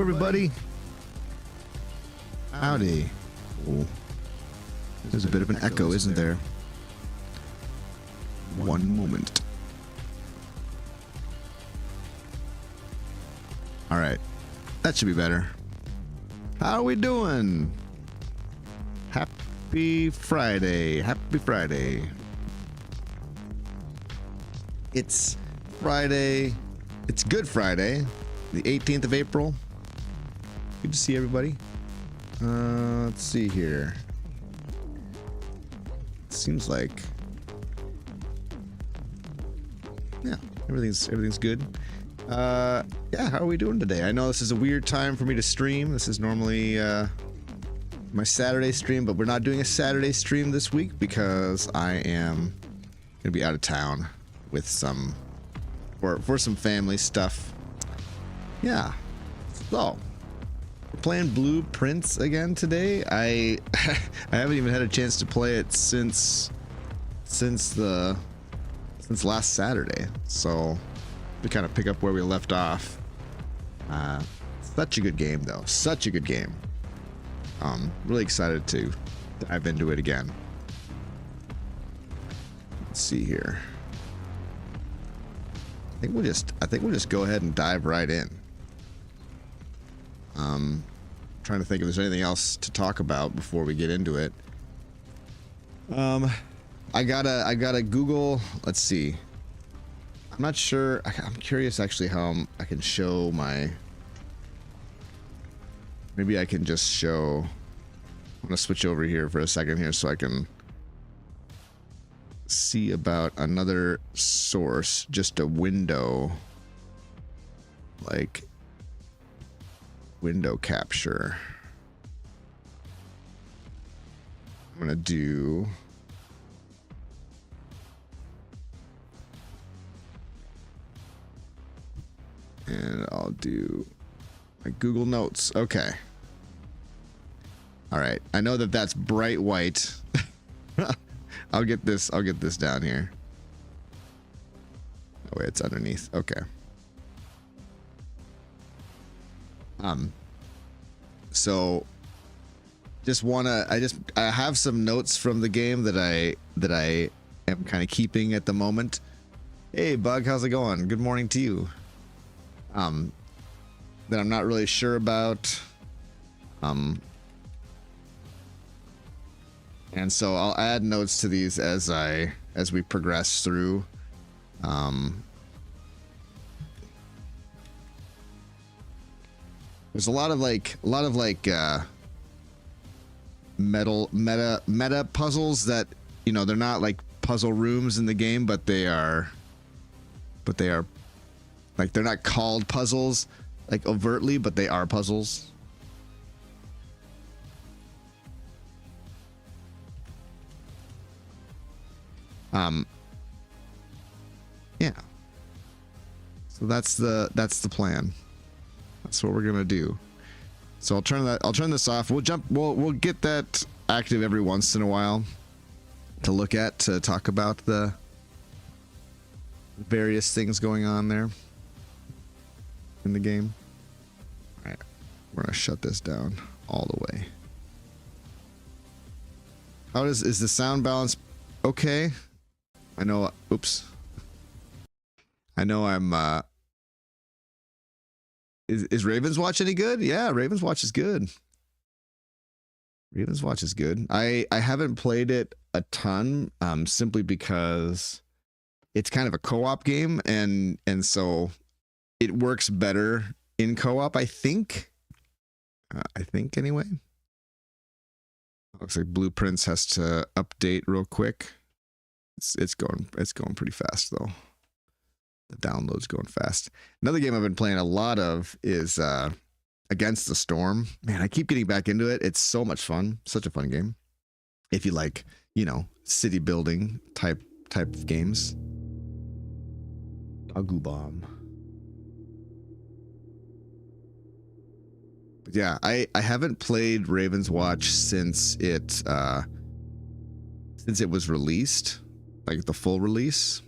everybody. Howdy. Oh, there's a bit of an echo, isn't there? One moment. All right, that should be better. How are we doing? Happy Friday. Happy Friday. It's Friday. It's Good Friday, the 18th of April. Good to see everybody. Let's see here. Seems like, yeah, everything's good. Yeah, how are we doing today? I know this is a weird time for me to stream. This is normally my Saturday stream, but we're not doing a Saturday stream this week because I am gonna be out of town with some for some family stuff. Yeah, so we're playing Blueprints again today. I haven't even had a chance to play it since last Saturday, so we kind of pick up where we left off. Such a good game though, such a good game. Really excited to dive into it again. Let's see here. I think we'll just go ahead and dive right in. Trying to think if there's anything else to talk about before we get into it. I gotta Google. Let's see. I'm not sure. I'm curious actually how I can show my. Maybe I can just show. I'm gonna switch over here for a second here so I can see about another source. Just a window, like window capture. I'm gonna do. And I'll do my Google Notes. Okay. All right. I know that that's bright white. I'll get this down here. Oh wait, it's underneath. Okay. So I have some notes from the game that I am kind of keeping at the moment. Hey Bug, how's it going? Good morning to you. That I'm not really sure about. And so I'll add notes to these as we progress through. There's a lot of meta puzzles that, you know, they're not like puzzle rooms in the game, but they are like, they're not called puzzles like overtly, but they are puzzles. Yeah. So that's the plan. That's what we're gonna do. So I'll turn this off. We'll get that active every once in a while to talk about the various things going on there in the game. All right, we're gonna shut this down all the way. Is the sound balance okay? I know. Oops. I know I'm. Is Ravens Watch any good? Yeah, Ravens Watch is good. Ravens Watch is good. I haven't played it a ton, simply because it's kind of a co-op game, and so it works better in co-op, I think. I think anyway. Looks like Blueprints has to update real quick. It's going pretty fast though. The download's going fast. Another game I've been playing a lot of is Against the Storm. Man, I keep getting back into it. It's so much fun. Such a fun game. If you like, you know, city building type of games. Agu Bomb. But yeah, I haven't played Raven's Watch since it was released, like the full release.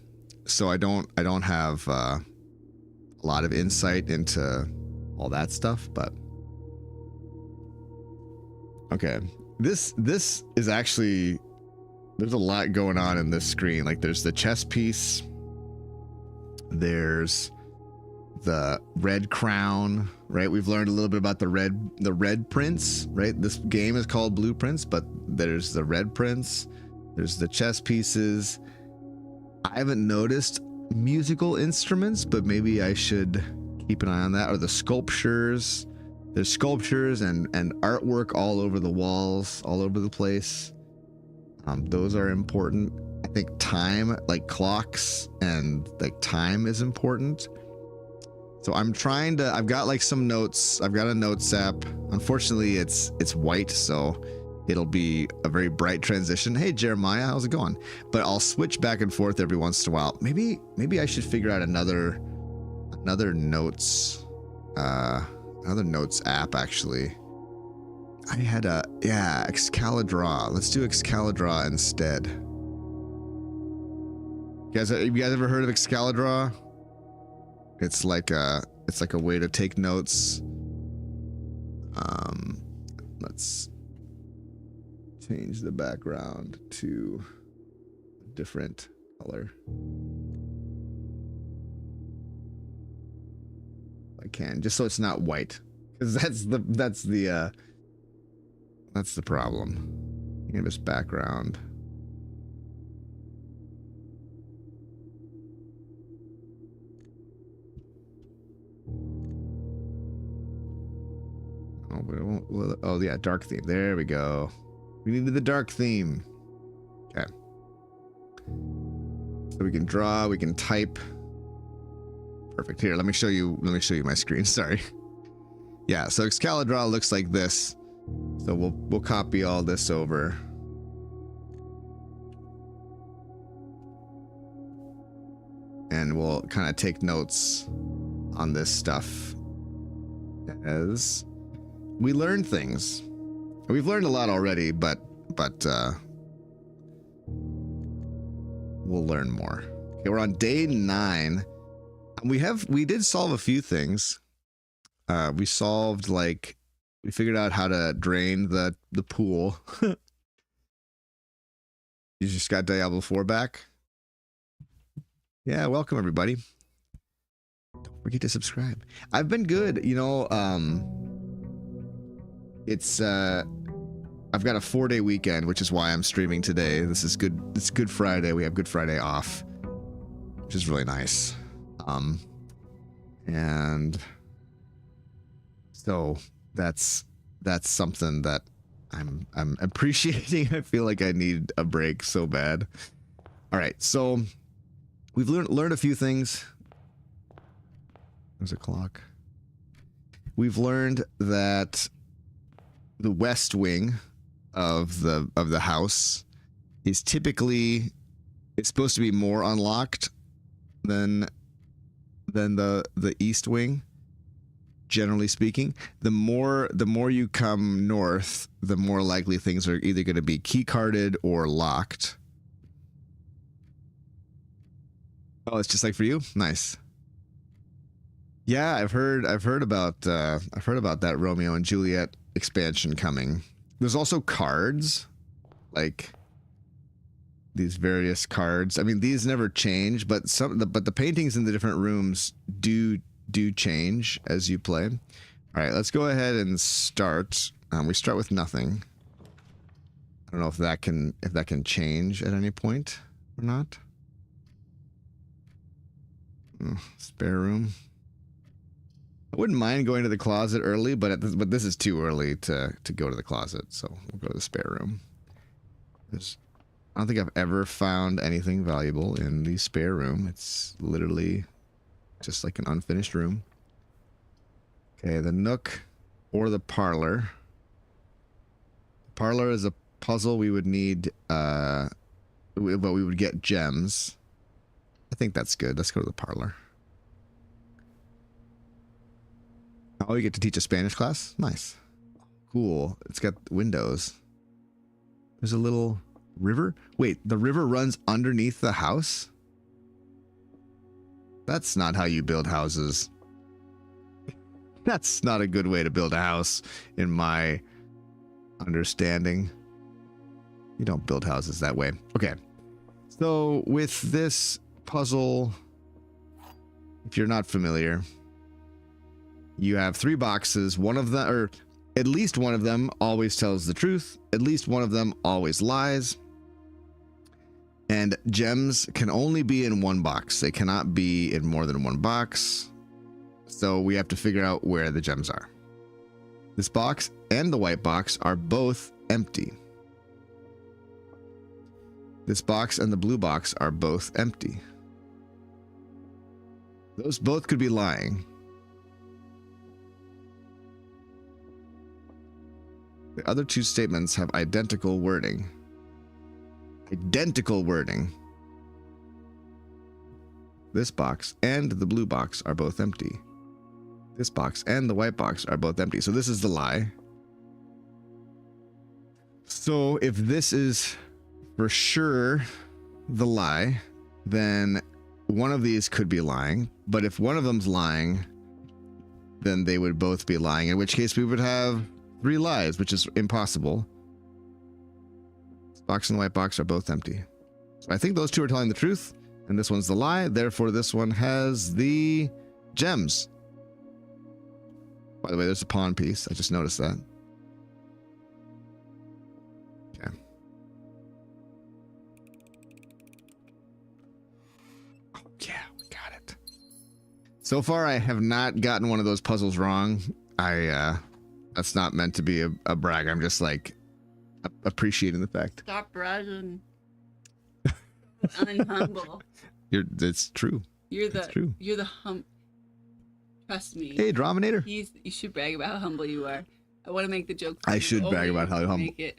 So I don't have a lot of insight into all that stuff, but Okay. This is actually, there's a lot going on in this screen. Like there's the chess piece. There's the red crown, right? We've learned a little bit about the red prince, right? This game is called Blueprints, but there's the red prince. There's the chess pieces. I haven't noticed musical instruments, but maybe I should keep an eye on that. Or the sculptures. There's sculptures and artwork all over the walls, all over the place. Those are important. I think time, like clocks and like time is important. So I'm trying to, I've got like some notes. I've got a notes app. Unfortunately, it's white, so it'll be a very bright transition. Hey, Jeremiah, how's it going? But I'll switch back and forth every once in a while. Maybe I should figure out another notes app, actually. I had Excalibur. Let's do Excalibur instead. You guys ever heard of Excalibur? It's like a way to take notes. Let's change the background to a different color. I can, just so it's not white, because that's the problem. Give us background. Oh, but it won't. Oh yeah, dark theme. There we go. We needed the dark theme. Okay. So we can draw. We can type. Perfect. Here, let me show you my screen. Sorry. Yeah. So Excalibur looks like this. So we'll copy all this over. And we'll kind of take notes on this stuff as we learn things. We've learned a lot already, but we'll learn more. Okay, we're on day 9. We did solve a few things. We solved, like, we figured out how to drain the pool. You just got Diablo 4 back. Yeah, welcome everybody. Don't forget to subscribe. I've been good, you know. It's I've got a 4-day weekend, which is why I'm streaming today. This is good. It's Good Friday. We have Good Friday off, which is really nice. And so that's something that I'm appreciating. I feel like I need a break so bad. All right, so we've learned a few things. There's a clock. We've learned that the west wing of the house is typically, it's supposed to be more unlocked than the east wing. Generally speaking, the more you come north, the more likely things are either going to be key carded or locked. Oh, it's just like for you? Nice. Yeah, I've heard about that Romeo and Juliet expansion coming. There's also cards, like these various cards. I mean, these never change, but the paintings in the different rooms do change as you play. All right, let's go ahead and start. We start with nothing. I don't know if that can change at any point or not. Spare room. I wouldn't mind going to the closet early, but this is too early to go to the closet, so we'll go to the spare room. I don't think I've ever found anything valuable in the spare room. It's literally just like an unfinished room. Okay, the nook or the parlor. The parlor is a puzzle we would need, but we would get gems. I think that's good. Let's go to the parlor. Oh, you get to teach a Spanish class? Nice. Cool. It's got windows. There's a little river. Wait, the river runs underneath the house? That's not how you build houses. That's not a good way to build a house, in my understanding. You don't build houses that way. Okay. So with this puzzle, if you're not familiar, you have 3 boxes. One of them, or at least one of them, always tells the truth. At least one of them always lies. And gems can only be in one box. They cannot be in more than one box. So we have to figure out where the gems are. This box and the white box are both empty. This box and the blue box are both empty. Those both could be lying. The other 2 statements have identical wording. Identical wording. This box and the blue box are both empty. This box and the white box are both empty. So this is the lie. So if this is for sure the lie, then one of these could be lying. But if one of them's lying, then they would both be lying, in which case we would have 3 lies, which is impossible. This box and the white box are both empty. So I think those 2 are telling the truth, and this one's the lie. Therefore, this one has the gems. By the way, there's a pawn piece. I just noticed that. Okay. Oh, yeah, we got it. So far, I have not gotten one of those puzzles wrong. That's not meant to be a brag. I'm just like appreciating the fact. Stop bragging. Unhumble. It's true. It's true. You're the Trust me. Hey, Drominator. You should brag about how humble you are. I want to make the joke. I should brag about how humble. Make it.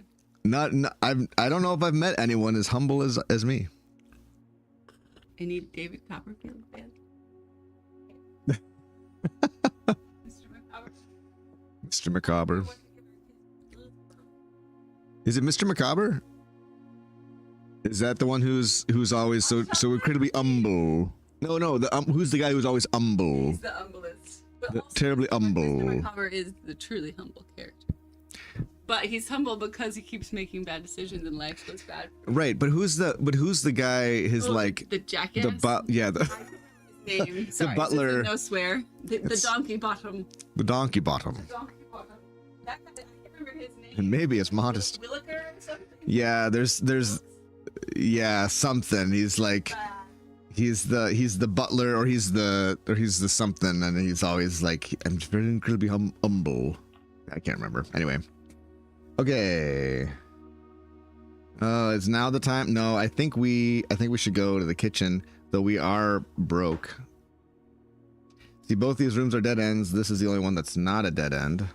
I don't know if I've met anyone as humble as me. I need David Copperfield fan. Mr. Macabre. Is it Mr. Macabre? Is that the one who's always so incredibly humble? No. Who's the guy who's always humble? He's the humblest. Terribly humble. Mr. Macabre is the truly humble character. But he's humble because he keeps making bad decisions and life goes bad. Right, but who's the guy? The jackass. The name. Sorry, the butler. No swear. The donkey bottom. The donkey bottom. The donkey bottom. That guy, I can't remember his name. And maybe it's modest. Williker or something? Yeah, there's something. He's like he's the butler or he's the something, and he's always like, I'm very incredibly humble. I can't remember. Anyway. Okay. Is now the time? No, I think we should go to the kitchen, though we are broke. See, both these rooms are dead ends. This is the only one that's not a dead end.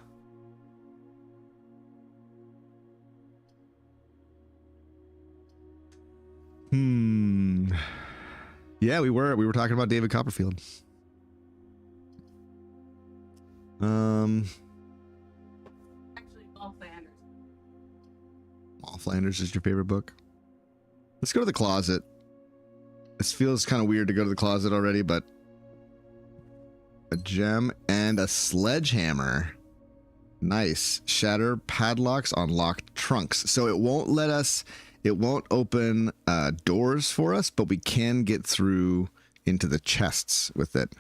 Yeah, we were talking about David Copperfield. Actually, Paul Flanders. Paul Flanders is your favorite book? Let's go to the closet. This feels kind of weird to go to the closet already, but a gem and a sledgehammer. Nice. Shatter padlocks on locked trunks. So it won't open doors for us, but we can get through into the chests with it.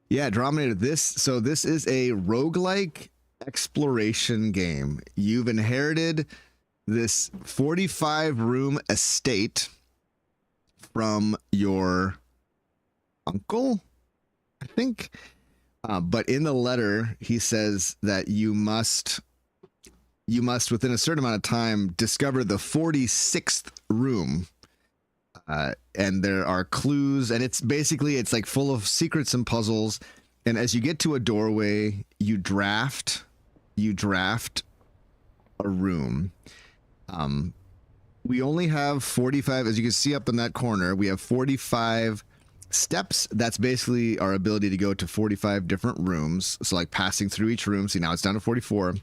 Yeah, Drominator, this is a roguelike exploration game. You've inherited this 45-room estate from your uncle, I think. But in the letter, he says that you must, within a certain amount of time, discover the 46th room. And there are clues, and it's like full of secrets and puzzles. And as you get to a doorway, you draft a room. We only have 45, as you can see up in that corner, we have 45 steps. That's basically our ability to go to 45 different rooms. So like passing through each room. See, now it's down to 44.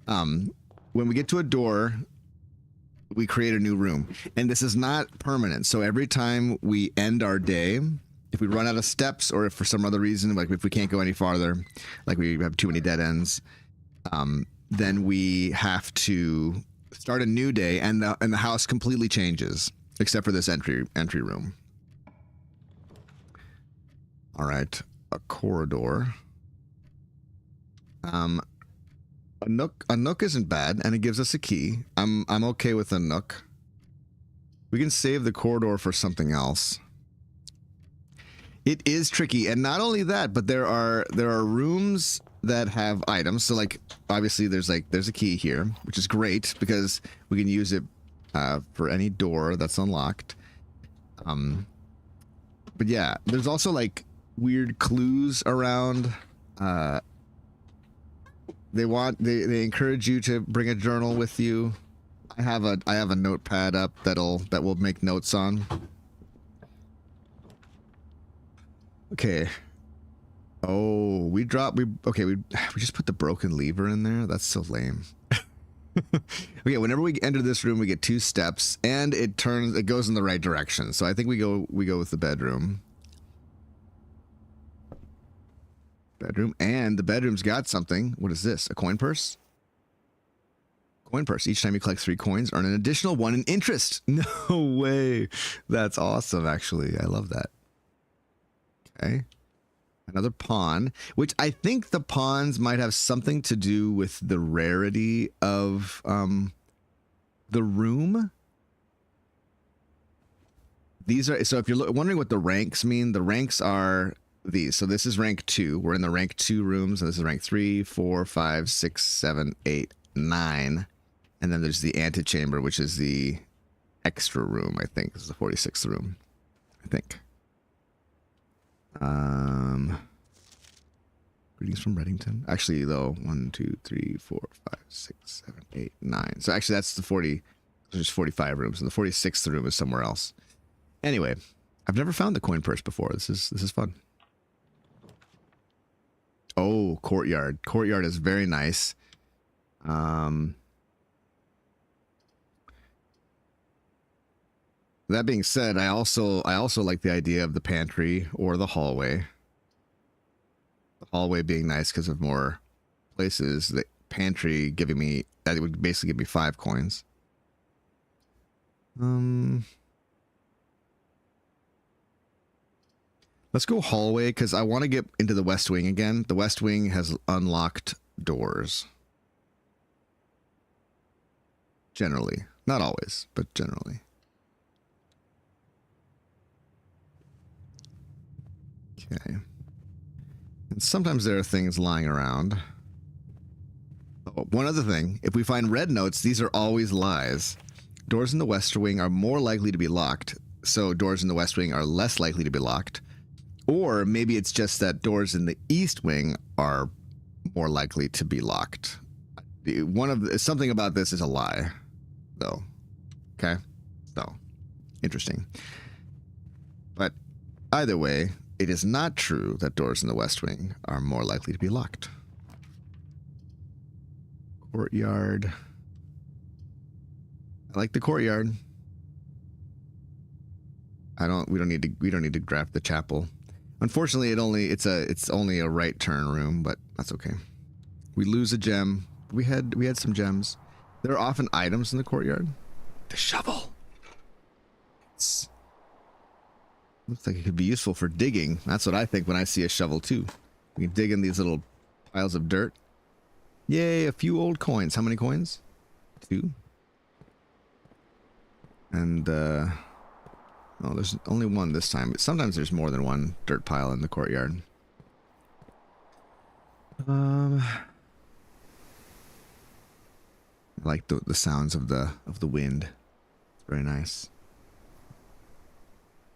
When we get to a door, we create a new room, and this is not permanent. So every time we end our day, if we run out of steps, or if for some other reason, like if we can't go any farther, like we have too many dead ends, then we have to start a new day, and the house completely changes, except for this entry room. All right, a corridor. A nook isn't bad, and it gives us a key. I'm okay with a nook. We can save the corridor for something else. It is tricky, and not only that, but there are rooms that have items. So like obviously there's a key here, which is great because we can use it for any door that's unlocked. But yeah, there's also like weird clues around. They encourage you to bring a journal with you. I have a notepad up that will make notes on. Okay. Oh, we just put the broken lever in there. That's so lame. Okay, whenever we enter this room, we get 2 steps, and it goes in the right direction. So I think we go with the bedroom. And the bedroom's got something. What is this? A coin purse? Coin purse. Each time you collect 3 coins, earn an additional 1 in interest. No way. That's awesome, actually. I love that. Okay. Another pawn, which I think the pawns might have something to do with the rarity of the room. These are, so if you're wondering what the ranks mean, the ranks are these. So this is rank 2. We're in the rank 2 rooms, and this is rank 3, 4, 5, 6, 7, 8, 9. And then there's the antechamber, which is the extra room, I think. This is the 46th room, I think. Greetings from Reddington. Actually, though, 1, 2, 3, 4, 5, 6, 7, 8, 9. So actually, that's the 40. There's 45 rooms, and the 46th room is somewhere else. Anyway, I've never found the coin purse before. This is fun. Oh, courtyard. Courtyard is very nice. That being said, I also like the idea of the pantry or the hallway. The hallway being nice because of more places. The pantry giving me, that would basically give me 5 coins. Let's go hallway because I want to get into the West Wing again. The West Wing has unlocked doors. Generally. Not always, but generally. Okay. And sometimes there are things lying around. Oh, one other thing. If we find red notes, these are always lies. Doors in the West Wing are more likely to be locked, so doors in the West Wing are less likely to be locked. Or maybe it's just that doors in the East Wing are more likely to be locked. Something about this is a lie, though. Okay? So, interesting. But either way, it is not true that doors in the West Wing are more likely to be locked. Courtyard. I like the courtyard. We don't need to draft the chapel. Unfortunately, it's only a right turn room, but that's okay. We lose a gem. We had some gems. There are often items in the courtyard. The shovel. Looks like it could be useful for digging. That's what I think when I see a shovel too. We can dig in these little piles of dirt. Yay, a few old coins. How many coins? 2. And oh, there's only 1 this time. But sometimes there's more than 1 dirt pile in the courtyard. I like the sounds of the wind. It's very nice.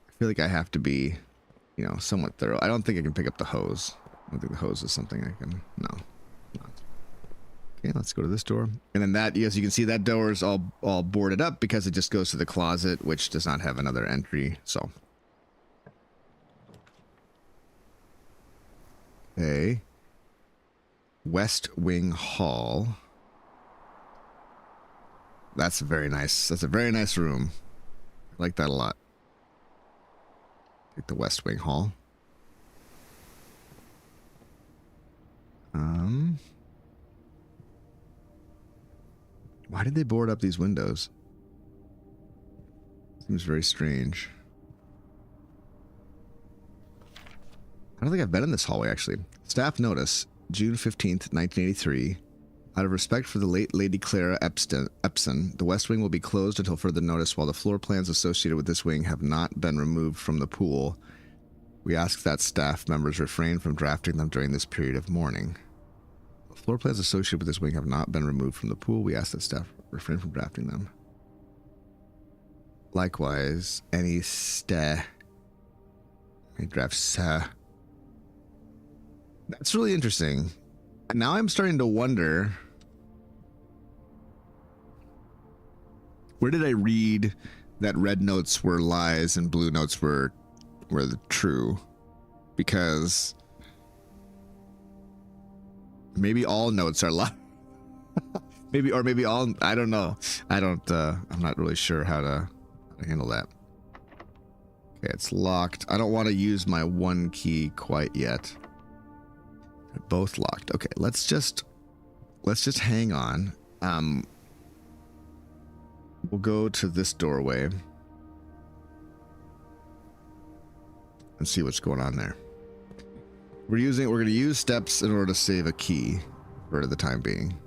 I feel like I have to be, somewhat thorough. I don't think I can pick up the hose. I don't think the hose is something I can. No. Not. Okay, let's go to this door. And then that, as you can see, that door is all boarded up because it just goes to the closet, which does not have another entry. So. Okay. West Wing Hall. That's very nice. That's a very nice room. I like that a lot. Take the West Wing Hall. Why did they board up these windows? Seems very strange. I don't think I've been in this hallway, actually. Staff notice, June 15th, 1983. Out of respect for the late Lady Clara Epson, the West Wing will be closed until further notice while the floor plans associated with this wing have not been removed from the pool. We ask that staff members refrain from drafting them during this period of mourning. Floor plans associated with this wing have not been removed from the pool. We ask that staff refrain from drafting them. Likewise, any drafts. That's really interesting. Now I'm starting to wonder, where did I read that red notes were lies and blue notes were the true? Because maybe all notes are lies. maybe all, I don't know. I'm not really sure how to handle that. Okay, it's locked. I don't want to use my one key quite yet. They're both locked. Okay, let's just hang on. We'll go to this doorway and see what's going on there. We're going to use steps in order to save a key for the time being.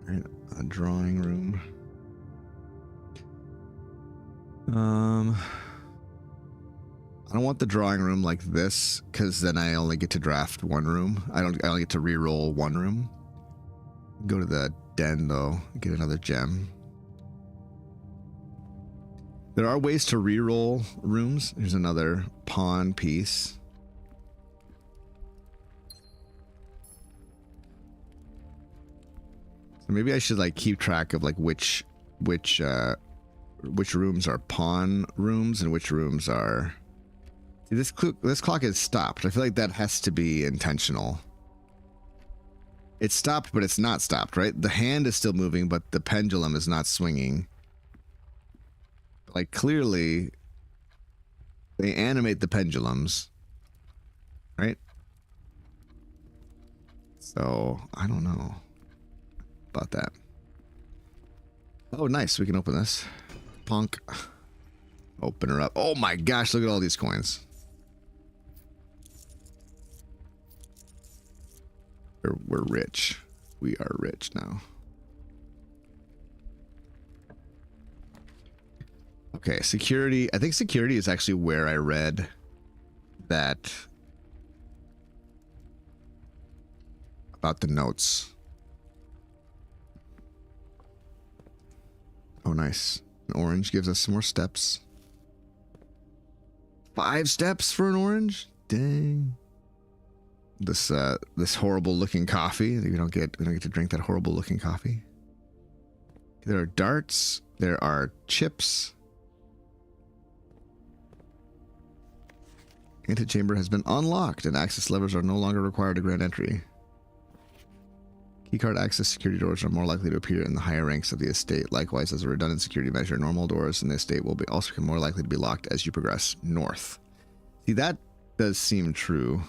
All right, a drawing room. I don't want the drawing room like this, because then I only get to draft one room. I only get to re-roll one room. Go to the den though, get another gem. There are ways to re-roll rooms. Here's another pawn piece. So maybe I should like keep track of like which rooms are pawn rooms and which rooms are. See, this clock is stopped. I feel like that has to be intentional. It's stopped, but it's not stopped, right? The hand is still moving, but the pendulum is not swinging. Like, clearly, they animate the pendulums, right? So, I don't know about that. Oh, nice. We can open this. Punk. Open her up. Oh my gosh, look at all these coins. We're rich. We are rich now. Okay, security. I think security is actually where I read that about the notes. Oh, nice. An orange gives us some more steps. 5 steps for an orange? Dang. This horrible looking coffee. We don't get to drink that horrible looking coffee. There are darts. There are chips. Antechamber has been unlocked and access levers are no longer required to grant entry. Keycard access security doors are more likely to appear in the higher ranks of the estate. Likewise, as a redundant security measure, normal doors in the estate will also become more likely to be locked as you progress north. See, that does seem true.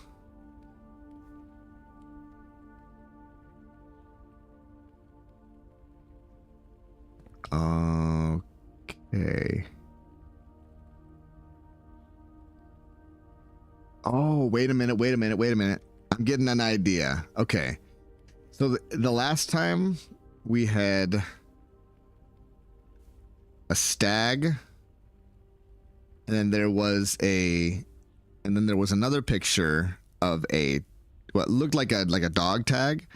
Okay. Oh, wait a minute. I'm getting an idea. Okay. So the last time we had a stag, and then there was another picture of what looked like a dog tag.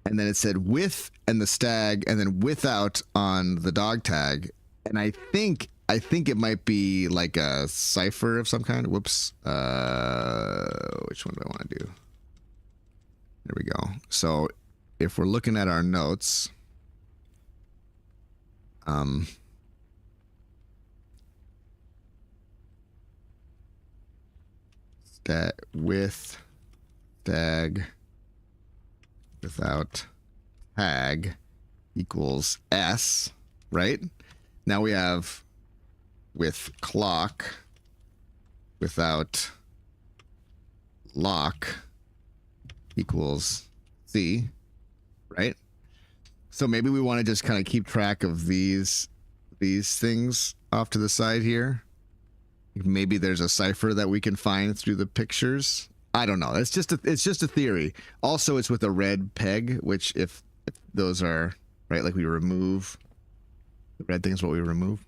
And then it said with and the stag and then without on the dog tag. And I think it might be like a cipher of some kind. Whoops. Which one do I want to do? There we go. So if we're looking at our notes, with stag without tag equals S, right? Now we have with clock without lock equals C, right? So maybe we want to just kind of keep track of these things off to the side here. Maybe there's a cipher that we can find through the pictures. I don't know. It's just a theory. Also, it's with a red peg, which if those are right, like we remove the red thing is what we remove.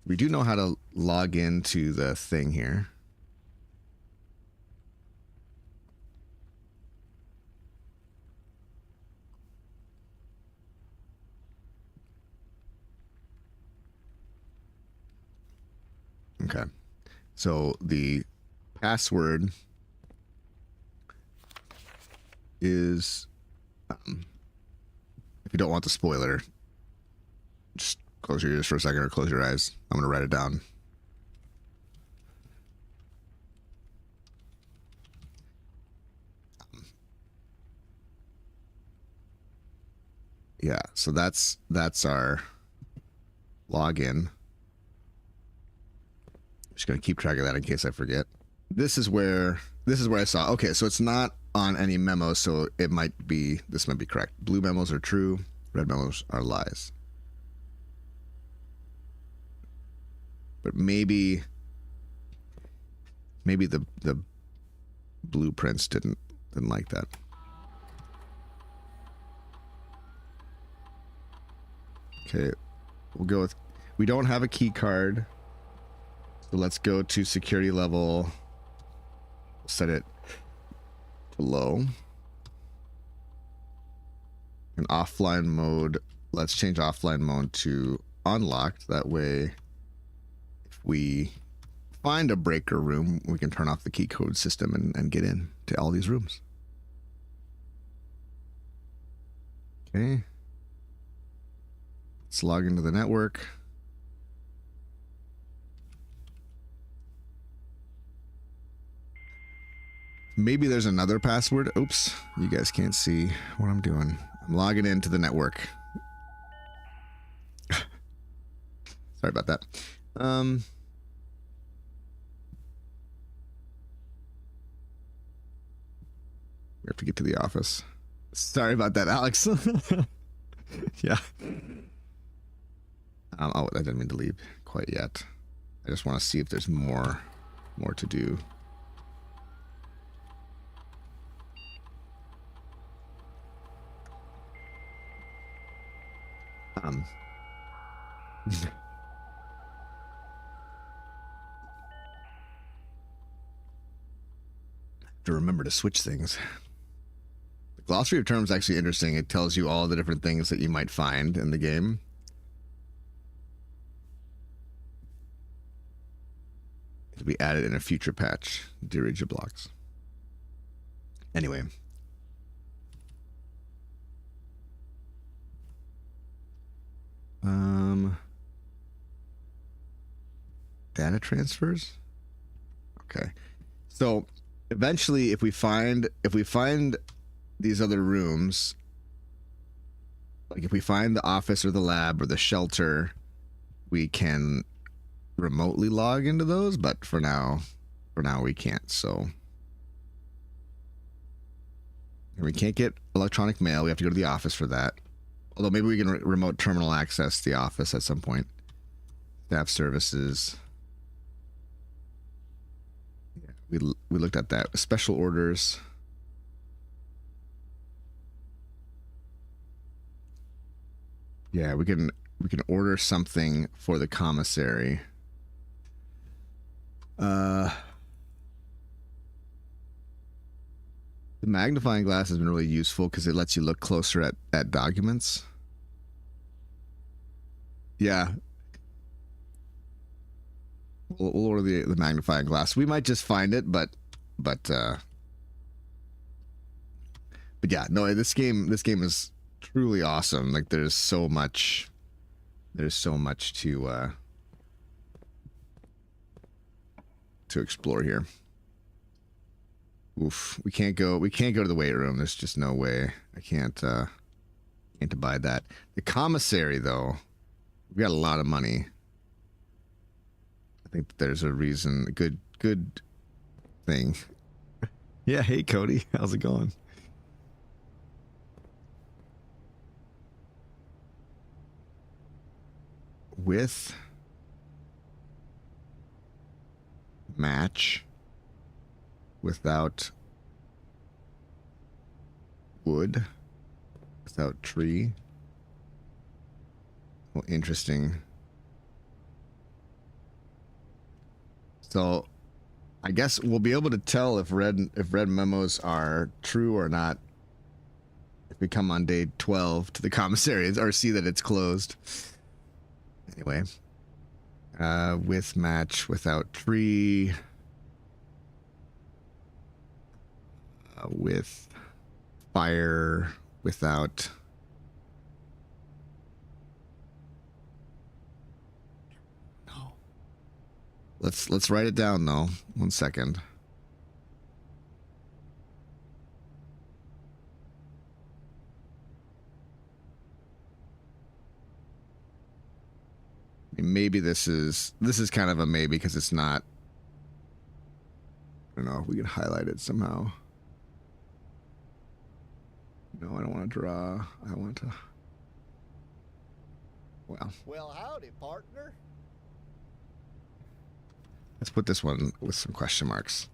We do know how to log into the thing here. Okay, so the password is, if you don't want the spoiler, just close your ears for a second or close your eyes. I'm going to write it down. Yeah, so that's our login. Just gonna keep track of that in case I forget. This is where I saw. Okay, so it's not on any memos, so this might be correct. Blue memos are true, red memos are lies. But maybe the blueprints didn't like that. Okay, we'll go with, we don't have a key card. So let's go to security level. Set it to low. In offline mode, let's change offline mode to unlocked. That way, if we find a breaker room, we can turn off the key code system and get in to all these rooms. Okay. Let's log into the network. Maybe there's another password. Oops, you guys can't see what I'm doing. I'm logging into the network. Sorry about that. We have to get to the office. Sorry about that, Alex. Yeah. Oh, I didn't mean to leave quite yet. I just want to see if there's more to do. To remember to switch things. The glossary of terms is actually interesting. It tells you all the different things that you might find in the game. It'll be added in a future patch. Dirija blocks. Anyway. Data transfers. Okay. So eventually, if we find these other rooms, like if we find the office or the lab or the shelter, we can remotely log into those, but for now we can't. So, and we can't get electronic mail. We have to go to the office for that. Although maybe we can remote terminal access the office at some point. Staff services. Yeah, we looked at that. Special orders. Yeah, we can order something for the commissary. The magnifying glass has been really useful because it lets you look closer at documents. Yeah. We'll order the magnifying glass. We might just find it, but yeah, no, this game is truly awesome. Like there's so much to explore here. Oof, we can't go to the weight room. There's just no way. I can't abide that. The commissary though, we got a lot of money. I think there's a reason, a good thing. Yeah, hey Cody, how's it going? With match without wood, without tree. Well, interesting. So I guess we'll be able to tell if red memos are true or not if we come on day 12 to the commissary or see that it's closed. Anyway, with match without tree, with fire without no. Let's write it down though. 1 second. Maybe this is kind of a maybe because it's not. I don't know if we can highlight it somehow. No, I don't want to draw. I want to. Well, howdy, partner. Let's put this one with some question marks.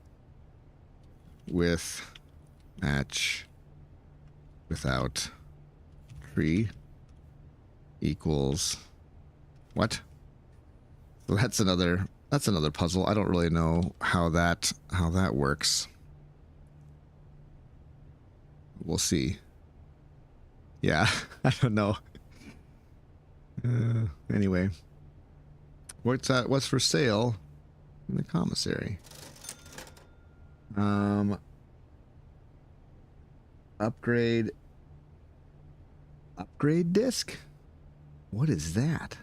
With match without tree equals what? So that's another puzzle. I don't really know how that works. We'll see. Yeah, I don't know. Anyway, what's for sale in the commissary? Upgrade disc? What is that?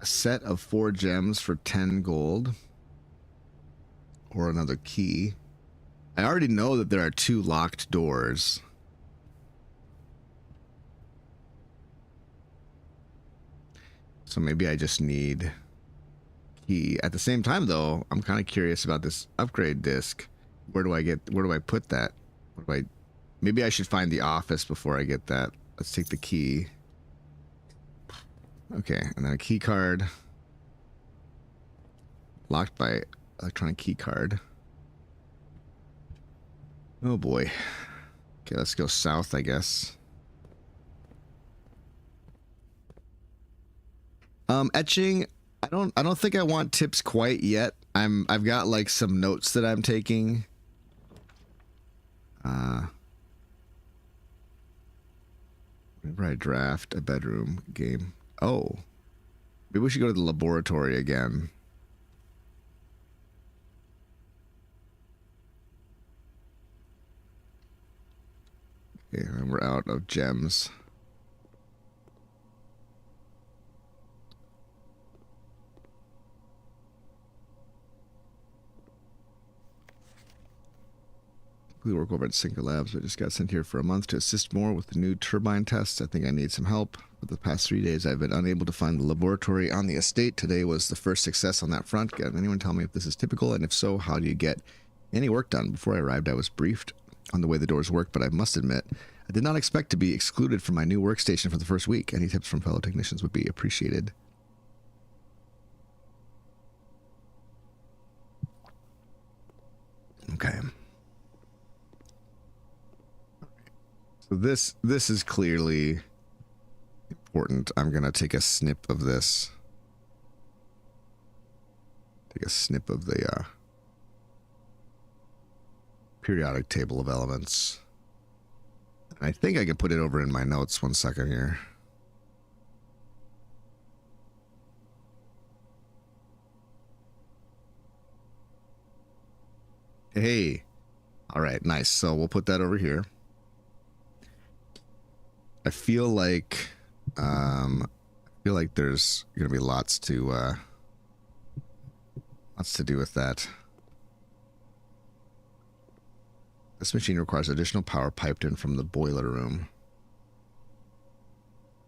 A set of 4 gems for 10 gold. Or another key. I already know that there are 2 locked doors. So maybe I just need key. At the same time though, I'm kind of curious about this upgrade disc. Where do I put that? Maybe I should find the office before I get that. Let's take the key. Okay, and then a key card. Locked by electronic key card. Oh boy. Okay, let's go south, I guess. Etching. I don't think I want tips quite yet. I've got like some notes that I'm taking. Whenever I draft a bedroom game. Oh, maybe we should go to the laboratory again. Okay, and we're out of gems. We work over at Synca Labs. I just got sent here for a month to assist more with the new turbine tests. I think I need some help. For the past 3 days, I've been unable to find the laboratory on the estate. Today was the first success on that front. Can anyone tell me if this is typical? And if so, how do you get any work done? Before I arrived, I was briefed on the way the doors work, but I must admit, I did not expect to be excluded from my new workstation for the first week. Any tips from fellow technicians would be appreciated. Okay. So this is clearly important. I'm going to take a snip of this. Take a snip of the periodic table of elements. I think I can put it over in my notes. 1 second here. Hey. All right, nice. So we'll put that over here. I feel like there's gonna be lots to do with that. This machine requires additional power piped in from the boiler room.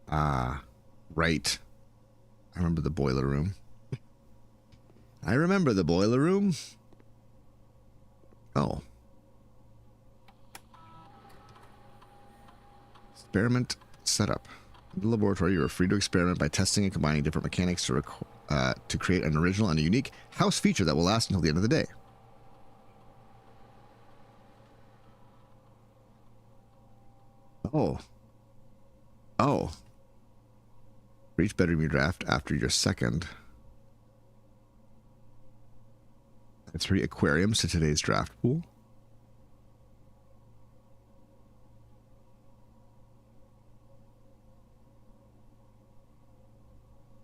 Ah, right. I remember the boiler room. I remember the boiler room. Oh. Experiment setup. In the laboratory, you are free to experiment by testing and combining different mechanics to create an original and a unique house feature that will last until the end of the day. Oh. Oh. For each bedroom you draft after your second. Add 3 aquariums to today's draft pool.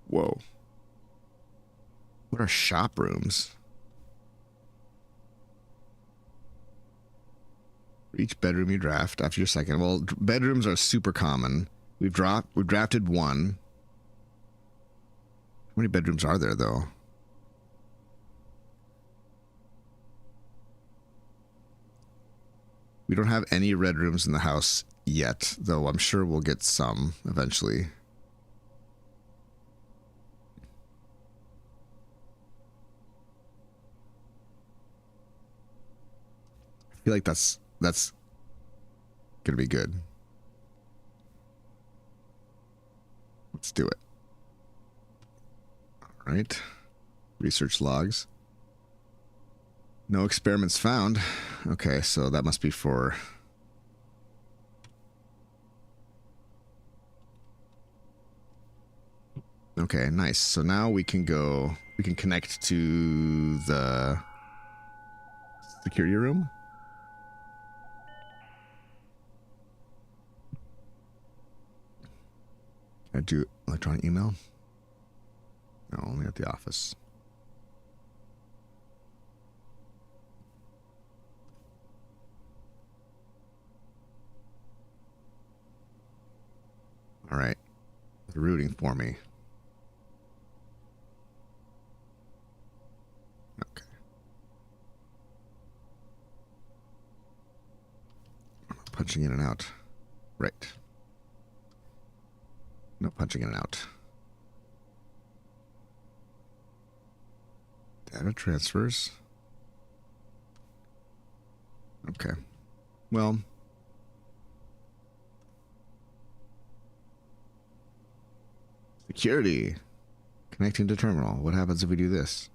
Whoa. What are shop rooms? For each bedroom you draft after your second. Well, bedrooms are super common. We've drafted 1. How many bedrooms are there, though? We don't have any red rooms in the house yet, though I'm sure we'll get some eventually. I feel like that's gonna be good. Let's do it. All right. Research logs. No experiments found. Okay, so that must be for... Okay, nice. So now we can go... We can connect to the security room. Can I do electronic email? No, only at the office. All right. They're rooting for me. Okay. Punching in and out. Right. No punching in and out. Data transfers. Okay. Well... Security. Connecting to terminal. What happens if we do this?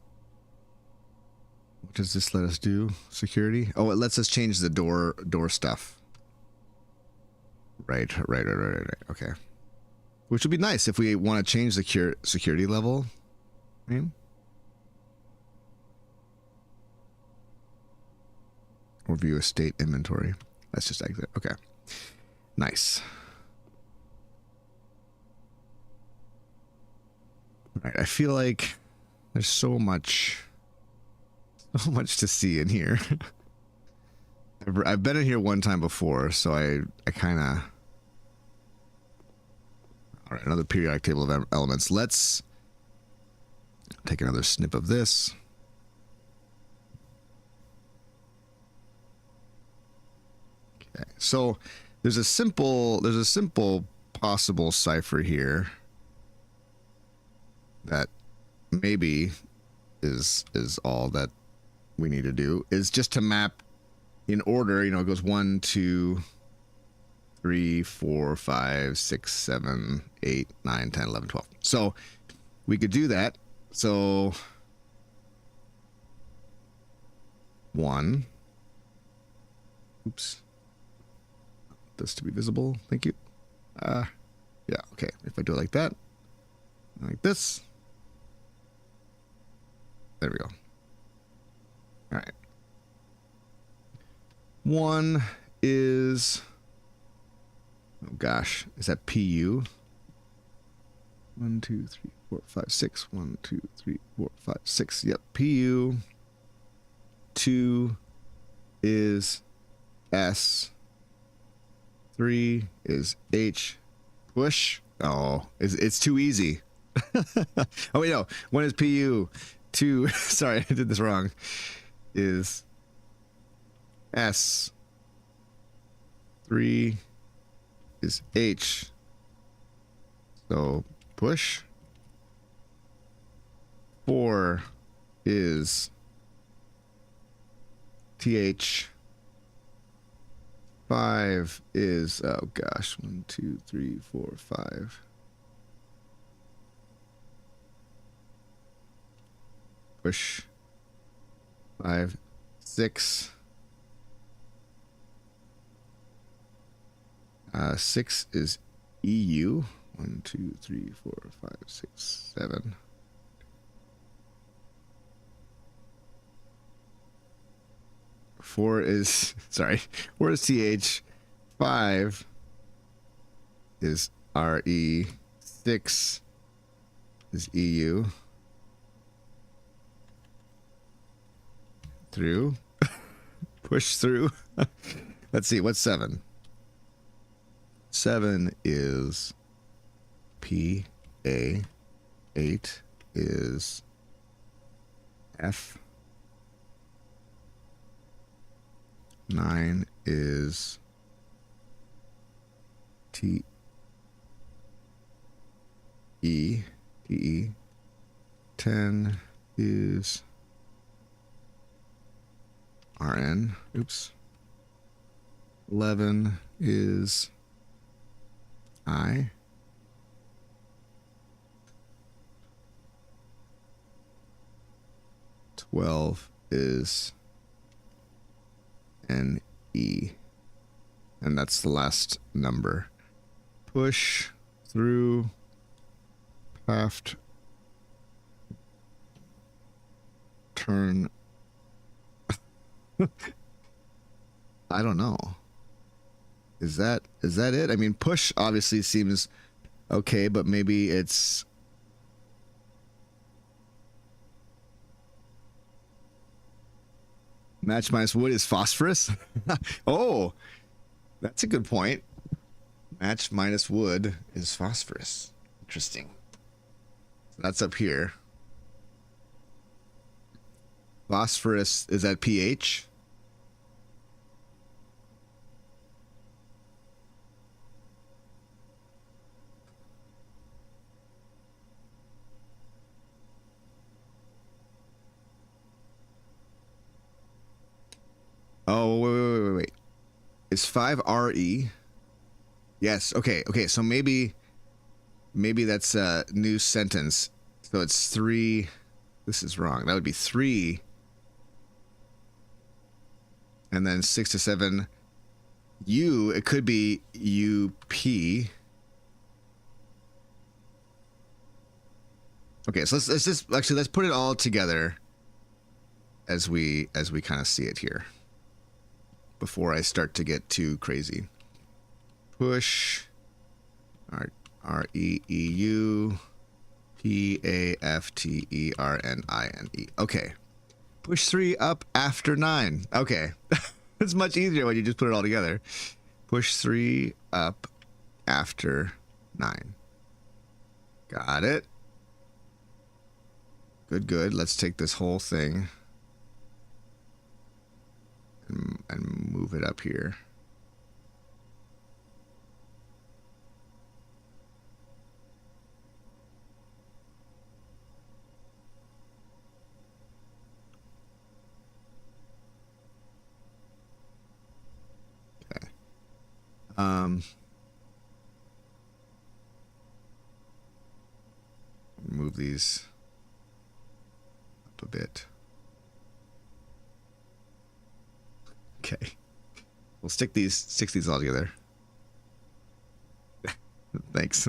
What does this let us do? Security? Oh, it lets us change the door stuff. Right. Okay. Which would be nice if we want to change the security level. Right? Or view estate inventory. Let's just exit. Okay. Nice. All right. I feel like there's so much to see in here. I've been in here one time before, so I kind of... All right, another periodic table of elements. Let's take another snip of this. Okay, so there's a simple possible cipher here that maybe is all that we need to do, is just to map in order. You know, it goes 1, 2, 3, 4, 5, 6, 7, 8, 9, 10, 11, 12. So we could do that. So 1. Oops. This to be visible. Thank you. Yeah, okay. If I do it like that, like this. There we go. All right. 1 is... Oh gosh, is that PU? 1, 2, 3, 4, 5, 6. 1, 2, 3, 4, 5, 6. Yep, PU. 2 is S. 3 is H. Push. Oh, it's too easy. Oh wait, no. 1 is PU. 2. Sorry, I did this wrong. Is S. 3 is H. So push. 4 is TH. 5 is, oh gosh, 1, 2, 3, 4, 5. Push. 5, 6. 6 is EU. 1, 2, 3, 4, 5, 6, 7. Four is sorry. 4 is TH. 5 is RE. 6 is EU. Through. Push through. Let's see. What's 7? 7 is P. A. 8 is F. 9 is T. E. T. E. 10 is RN. Oops. 11 is I. 12 is NE. And that's the last number. Push through paft turn. I don't know. Is that it? I mean, push obviously seems okay, but maybe it's match minus wood is phosphorus. Oh, that's a good point. Match minus wood is phosphorus. Interesting. So that's up here. Phosphorus is at pH. Oh, wait. Is 5 RE? Yes. Okay. So maybe that's a new sentence. So it's 3. This is wrong. That would be 3. And then 6 to 7. U. It could be UP. Okay. So let's put it all together as we kind of see it here, before I start to get too crazy. Push REEU PAFTERNINE. Okay. Push 3 up after 9. Okay. It's much easier when you just put it all together. Push 3 up after 9. Got it. Good. Let's take this whole thing and move it up here. Okay. Move these up a bit. Okay. We'll stick these all together. Thanks.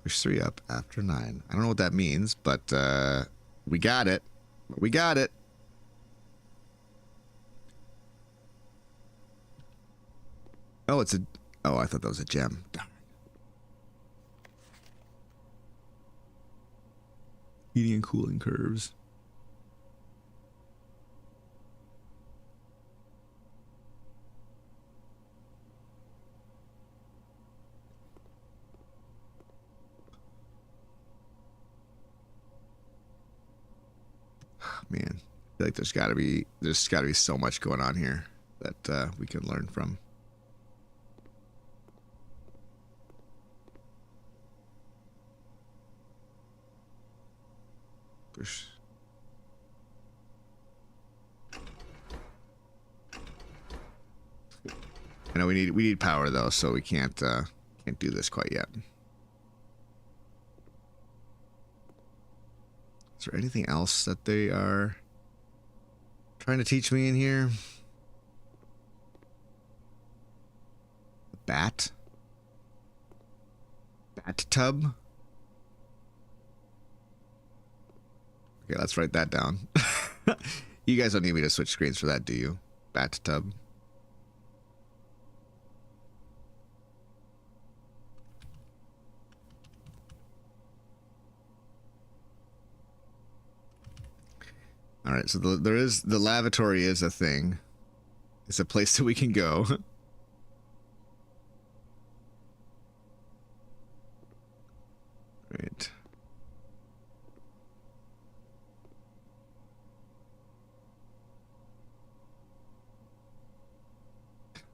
Push 3 up after 9. I don't know what that means, but we got it. We got it. Oh, it's a... Oh, I thought that was a gem. Darn. Heating and cooling curves. Man, I feel like there's got to be so much going on here that we can learn from. Push. I know we need power though, so we can't do this quite yet. Is there anything else that they are trying to teach me in here? Bat tub. Okay, let's write that down. You guys don't need me to switch screens for that, do you? Bat tub. All right, so the lavatory is a thing. It's a place that we can go. Right.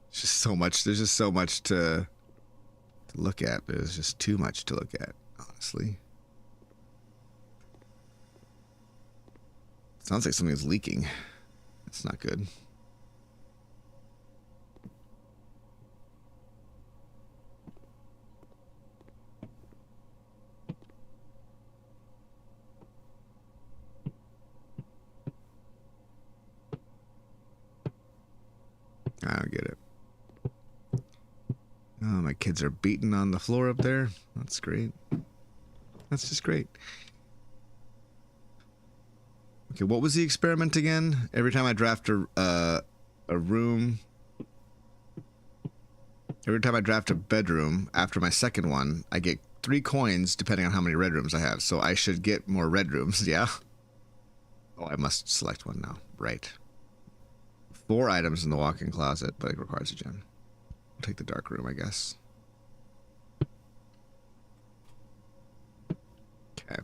It's just so much. There's just so much to look at. There's just too much to look at, honestly. Sounds like something is leaking. That's not good. I don't get it. Oh, my kids are beating on the floor up there. That's great. That's just great. Okay, what was the experiment again? Every time I draft a room, every time I draft a bedroom, after my second one, I get 3 coins depending on how many red rooms I have. So I should get more red rooms, yeah? Oh, I must select one now. Right. 4 items in the walk-in closet, but it requires a gem. I'll take the dark room, I guess. Okay.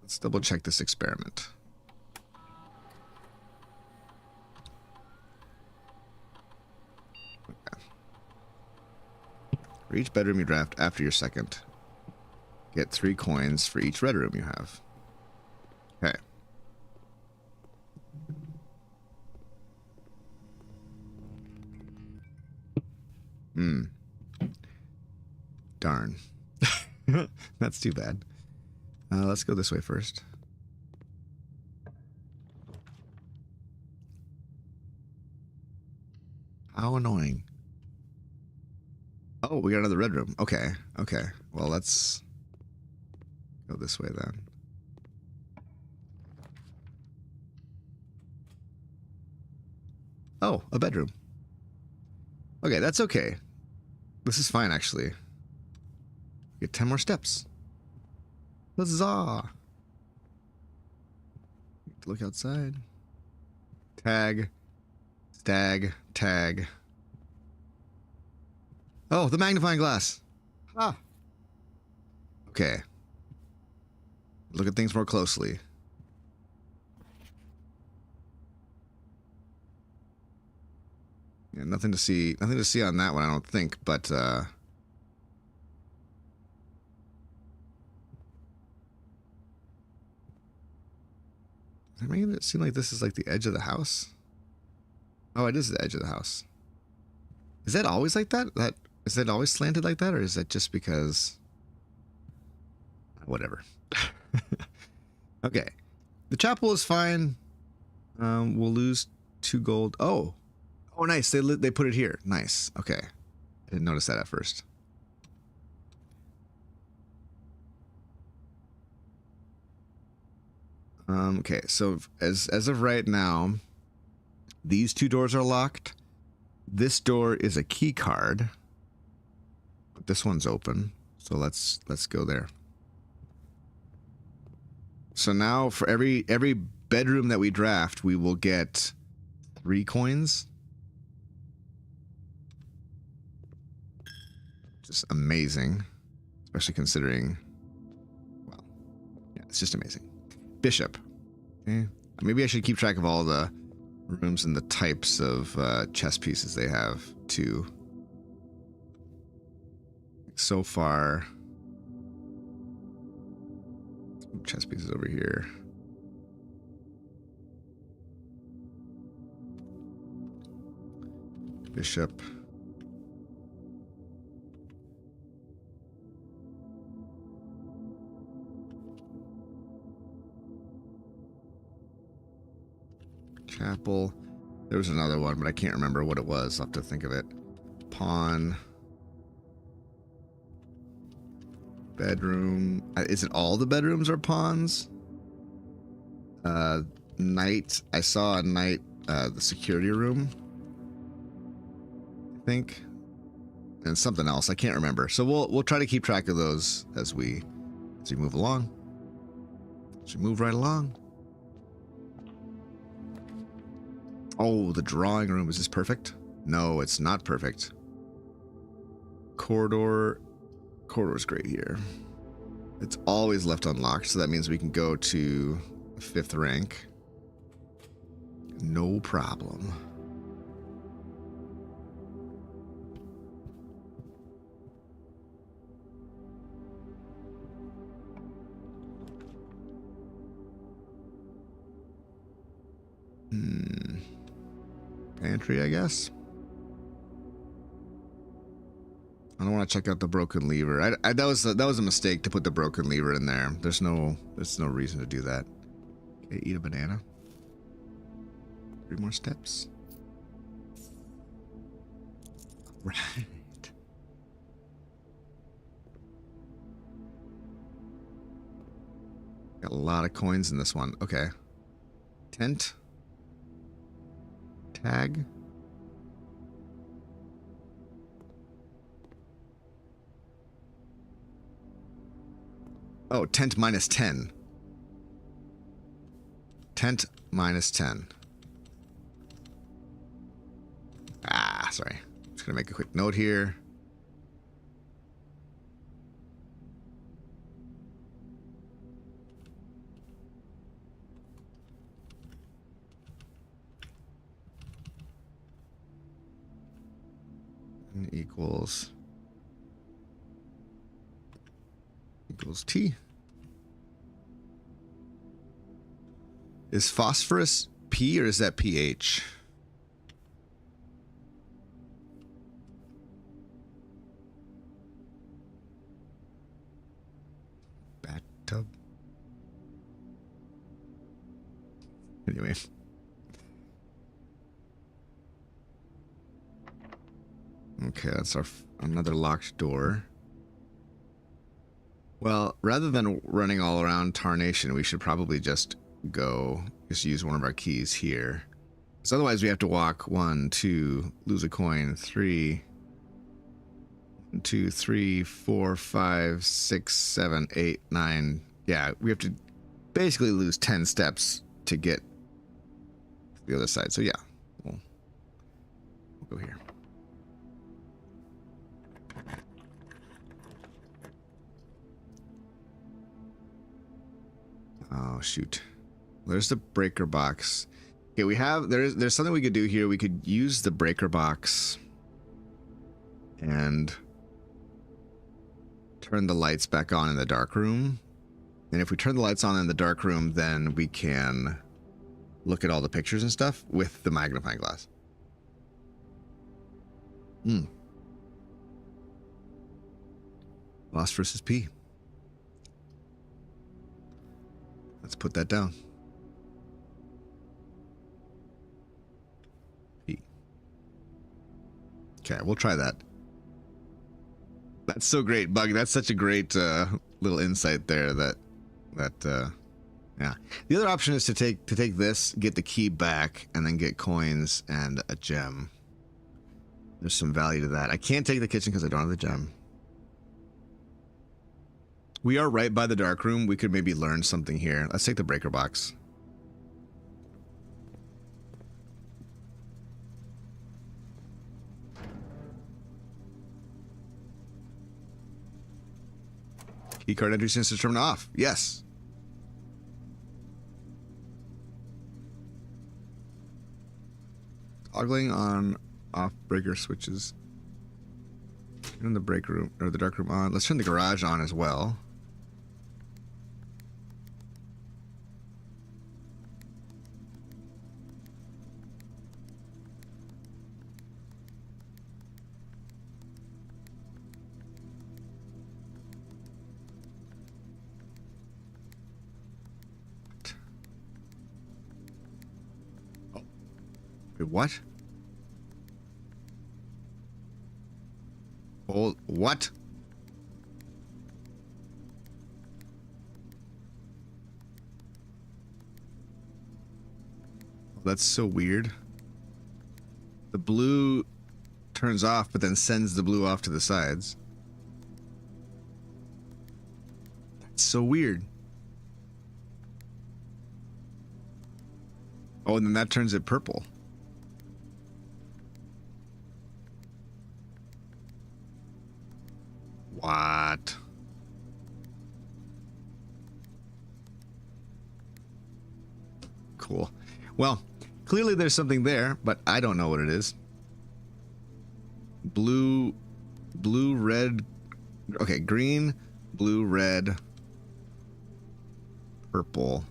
Let's double check this experiment. Okay. For each bedroom you draft after your second, get 3 coins for each red room you have. Okay. Darn. That's too bad. Let's go this way first. How annoying. Oh, we got another red room. Okay. Okay. Well, let's go this way then. Oh, a bedroom. Okay, that's okay. This is fine, actually. Get 10 more steps. Huzzah! Look outside. Tag. Stag. Tag. Oh, the magnifying glass. Ah. Okay. Look at things more closely. Yeah, nothing to see on that one, I don't think, but am I making it seem like this is like the edge of the house? Oh, it is the edge of the house. Is that always like that? Is that always slanted like that, or is that just because? Whatever. Okay, the chapel is fine. We'll lose 2 gold. Oh, nice. They put it here. Nice. Okay, I didn't notice that at first. Okay, so as of right now, these 2 doors are locked. This door is a key card. But this one's open. So let's go there. So now for every bedroom that we draft, we will get 3 coins. Just amazing. Especially considering, well, yeah, it's just amazing. Bishop. Okay. Maybe I should keep track of all the rooms and the types of chess pieces they have too. So far, Chess pieces over here. Bishop. Chapel. There was another one, but I can't remember what it was. I'll have to think of it. Pawn. Bedroom. Is it all the bedrooms are pawns? Knight. I saw a knight, the security room, I think. And something else. I can't remember. So we'll try to keep track of those as we move along. As we move right along. Oh, the drawing room. Is this perfect? No, it's not perfect. Corridor. Corridor's great here. It's always left unlocked, so that means we can go to 5th rank. No problem. Pantry, I guess. I don't want to check out the broken lever. That was a mistake to put the broken lever in there. There's no reason to do that. Okay, eat a banana. 3 more steps. Right. Got a lot of coins in this one. Okay. Tent. Tag. Oh, tent minus 10. Tent minus 10. Ah, sorry. Just gonna make a quick note here. And equals T. Is phosphorus P or is that pH? Bathtub. Anyway. Okay, that's another locked door. Well, rather than running all around Tarnation, we should probably just use one of our keys here. Because otherwise we have to walk 1, 2, lose a coin, 3, 1, 2, 3, 4, 5, 6, 7, 8, 9. Yeah, we have to basically lose 10 steps to get to the other side. So yeah, we'll go here. Oh shoot. There's the breaker box. Okay, there's something we could do here. We could use the breaker box and turn the lights back on in the dark room. And if we turn the lights on in the dark room, then we can look at all the pictures and stuff with the magnifying glass. Lost versus P. Let's put that down. P. Okay, we'll try that. That's so great, Bug. That's such a great little insight there. Yeah. The other option is to take this, get the key back, and then get coins and a gem. There's some value to that. I can't take the kitchen because I don't have the gem. We are right by the dark room. We could maybe learn something here. Let's take the breaker box. Keycard entry sensor turned off. Yes. Toggling on off breaker switches. Turn the break room or the dark room on. Let's turn the garage on as well. Wait, what? Oh, what? That's so weird. The blue turns off, but then sends the blue off to the sides. That's so weird. Oh, and then that turns it purple. What? Cool. Well, clearly there's something there, but I don't know what it is. Blue, red. Okay, green, blue, red, purple.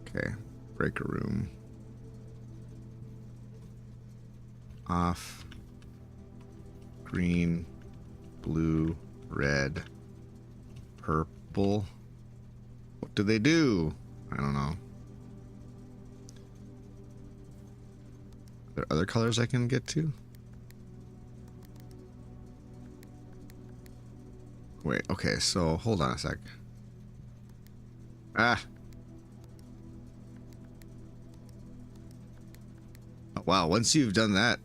Okay, breaker room. Off. Green, blue, red, purple. What do they do? I don't know. Are there other colors I can get to? Wait, okay, so hold on a sec. Ah. Oh, wow, once you've done that,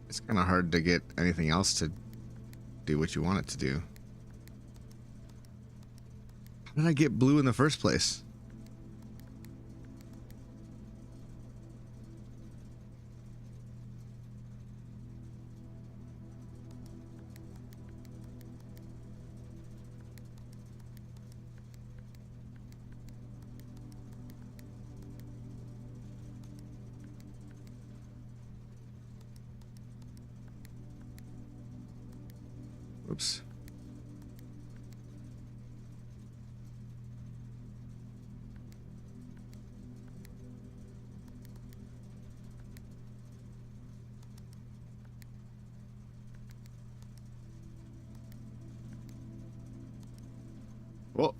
it's kind of hard to get anything else to do what you want it to do. How did I get blue in the first place? Oops. Whoa.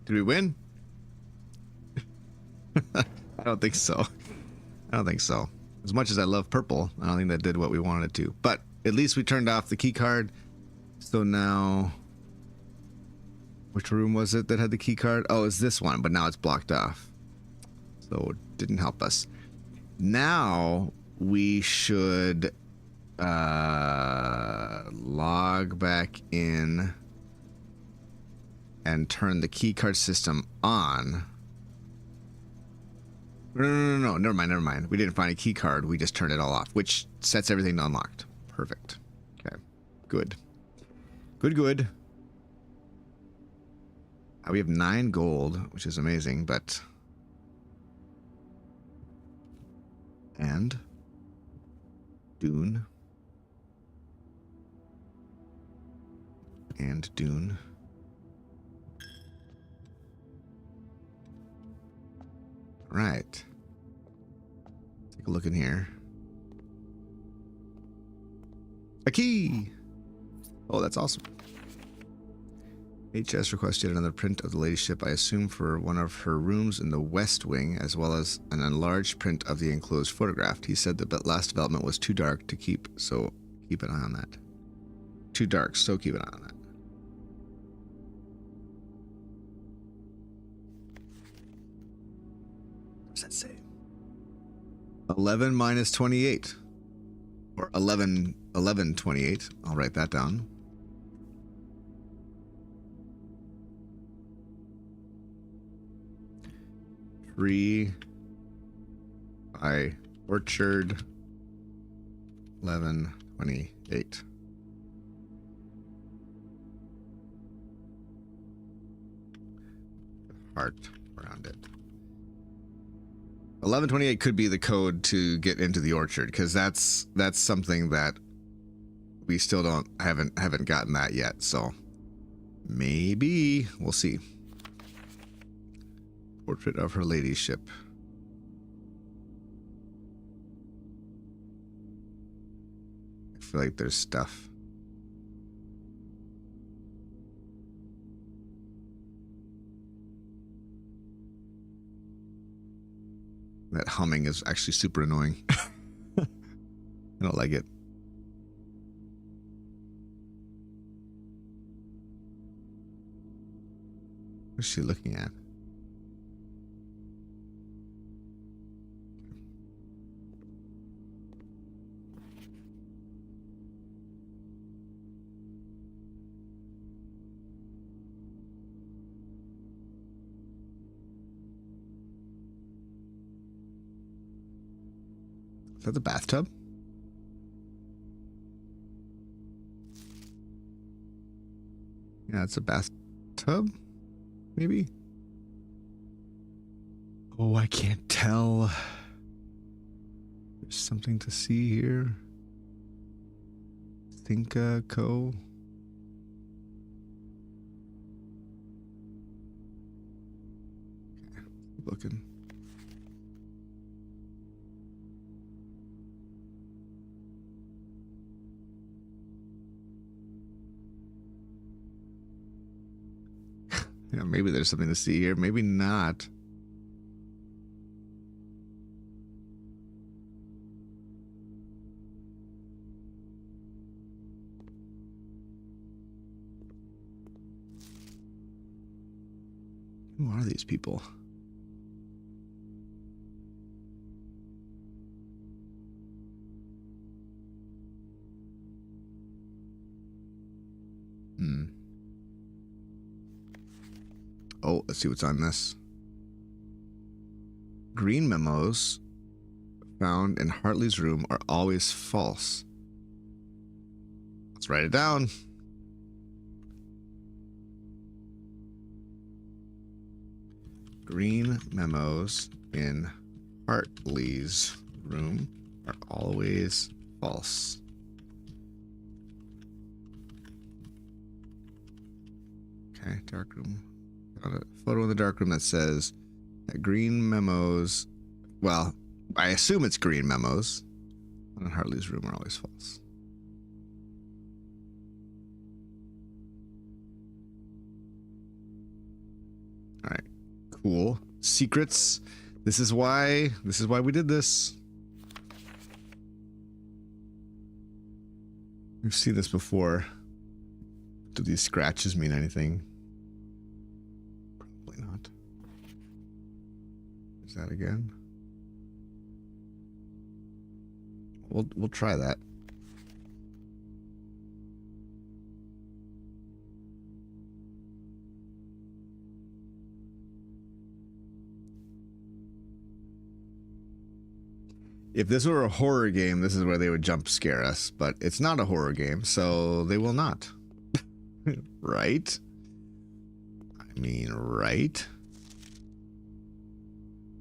Did we win? I don't think so. I don't think so. As much as I love purple, I don't think that did what we wanted it to. But at least we turned off the key card. So now, which room was it that had the key card? Oh, it's this one, but now it's blocked off. So it didn't help us. Now we should log back in and turn the key card system on. No, never mind. We didn't find a key card. We just turned it all off, which sets everything to unlocked. Perfect. Okay, good. Good. We have 9 gold, which is amazing, but... And... Dune. And Dune. Right. Take a look in here. A key! Oh, that's awesome. HS requested another print of the lady's ship, I assume for one of her rooms in the West Wing, as well as an enlarged print of the enclosed photograph. He said the last development was too dark to keep, so keep an eye on that. Too dark, so keep an eye on that. What does that say? 11 minus 28. Or 11 28. I'll write that down. Tree by orchard 1128. Heart around it. 1128 could be the code to get into the orchard, because that's something that we still haven't gotten that yet. So maybe we'll see. Portrait of her ladyship. I feel like there's stuff. That humming is actually super annoying. I don't like it. What's she looking at? Is that the bathtub? Yeah, it's a bathtub, maybe? Oh, I can't tell. There's something to see here. Thinka Co. Okay, looking. Yeah, maybe there's something to see here. Maybe not. Who are these people? Oh, let's see what's on this. Green memos found in Hartley's room are always false. Let's write it down. Green memos in Hartley's room are always false. Okay, dark room. Got a photo in the dark room that says that green memos, well, I assume it's green memos in Hartley's room are always false. All right, cool. Secrets. This is why we did this. We've seen this before. Do these scratches mean anything? Probably not. Is that again? We'll try that. If this were a horror game, this is where they would jump scare us, but it's not a horror game, so they will not. Right? I mean, right?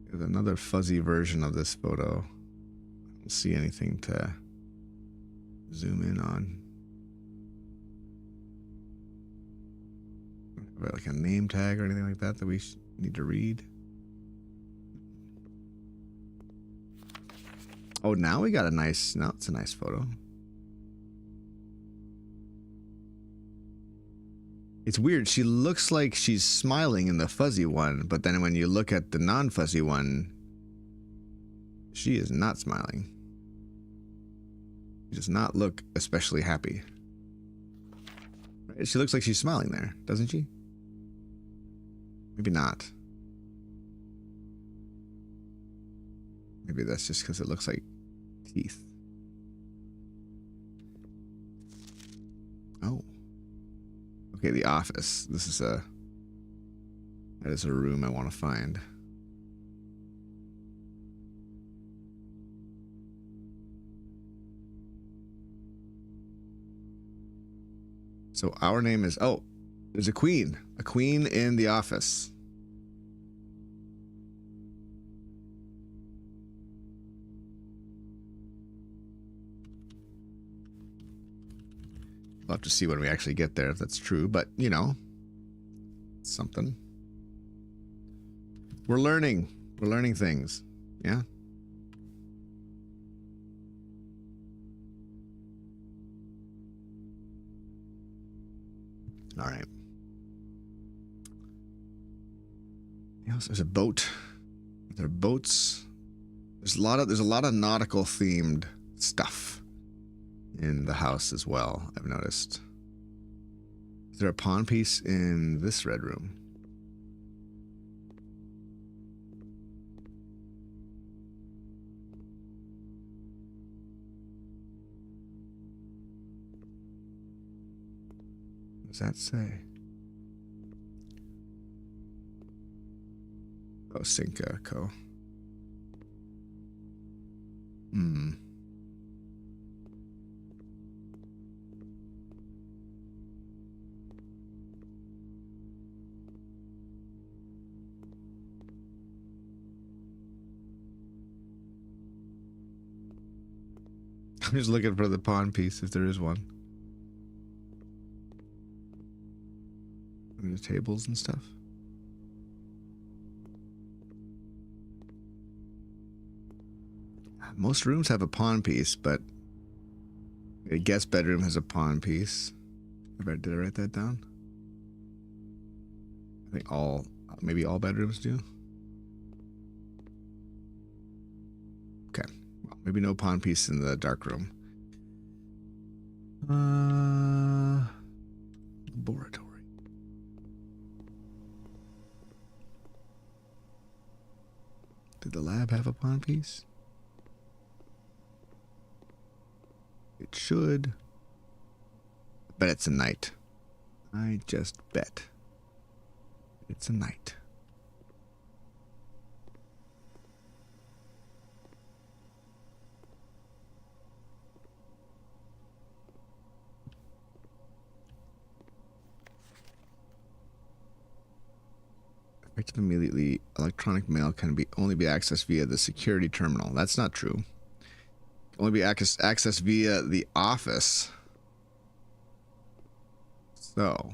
There's another fuzzy version of this photo. I don't see anything to zoom in on. Like a name tag or anything like that that we need to read. Oh, now we got a nice, no, it's a nice photo. It's weird. She looks like she's smiling in the fuzzy one, but then when you look at the non-fuzzy one, she is not smiling. She does not look especially happy. Right? She looks like she's smiling there, doesn't she? Maybe not. Maybe that's just because it looks like teeth. Oh. Okay, the office. That is a room I want to find. So our name is, oh, there's a queen in the office. We'll have to see when we actually get there if that's true, but you know, something. We're learning things. Yeah. All right. Yes, there's a boat. There are boats. There's a lot of nautical themed stuff in the house as well, I've noticed. Is there a pawn piece in this red room? What does that say? Oh, Cinca Co. Hmm. I'm just looking for the pawn piece if there is one. And the tables and stuff. Most rooms have a pawn piece, but a guest bedroom has a pawn piece. Did I write that down? I think maybe all bedrooms do. Okay, well, maybe no pawn piece in the dark room. Laboratory. Did the lab have a pawn piece? It should. Bet it's a knight. I just bet. It's a knight. Effective immediately, electronic mail can only be accessed via the security terminal. That's not true. Only be accessed via the office. So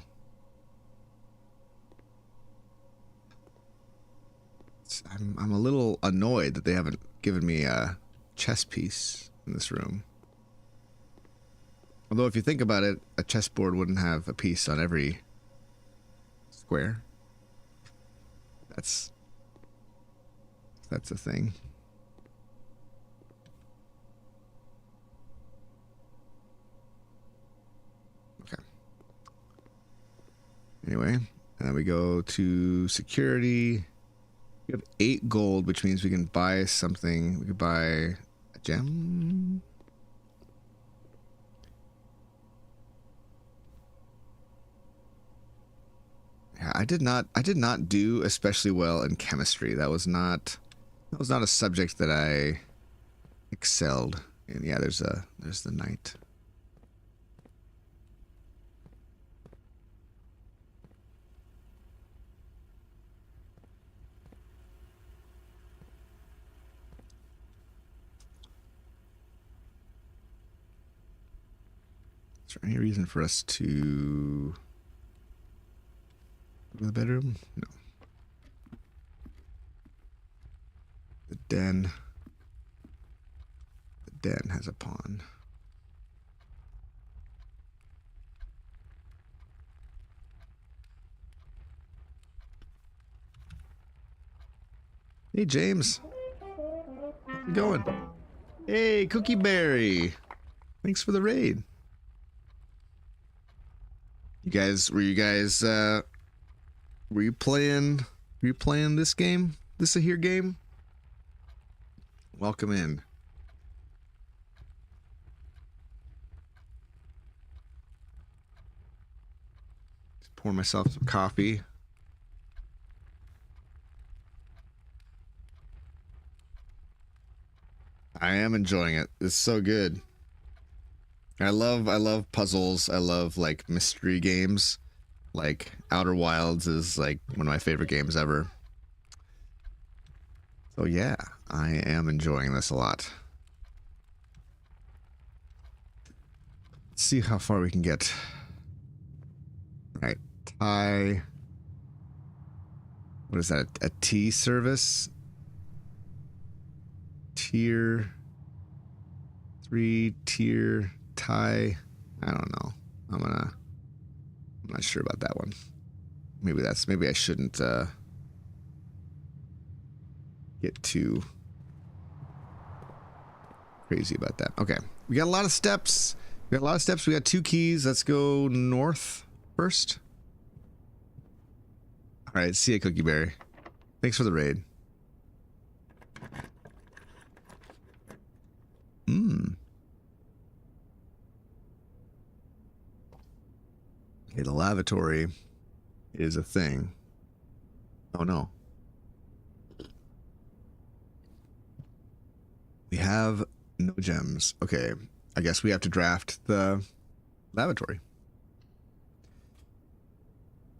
I'm a little annoyed that they haven't given me a chess piece in this room. Although if you think about it, a chessboard wouldn't have a piece on every square. That's a thing. Okay. Anyway, and then we go to security. We have 8 gold, which means we can buy something. We could buy a gem. Yeah, I did not do especially well in chemistry. That was not a subject that I excelled in. Yeah, there's the knight. Is there any reason for us to go to the bedroom? No. The den. The den has a pawn. Hey, James. How's it going? Hey, Cookie Berry. Thanks for the raid. Were you playing this game? This a here game? Welcome in. Just pour myself some coffee. I am enjoying it. It's so good. I love puzzles. I love like mystery games. Like Outer Wilds is like one of my favorite games ever. So yeah, I am enjoying this a lot. Let's see how far we can get. All right, Thai. What is that? A tea service? Tier 3 tier Thai. I don't know. I'm not sure about that one. Maybe I shouldn't get too crazy about that. Okay, we got a lot of steps. We got 2 keys. Let's go north first. All right, see ya, Cookie Berry. Thanks for the raid. Okay, the lavatory is a thing. Oh no. We have no gems. Okay, I guess we have to draft the lavatory.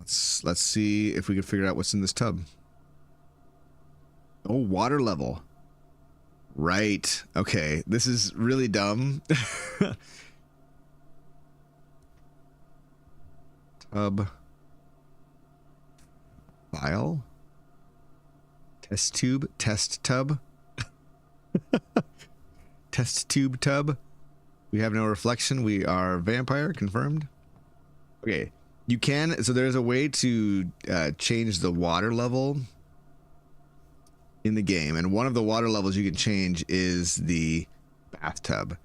Let's see if we can figure out what's in this tub. Oh, water level. Right. Okay, this is really dumb. Tub. File. Test tube. Test tub. Test tube tub. We have no reflection. We are vampire. Confirmed. Okay. You can. So there's a way to change the water level in the game. And one of the water levels you can change is the bathtub.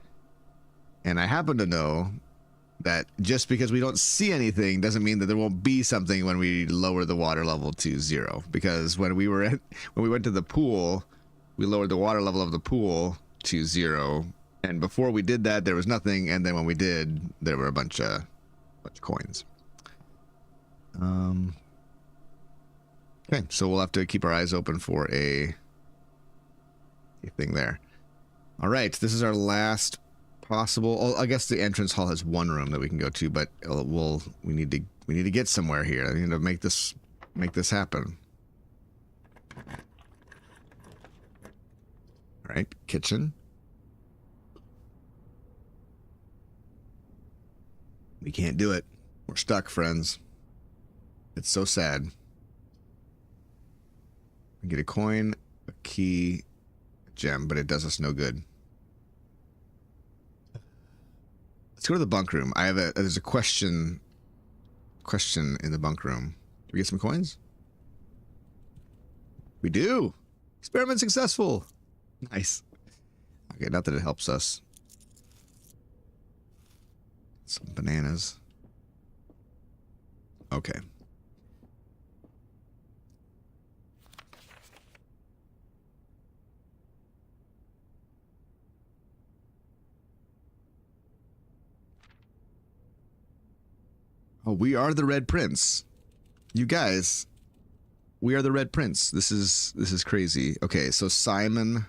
And I happen to know that just because we don't see anything doesn't mean that there won't be something when we lower the water level to 0. Because when we went to the pool, we lowered the water level of the pool to 0. And before we did that, there was nothing. And then when we did, there were a bunch of coins. Okay, so we'll have to keep our eyes open for a thing there. All right, this is our last possible. Oh, I guess the entrance hall has 1 room that we can go to, but we need to get somewhere here. I need to make this happen. All right, kitchen. We can't do it. We're stuck, friends. It's so sad. We get a coin, a key, a gem, but it does us no good. Let's go to the bunk room. There's a question in the bunk room. Do we get some coins? We do. Experiment successful. Nice. Okay, not that it helps us. Some bananas. Okay. Oh, we are the Red Prince. You guys, we are the Red Prince. This is crazy. Okay, so Simon.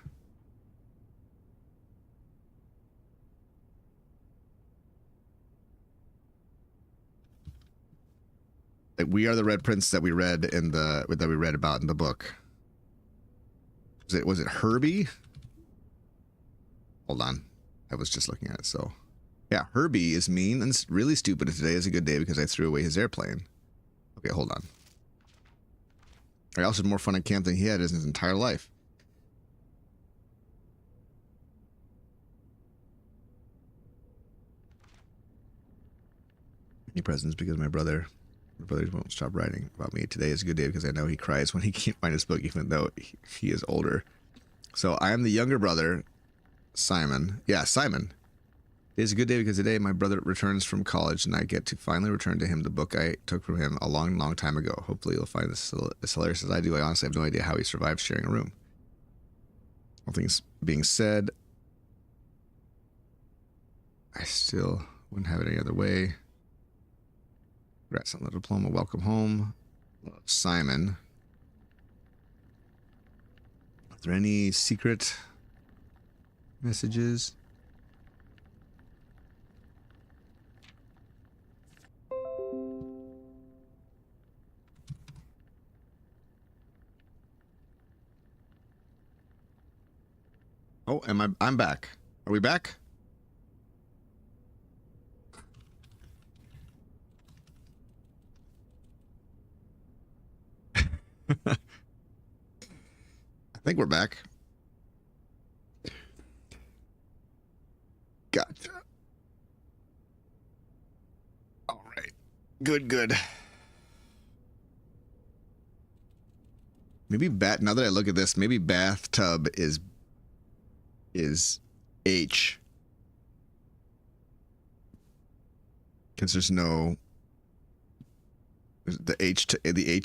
We are the Red Prince that we read about in the book. Was it Herbie? Hold on. I was just looking at it, so. Yeah, Herbie is mean and really stupid, and today is a good day because I threw away his airplane. Okay, hold on. I also had more fun at camp than he had in his entire life. Any presents because my brothers won't stop writing about me. Today is a good day because I know he cries when he can't find his book, even though he is older. So I am the younger brother, Simon. Yeah, Simon. It is a good day because today my brother returns from college and I get to finally return to him the book I took from him a long, long time ago. Hopefully you'll find this as hilarious as I do. I honestly have no idea how he survived sharing a room. All things being said, I still wouldn't have it any other way. Congrats on the diploma. Welcome home. Love, Simon. Are there any secret messages? Oh, I'm back. Are we back? I think we're back. Gotcha. All right. Good. Maybe now that I look at this, maybe bathtub is H. Because there's no... The H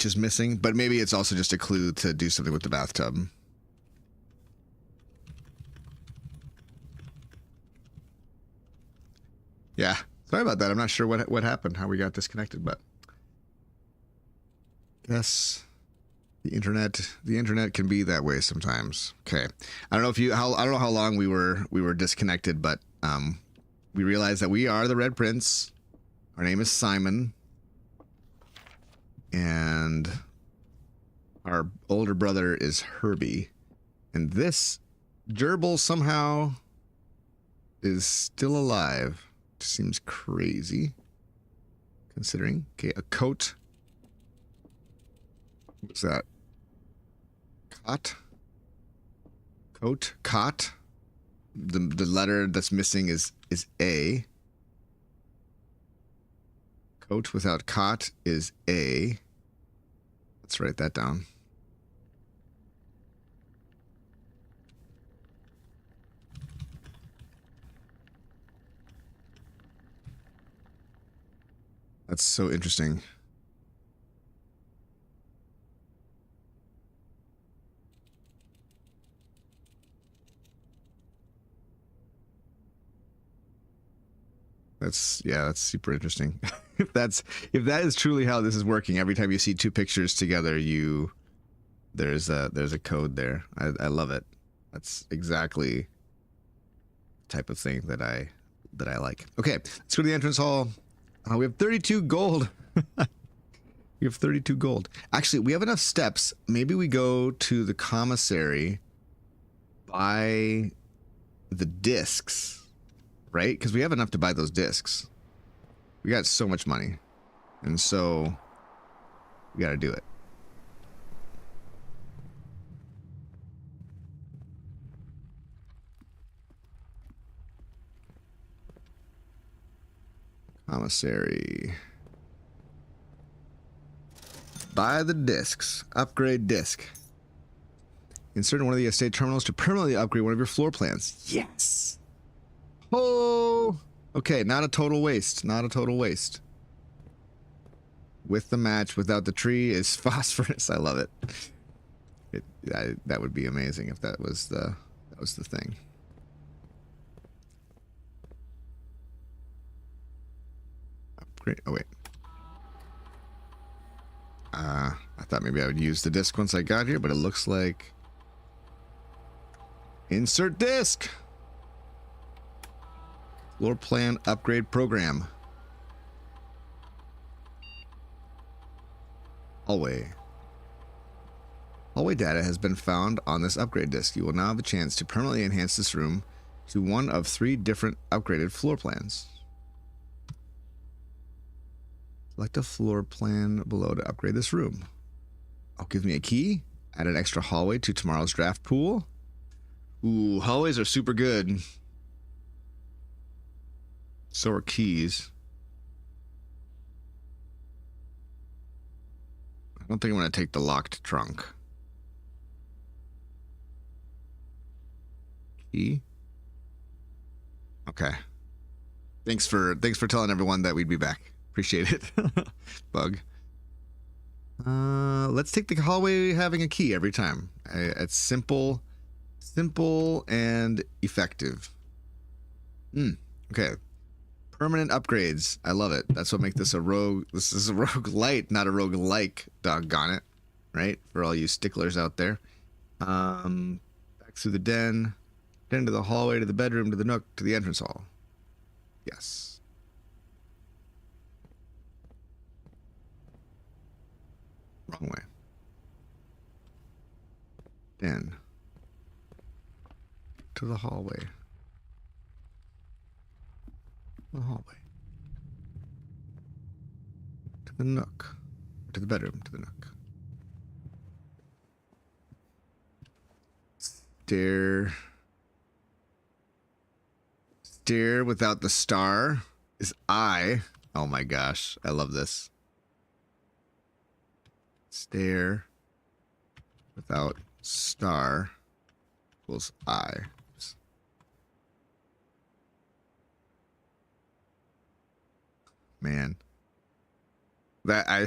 is missing, but maybe it's also just a clue to do something with the bathtub. Yeah, sorry about that. I'm not sure what happened, how we got disconnected, but yes, the internet can be that way sometimes. Okay, I don't know how long we were disconnected, but we realized that we are the Red Prince. Our name is Simon. And our older brother is Herbie. And this gerbil somehow is still alive. Seems crazy. Considering. Okay, a coat. What's that? Cot? Coat? Cot? The letter that's missing is A. Coat without cot is A. Let's write that down. That's so interesting. That's super interesting. if that is truly how this is working, every time you see two pictures together, there's a code there. I love it. That's exactly the type of thing that I like. Okay, let's go to the entrance hall. We have 32 gold. We have 32 gold. Actually, we have enough steps. Maybe we go to the commissary, buy the discs. Right? Because we have enough to buy those discs. We got so much money. And so we got to do it. Commissary. Buy the discs. Upgrade disc. Insert in one of the estate terminals to permanently upgrade one of your floor plans. Yes! Oh, okay, not a total waste. Not a total waste. With the match, without the tree is phosphorus. I love it. That would be amazing if that was the thing. Upgrade. Oh wait. I thought maybe I would use the disc once I got here, but it looks like insert disc. Floor plan upgrade program. Hallway. Hallway data has been found on this upgrade disk. You will now have a chance to permanently enhance this room to one of 3 different upgraded floor plans. Select a floor plan below to upgrade this room. Oh, give me a key. Add an extra hallway to tomorrow's draft pool. Ooh, hallways are super good. So are keys. I don't think I'm going to take the locked trunk. Key. Okay. Thanks for telling everyone that we'd be back. Appreciate it. Bug. Let's take the hallway having a key every time. It's simple and effective. Okay. Permanent upgrades. I love it. That's what makes this a rogue. This is a rogue light, not a rogue like. Doggone it. Right? For all you sticklers out there. Back through the den. Then to the hallway, to the bedroom, to the nook, to the entrance hall. Yes. Wrong way. Den. To the hallway. The hallway. To the nook. To the bedroom, to the nook. Stair. Stair without the star is I. Oh my gosh, I love this. Stair without star equals I. Man. That I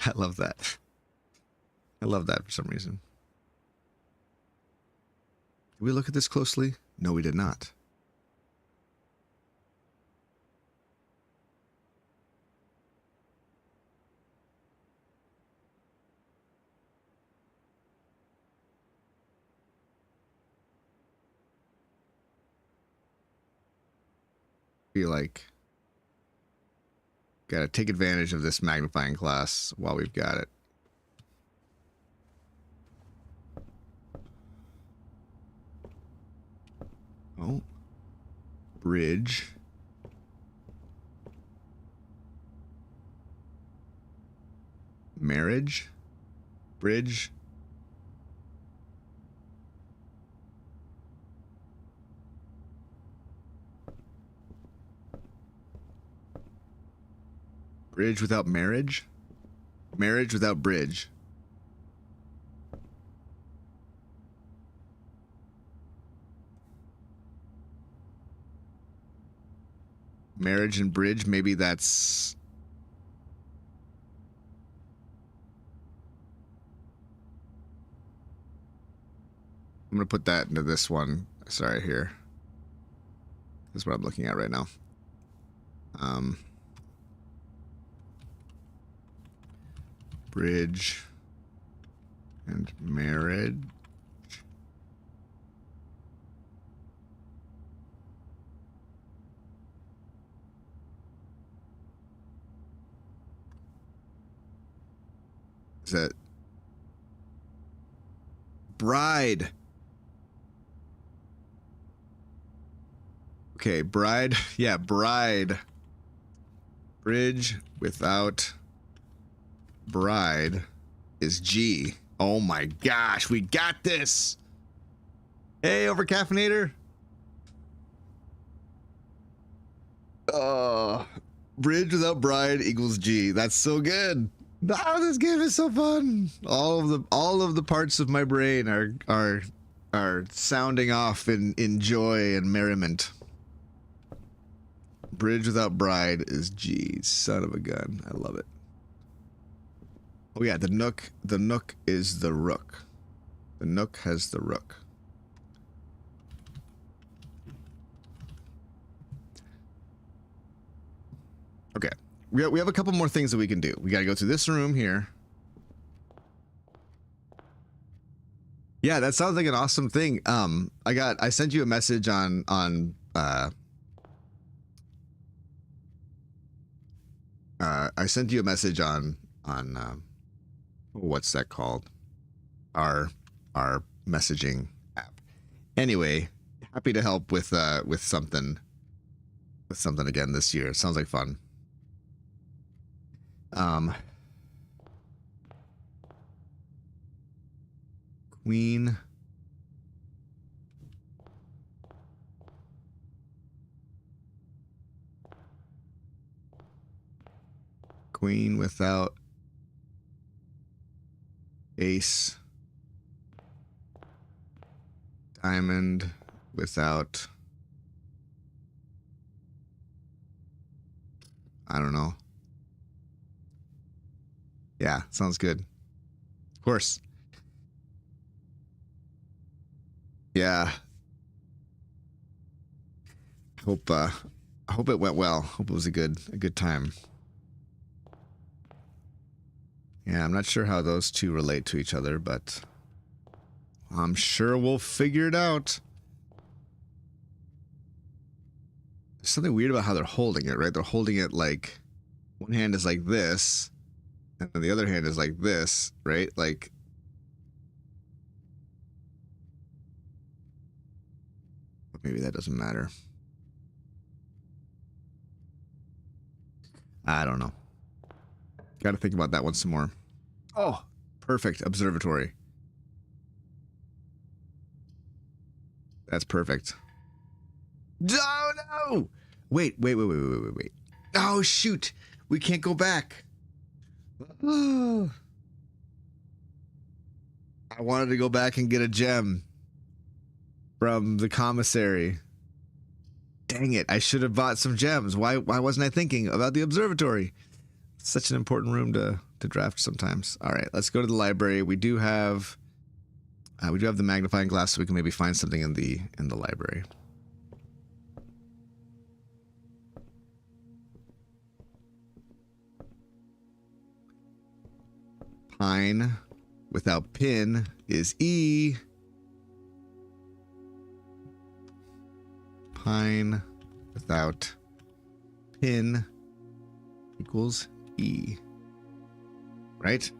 I love that. I love that for some reason. Did we look at this closely? No, we did not. Feel like gotta take advantage of this magnifying glass while we've got it. Oh, bridge. Marriage, bridge. Bridge without marriage? Marriage without bridge. Marriage and bridge, maybe that's... I'm going to put that into this one. Sorry, here. This is what I'm looking at right now. Bridge and marriage. Is that bride? Okay, bride. Yeah, bride. Bridge without bride is G. Oh my gosh, we got this. Hey, over caffeinator. Bridge without bride equals G. That's so good. Oh, this game is so fun. All of the parts of my brain are sounding off in joy and merriment. Bridge without bride is G. Son of a gun. I love it. Oh yeah, the nook. The nook is the rook. The nook has the rook. Okay. We have a couple more things that we can do. We got to go through this room here. Yeah, that sounds like an awesome thing. I sent you a message on I sent you a message on what's that called? Our messaging app. Anyway, happy to help with something again this year. It sounds like fun. Queen. Queen without ace. Diamond without, I don't know. Yeah, sounds good. Of course. Yeah. Hope it went well. Hope it was a good time. Yeah, I'm not sure how those two relate to each other, but I'm sure we'll figure it out. There's something weird about how they're holding it, right? They're holding it like one hand is like this, and then the other hand is like this, right? Like, maybe that doesn't matter. I don't know. Got to think about that one some more. Oh, perfect. Observatory. That's perfect. Oh, no! Wait. Oh, shoot. We can't go back. Oh. I wanted to go back and get a gem from the commissary. Dang it, I should have bought some gems. Why wasn't I thinking about the observatory? It's such an important room to draft sometimes. All right, let's go to the library. We do have the magnifying glass, so we can maybe find something in the library. Pine without pin is E. Pine without pin equals E. Right?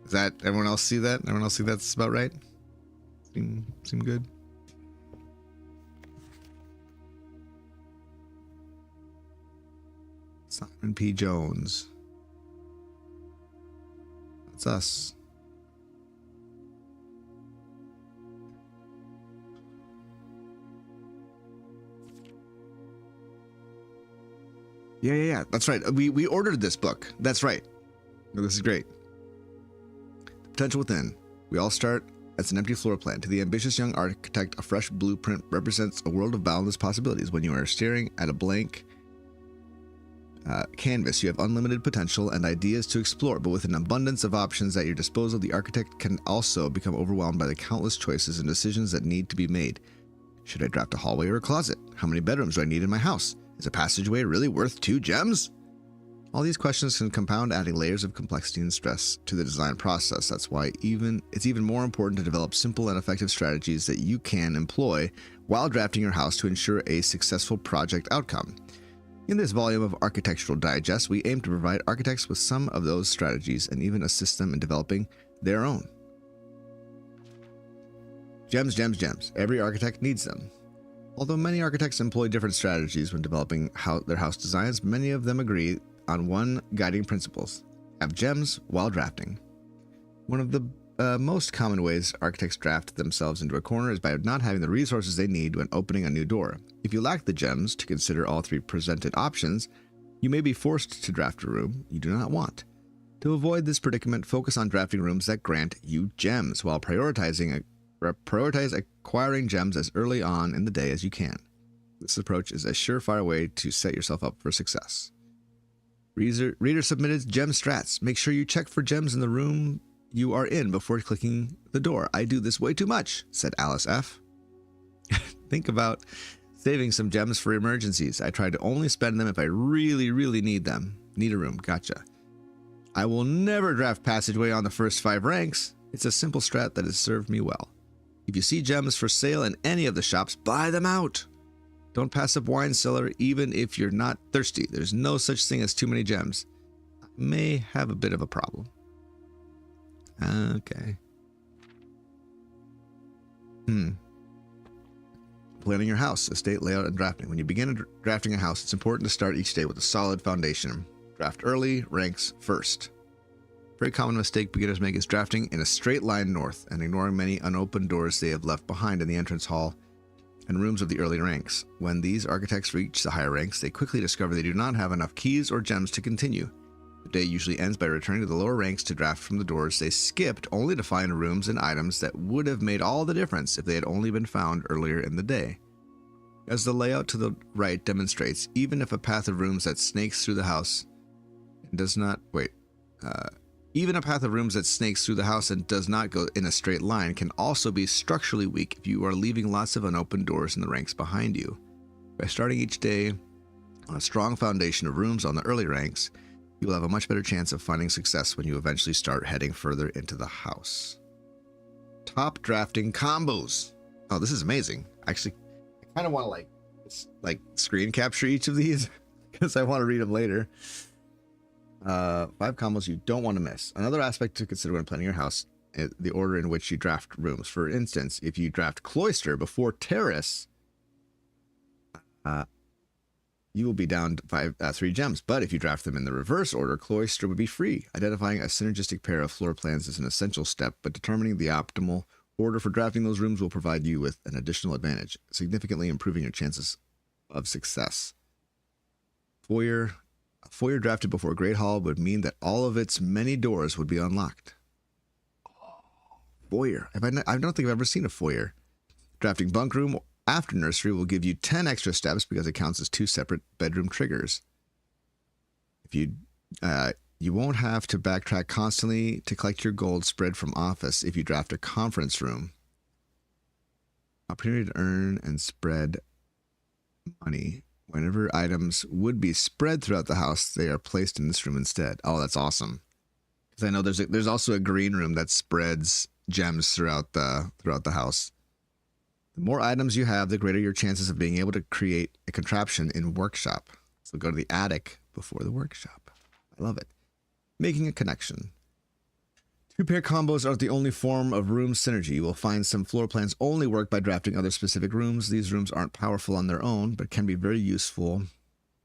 Is that, everyone else see that? Everyone else see that's about right? Seem good? Simon P. Jones. That's us. Yeah. That's right. We ordered this book. That's right. No, this is great. The Potential Within. We all start as an empty floor plan. To the ambitious young architect, a fresh blueprint represents a world of boundless possibilities. When you are staring at a blank canvas, you have unlimited potential and ideas to explore, but with an abundance of options at your disposal, the architect can also become overwhelmed by the countless choices and decisions that need to be made. Should I draft a hallway or a closet? How many bedrooms do I need in my house? Is a passageway really worth 2 gems? All these questions can compound, adding layers of complexity and stress to the design process. That's why it's even more important to develop simple and effective strategies that you can employ while drafting your house to ensure a successful project outcome. In this volume of Architectural Digest, we aim to provide architects with some of those strategies and even assist them in developing their own. Gems, gems, gems. Every architect needs them. Although many architects employ different strategies when developing their house designs, many of them agree on one guiding principles: have gems while drafting. One of the most common ways architects draft themselves into a corner is by not having the resources they need when opening a new door. If you lack the gems to consider all 3 presented options, you may be forced to draft a room you do not want. To avoid this predicament, focus on drafting rooms that grant you gems while prioritize acquiring gems as early on in the day as you can. This approach is a surefire way to set yourself up for success. Reader submitted gem strats. Make sure you check for gems in the room you are in before clicking the door. I do this way too much, said Alice F. Think about saving some gems for emergencies. I try to only spend them if I really, really need them. Need a room. Gotcha. I will never draft passageway on the first 5 ranks. It's a simple strat that has served me well. If you see gems for sale in any of the shops, buy them out. Don't pass up wine cellar even if you're not thirsty. There's no such thing as too many gems. I may have a bit of a problem. Okay. Planning your house, estate layout, and drafting. When you begin drafting a house, it's important to start each day with a solid foundation. Draft early, ranks first. Very common mistake beginners make is drafting in a straight line north and ignoring many unopened doors they have left behind in the entrance hall and rooms of the early ranks. When these architects reach the higher ranks, they quickly discover they do not have enough keys or gems to continue. The day usually ends by returning to the lower ranks to draft from the doors they skipped, only to find rooms and items that would have made all the difference if they had only been found earlier in the day. As the layout to the right demonstrates, even if a path of rooms that snakes through the house does not even a path of rooms that snakes through the house and does not go in a straight line can also be structurally weak if you are leaving lots of unopened doors in the ranks behind you. By starting each day on a strong foundation of rooms on the early ranks, you will have a much better chance of finding success when you eventually start heading further into the house. Top drafting combos. Oh, this is amazing. Actually, I kind of want to like screen capture each of these because I want to read them later. 5 combos you don't want to miss. Another aspect to consider when planning your house is the order in which you draft rooms. For instance, if you draft cloister before terrace, you will be down 3 gems. But if you draft them in the reverse order, cloister would be free. Identifying a synergistic pair of floor plans is an essential step, but determining the optimal order for drafting those rooms will provide you with an additional advantage, significantly improving your chances of success. A foyer drafted before Great Hall would mean that all of its many doors would be unlocked. Foyer. I don't think I've ever seen a foyer. Drafting bunk room after nursery will give you 10 extra steps because it counts as 2 separate bedroom triggers. If you won't have to backtrack constantly to collect your gold spread from office if you draft a conference room. Opportunity to earn and spread money. Whenever items would be spread throughout the house, they are placed in this room instead. Oh, that's awesome. Because I know there's also a green room that spreads gems throughout the house. The more items you have, the greater your chances of being able to create a contraption in workshop. So go to the attic before the workshop. I love it. Making a connection. 2-pair combos are the only form of room synergy. You will find some floor plans only work by drafting other specific rooms. These rooms aren't powerful on their own, but can be very useful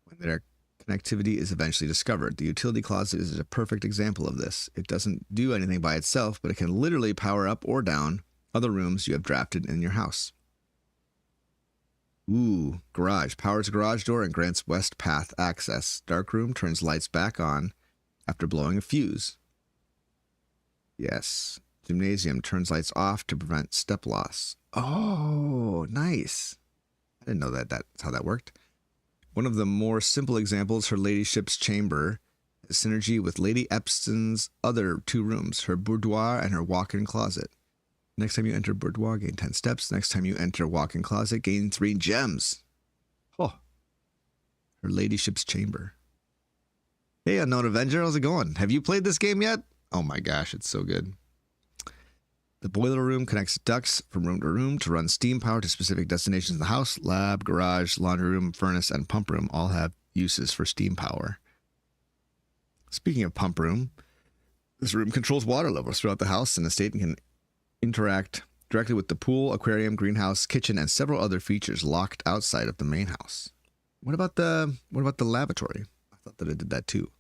when their connectivity is eventually discovered. The utility closet is a perfect example of this. It doesn't do anything by itself, but it can literally power up or down other rooms you have drafted in your house. Ooh, garage. Powers garage door and grants west path access. Dark room turns lights back on after blowing a fuse. Yes. Gymnasium turns lights off to prevent step loss. Oh, nice. I didn't know that's how that worked. One of the more simple examples, her ladyship's chamber, has synergy with Lady Epson's other 2 rooms, her boudoir and her walk-in closet. Next time you enter boudoir, gain 10 steps. Next time you enter walk-in closet, gain 3 gems. Oh. Her ladyship's chamber. Hey, Unknown Avenger, how's it going? Have you played this game yet? Oh my gosh, it's so good. The boiler room connects ducts from room to room to run steam power to specific destinations in the house. Lab, garage, laundry room, furnace, and pump room all have uses for steam power. Speaking of pump room, this room controls water levels throughout the house and estate and can interact directly with the pool, aquarium, greenhouse, kitchen, and several other features locked outside of the main house. What about the lavatory? I thought that it did that too.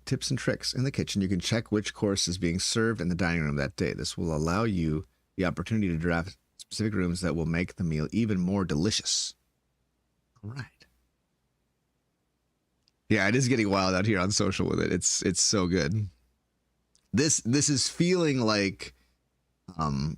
Tips and tricks. In the kitchen, you can check which course is being served in the dining room that day. This will allow you the opportunity to draft specific rooms that will make the meal even more delicious. All right. Yeah, it is getting wild out here on social with it. It's so good. This is feeling like I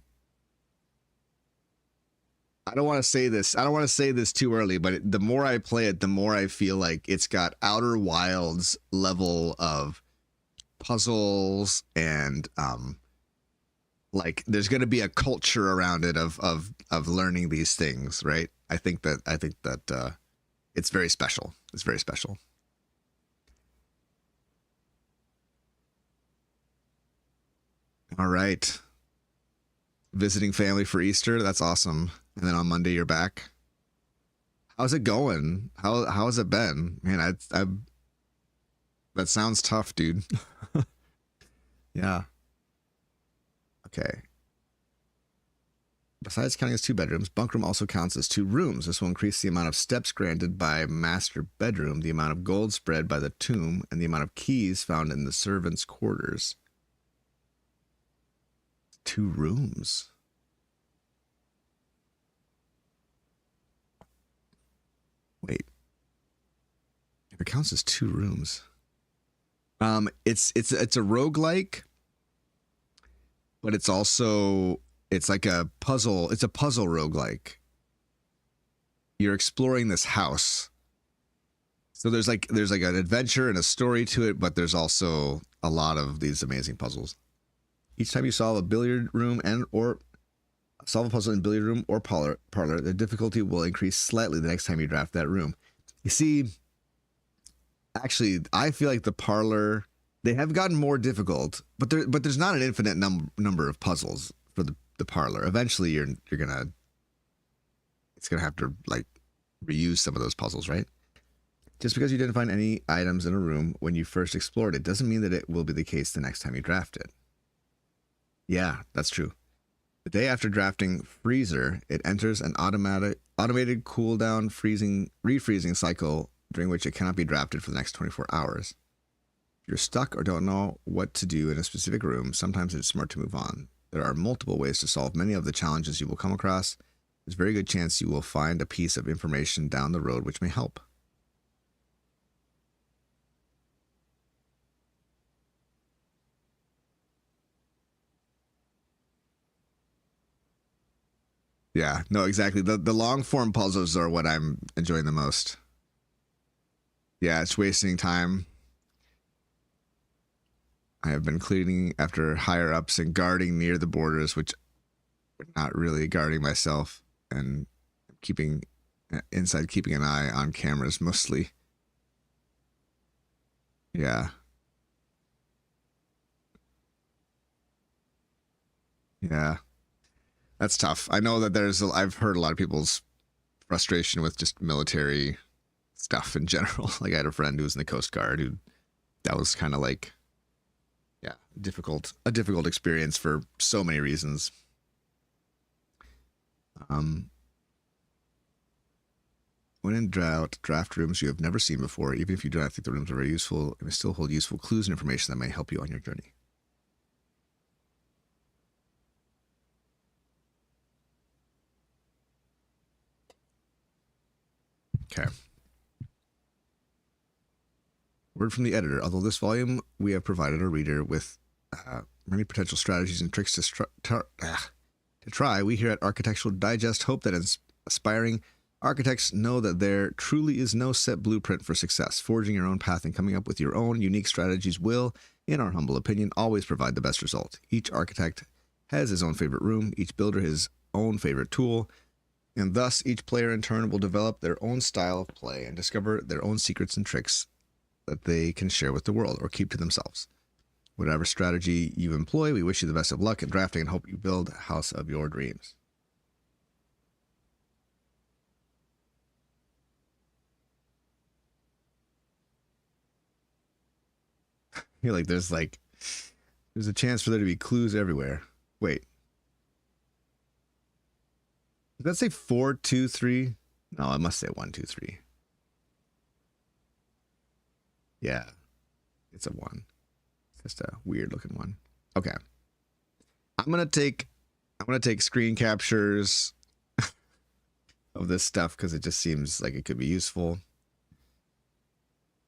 don't want to say this. I don't want to say this too early, but the more I play it, the more I feel like it's got Outer Wilds level of puzzles and like there's going to be a culture around it of learning these things, right? I think that it's very special. It's very special. All right. Visiting family for Easter. That's awesome. And then on Monday you're back. How's it going? How has it been? Man, I that sounds tough, dude. Yeah. Okay. Besides counting as 2 bedrooms, bunk room also counts as 2 rooms. This will increase the amount of steps granted by master bedroom, the amount of gold spread by the tomb, and the amount of keys found in the servants' quarters. 2 rooms. Wait. If it counts as 2 rooms. It's a roguelike, but it's like a puzzle. It's a puzzle roguelike. You're exploring this house. So there's like an adventure and a story to it, but there's also a lot of these amazing puzzles. Each time you solve a billiard room or solve a puzzle in billiard room or parlor, the difficulty will increase slightly the next time you draft that room. You see, actually, I feel like the parlor, they have gotten more difficult, but there's not an infinite number of puzzles for the parlor. Eventually, it's gonna have to like reuse some of those puzzles, right? Just because you didn't find any items in a room when you first explored it doesn't mean that it will be the case the next time you draft it. Yeah, that's true. The day after drafting freezer, it enters an automated cooldown refreezing cycle during which it cannot be drafted for the next 24 hours. If you're stuck or don't know what to do in a specific room, sometimes it's smart to move on. There are multiple ways to solve many of the challenges you will come across. There's a very good chance you will find a piece of information down the road which may help. Yeah, no, exactly. The long form puzzles are what I'm enjoying the most. Yeah, it's wasting time. I have been cleaning after higher ups and guarding near the borders, which not really guarding myself, and keeping inside, keeping an eye on cameras mostly. Yeah. Yeah. That's tough. I know that I've heard a lot of people's frustration with just military stuff in general. Like I had a friend who was in the Coast Guard who that was kind of like, yeah, a difficult experience for so many reasons. When in draft rooms you have never seen before, even if you do not think the rooms are very useful, it may still hold useful clues and information that may help you on your journey. Okay. Word from the editor. Although this volume, we have provided our reader with many potential strategies and tricks to try, we here at Architectural Digest hope that aspiring architects know that there truly is no set blueprint for success. Forging your own path and coming up with your own unique strategies will, in our humble opinion, always provide the best result. Each architect has his own favorite room, each builder his own favorite tool, and thus each player in turn will develop their own style of play and discover their own secrets and tricks that they can share with the world or keep to themselves. Whatever strategy you employ, we wish you the best of luck in drafting and hope you build a house of your dreams. You're like, there's a chance for there to be clues everywhere. Wait. Does that say 4, 2, 3? No, it must say 1, 2, 3. Yeah. It's a 1. It's just a weird looking one. Okay. I'm gonna take screen captures of this stuff because it just seems like it could be useful.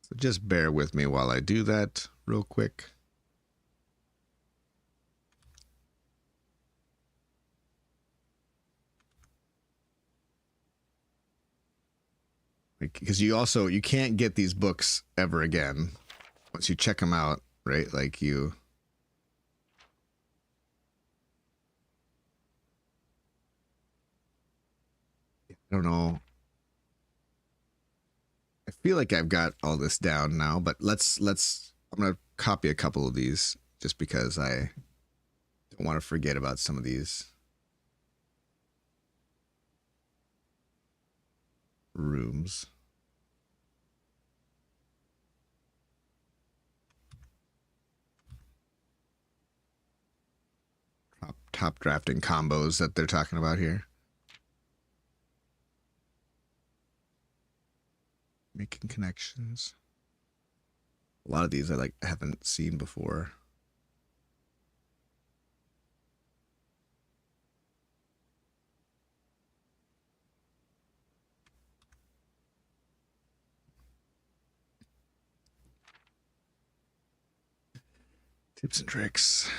So just bear with me while I do that real quick. Because you can't get these books ever again once you check them out, right? Like you. I don't know. I feel like I've got all this down now, but I'm gonna copy a couple of these just because I don't want to forget about some of these rooms. Top drafting combos that they're talking about here. Making connections. A lot of these I haven't seen before. Tips and tricks.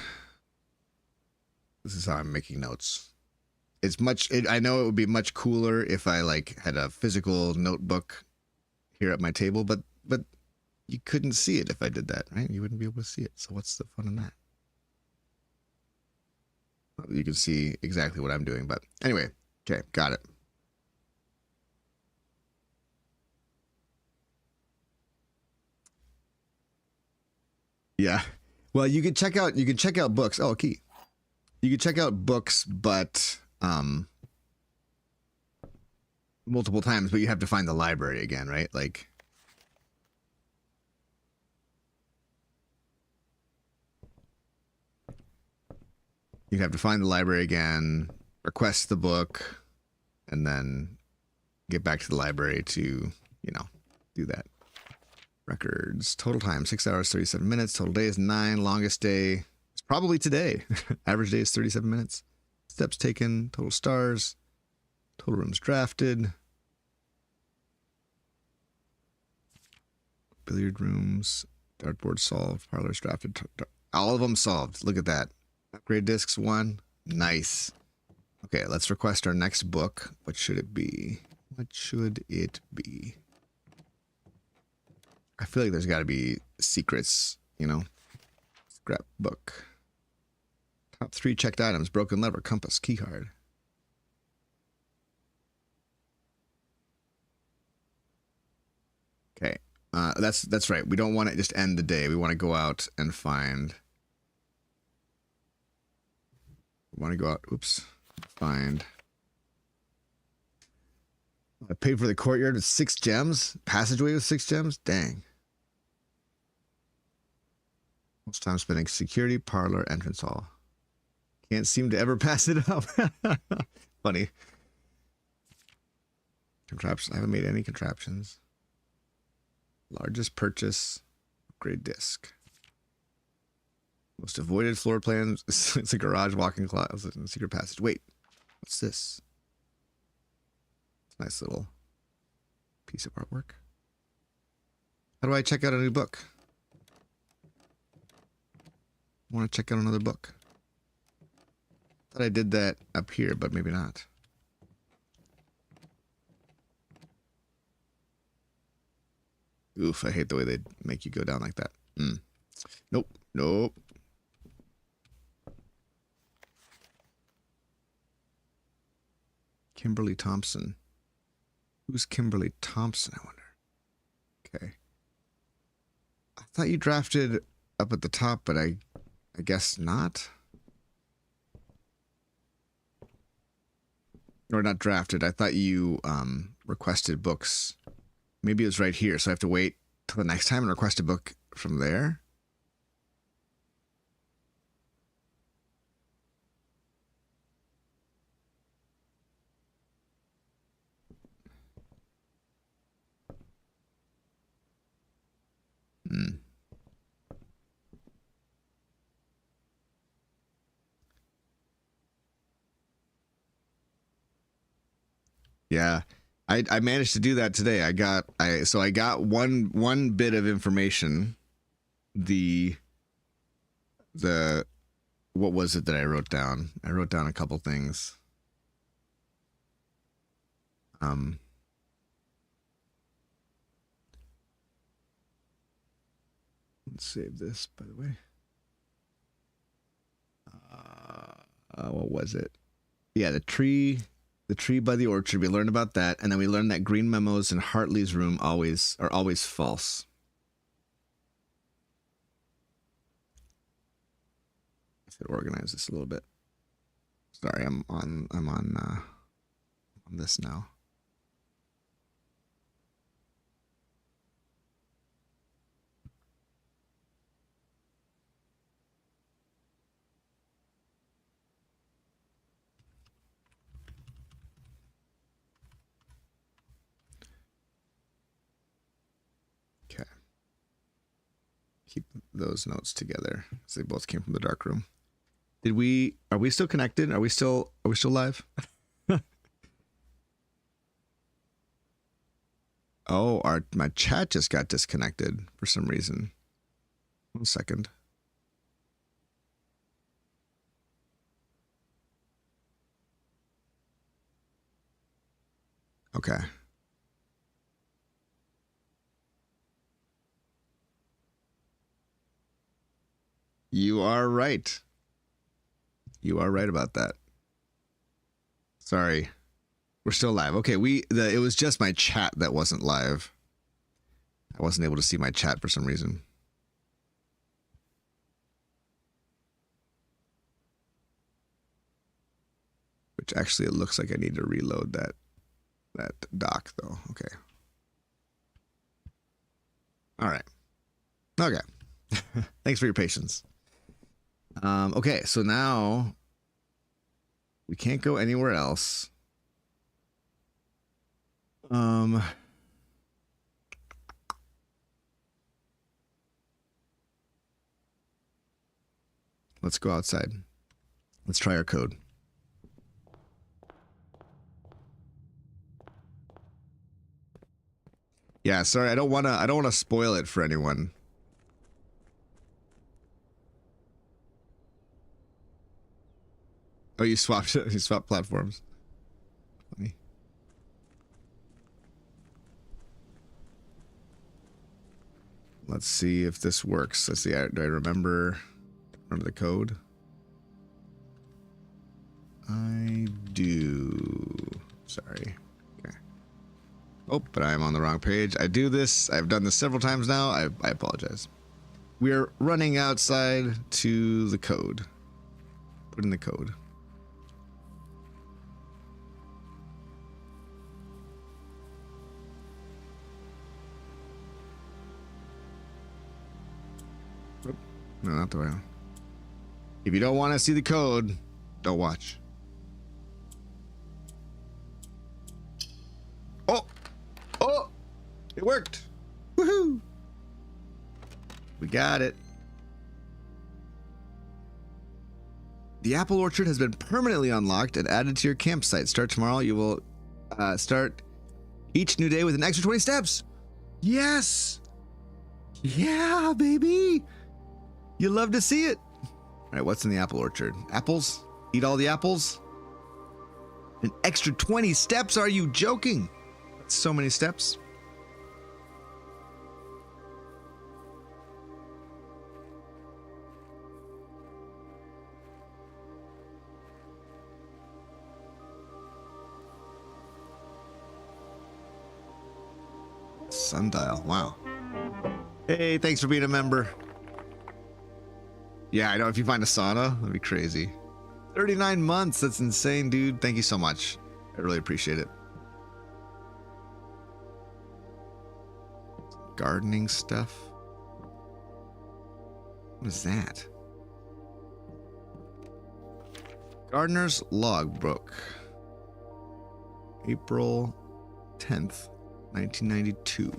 This is how I'm making notes. I know it would be much cooler if I had a physical notebook here at my table, but you couldn't see it if I did that, right? You wouldn't be able to see it. So what's the fun in that? You can see exactly what I'm doing, but anyway, okay, got it. Yeah. Well, you can check out books. Oh, key. You can check out books, but multiple times, but you have to find the library again, right? Like, you'd have to find the library again, request the book, and then get back to the library to, do that. Records. Total time, 6 hours, 37 minutes. Total day is 9. Longest day is probably today. Average day is 37 minutes. Steps taken. Total stars. Total rooms drafted. Billiard rooms. Dartboard solved. Parlors drafted. All of them solved. Look at that. Upgrade discs 1. Nice. Okay, let's request our next book. What should it be? What should it be? I feel like there's got to be secrets, you know? Scrapbook. Top 3 checked items. Broken lever, compass, key card. Okay. That's right. We don't want to just end the day. We want to go out and find... We want to go out... Oops. Find... I paid for the courtyard with 6 gems? Passageway with 6 gems? Dang. Most time spending security, parlor, entrance hall. Can't seem to ever pass it up. Funny. Contraptions. I haven't made any contraptions. Largest purchase. Upgrade disc. Most avoided floor plans. It's a garage, walk-in closet, and secret passage. Wait. What's this? It's a nice little piece of artwork. How do I check out a new book? I want to check out another book. Thought I did that up here, but maybe not. Oof, I hate the way they make you go down like that. Nope, nope. Kimberly Thompson. Who's Kimberly Thompson, I wonder? Okay. I thought you drafted up at the top, but I guess not. Or not drafted. I thought you requested books. Maybe it was right here, so I have to wait till the next time and request a book from there. Yeah. I managed to do that today. I got one bit of information. The what was it that I wrote down? I wrote down a couple things. Let's save this, by the way. What was it? Yeah, the tree by the orchard. We learned about that, and then we learned that green memos in Hartley's room are always false. I should organize this a little bit. Sorry, I'm on this now. Okay. Keep those notes together because they both came from the dark room. Are we still connected? Are we still live? Oh, my chat just got disconnected for some reason. 1 second. Okay. You are right. You are right about that. Sorry. We're still live. Okay, it was just my chat that wasn't live. I wasn't able to see my chat for some reason. Which actually it looks like I need to reload that doc though. Okay. All right. Okay. Thanks for your patience. Okay, so now we can't go anywhere else. Let's go outside. Let's try our code. Yeah, sorry, I don't wanna spoil it for anyone. Oh, you swapped platforms. Funny. Let's see if this works. Let's see. Do I remember the code? I do. Sorry. Okay. Oh, but I am on the wrong page. I do this. I've done this several times now. I apologize. We are running outside to the code. Put in the code. No, not the way. If you don't want to see the code, don't watch. Oh! Oh! It worked! Woohoo! We got it. The apple orchard has been permanently unlocked and added to your campsite. Start tomorrow. You will start each new day with an extra 20 steps. Yes! Yeah, baby! You love to see it. All right, what's in the apple orchard? Apples? Eat all the apples? An extra 20 steps? Are you joking? That's so many steps. Sundial. Wow. Hey, thanks for being a member. Yeah, I know. If you find a sauna, that'd be crazy. 39 months. That's insane, dude. Thank you so much. I really appreciate it. Gardening stuff. What is that? Gardener's Logbook. April 10th, 1992.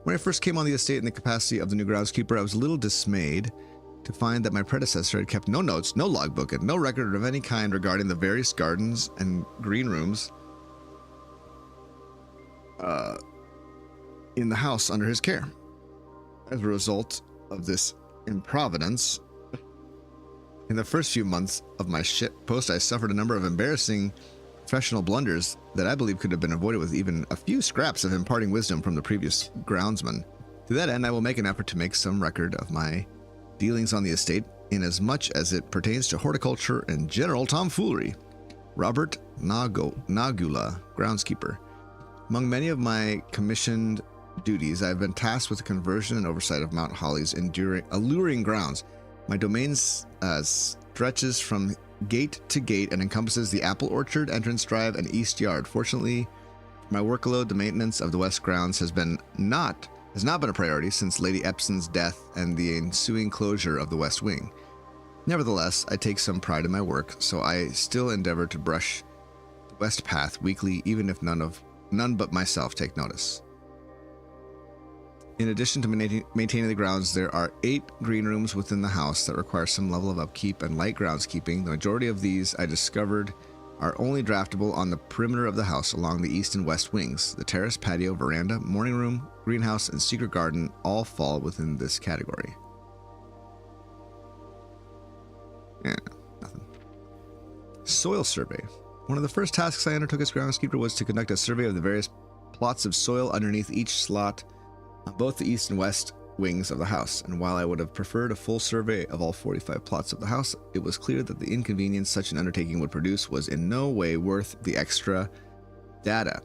When I first came on the estate in the capacity of the new groundskeeper, I was a little dismayed to find that my predecessor had kept no notes, no logbook, and no record of any kind regarding the various gardens and green rooms in the house under his care. As a result of this improvidence, in the first few months of my ship post, I suffered a number of embarrassing professional blunders that I believe could have been avoided with even a few scraps of imparting wisdom from the previous groundsman. To that end, I will make an effort to make some record of my dealings on the estate in as much as it pertains to horticulture and general tomfoolery. Robert Nagula, groundskeeper. Among many of my commissioned duties, I have been tasked with the conversion and oversight of Mount Holly's alluring grounds. My domain stretches from gate to gate and encompasses the apple orchard, entrance drive, and east yard. Fortunately, for my workload, the maintenance of the west grounds has not been a priority since Lady Epson's death and the ensuing closure of the west wing. Nevertheless, I take some pride in my work, so I still endeavor to brush the west path weekly, even if none but myself take notice. In addition to maintaining the grounds, there are 8 green rooms within the house that require some level of upkeep and light groundskeeping. The majority of these, I discovered, are only draftable on the perimeter of the house along the east and west wings. The terrace, patio, veranda, morning room, greenhouse, and secret garden all fall within this category. Yeah, nothing. Soil survey. One of the first tasks I undertook as groundskeeper was to conduct a survey of the various plots of soil underneath each slot on both the east and west wings of the house, and while I would have preferred a full survey of all 45 plots of the house, it was clear that the inconvenience such an undertaking would produce was in no way worth the extra data,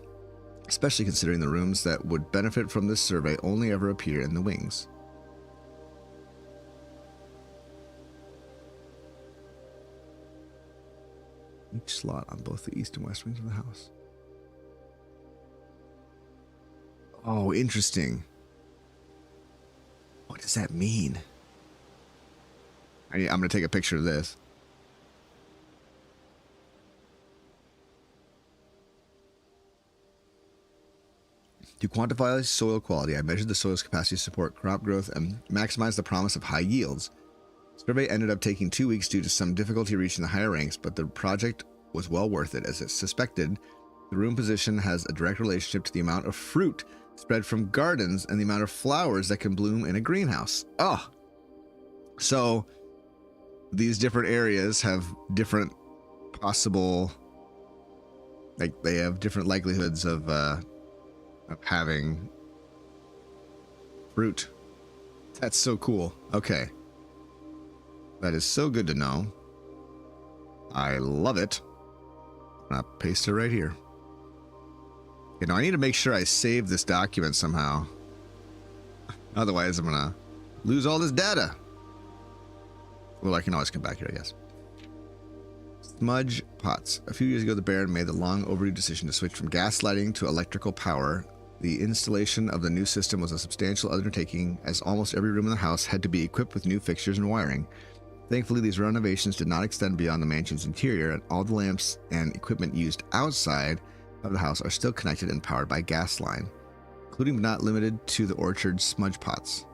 especially considering the rooms that would benefit from this survey only ever appear in the wings. Each slot on both the east and west wings of the house. Oh, interesting. What does that mean? I'm going to take a picture of this. To quantify soil quality, I measured the soil's capacity to support crop growth and maximize the promise of high yields. The survey ended up taking 2 weeks due to some difficulty reaching the higher ranks, but the project was well worth it. As it suspected, the room position has a direct relationship to the amount of fruit spread from gardens and the amount of flowers that can bloom in a greenhouse. Oh, so these different areas have different possible, like they have different likelihoods of having fruit. That's so cool. Okay. That is so good to know. I love it. I'm gonna paste it right here. You know, I need to make sure I save this document somehow. Otherwise, I'm gonna lose all this data. Well, I can always come back here, I guess. Smudge pots. A few years ago, the Baron made the long overdue decision to switch from gas lighting to electrical power. The installation of the new system was a substantial undertaking, as almost every room in the house had to be equipped with new fixtures and wiring. Thankfully, these renovations did not extend beyond the mansion's interior, and all the lamps and equipment used outside of the house are still connected and powered by gas line, including but not limited to the orchard's smudge pots.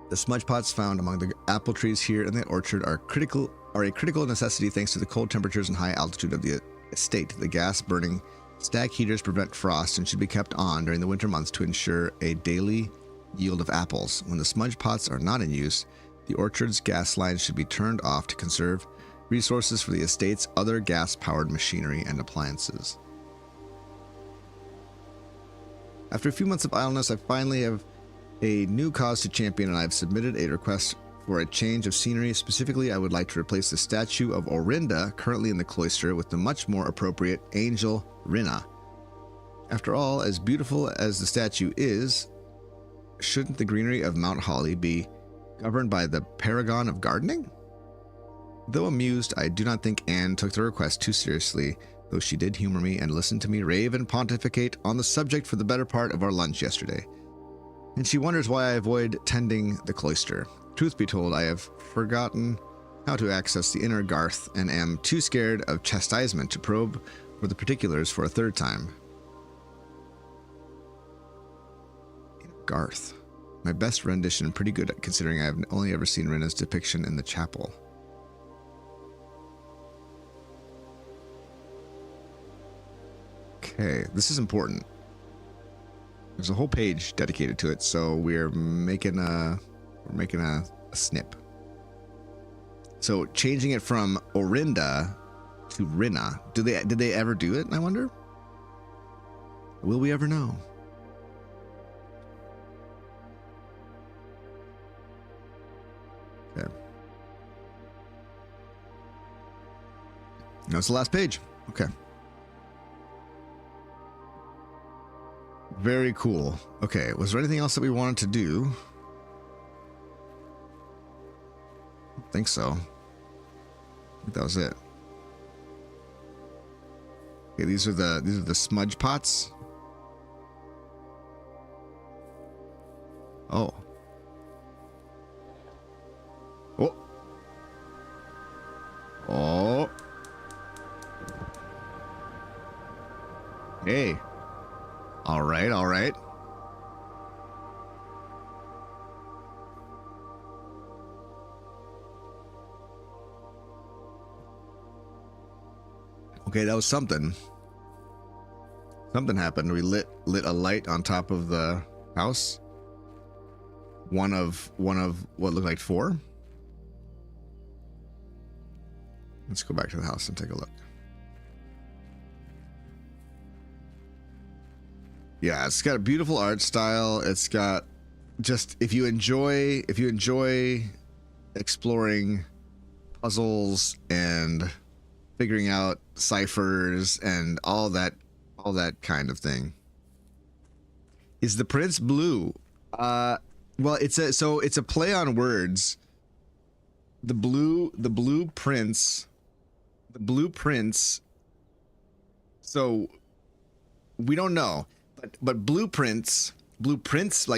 The smudge pots found among the apple trees here in the orchard are a critical necessity thanks to the cold temperatures and high altitude of the estate. The gas burning stack heaters prevent frost and should be kept on during the winter months to ensure a daily yield of apples. When the smudge pots are not in use, the orchard's gas lines should be turned off to conserve resources for the estate's other gas-powered machinery and appliances. After a few months of idleness, I finally have a new cause to champion, and I've submitted a request for a change of scenery. Specifically, I would like to replace the statue of Orinda, currently in the cloister, with the much more appropriate angel Rinna. After all, as beautiful as the statue is, shouldn't the greenery of Mount Holly be governed by the paragon of gardening? Though amused, I do not think Anne took the request too seriously, though she did humor me and listen to me rave and pontificate on the subject for the better part of our lunch yesterday. And she wonders why I avoid tending the cloister. Truth be told, I have forgotten how to access the inner garth and am too scared of chastisement to probe for the particulars for a third time. Inner garth. My best rendition, pretty good considering I have only ever seen Rinna's depiction in the chapel. Okay, this is important. There's a whole page dedicated to it, so we're making a snip. So changing it from Orinda to Rinna. Did they ever do it, I wonder? Will we ever know? Okay. No, it's the last page. Okay. Very cool. Okay, was there anything else that we wanted to do? I don't think so. I think that was it. Okay, these are the smudge pots. Oh. Oh. Oh. Hey. All right, all right. Okay, that was something. Something happened. We lit a light on top of the house. One of what looked like 4. Let's go back to the house and take a look. Yeah, it's got a beautiful art style. It's got just if you enjoy exploring puzzles and figuring out ciphers and all that kind of thing. Is the prince blue? Well, it's a play on words. The blue prince. So we don't know. But blueprints like PRINTS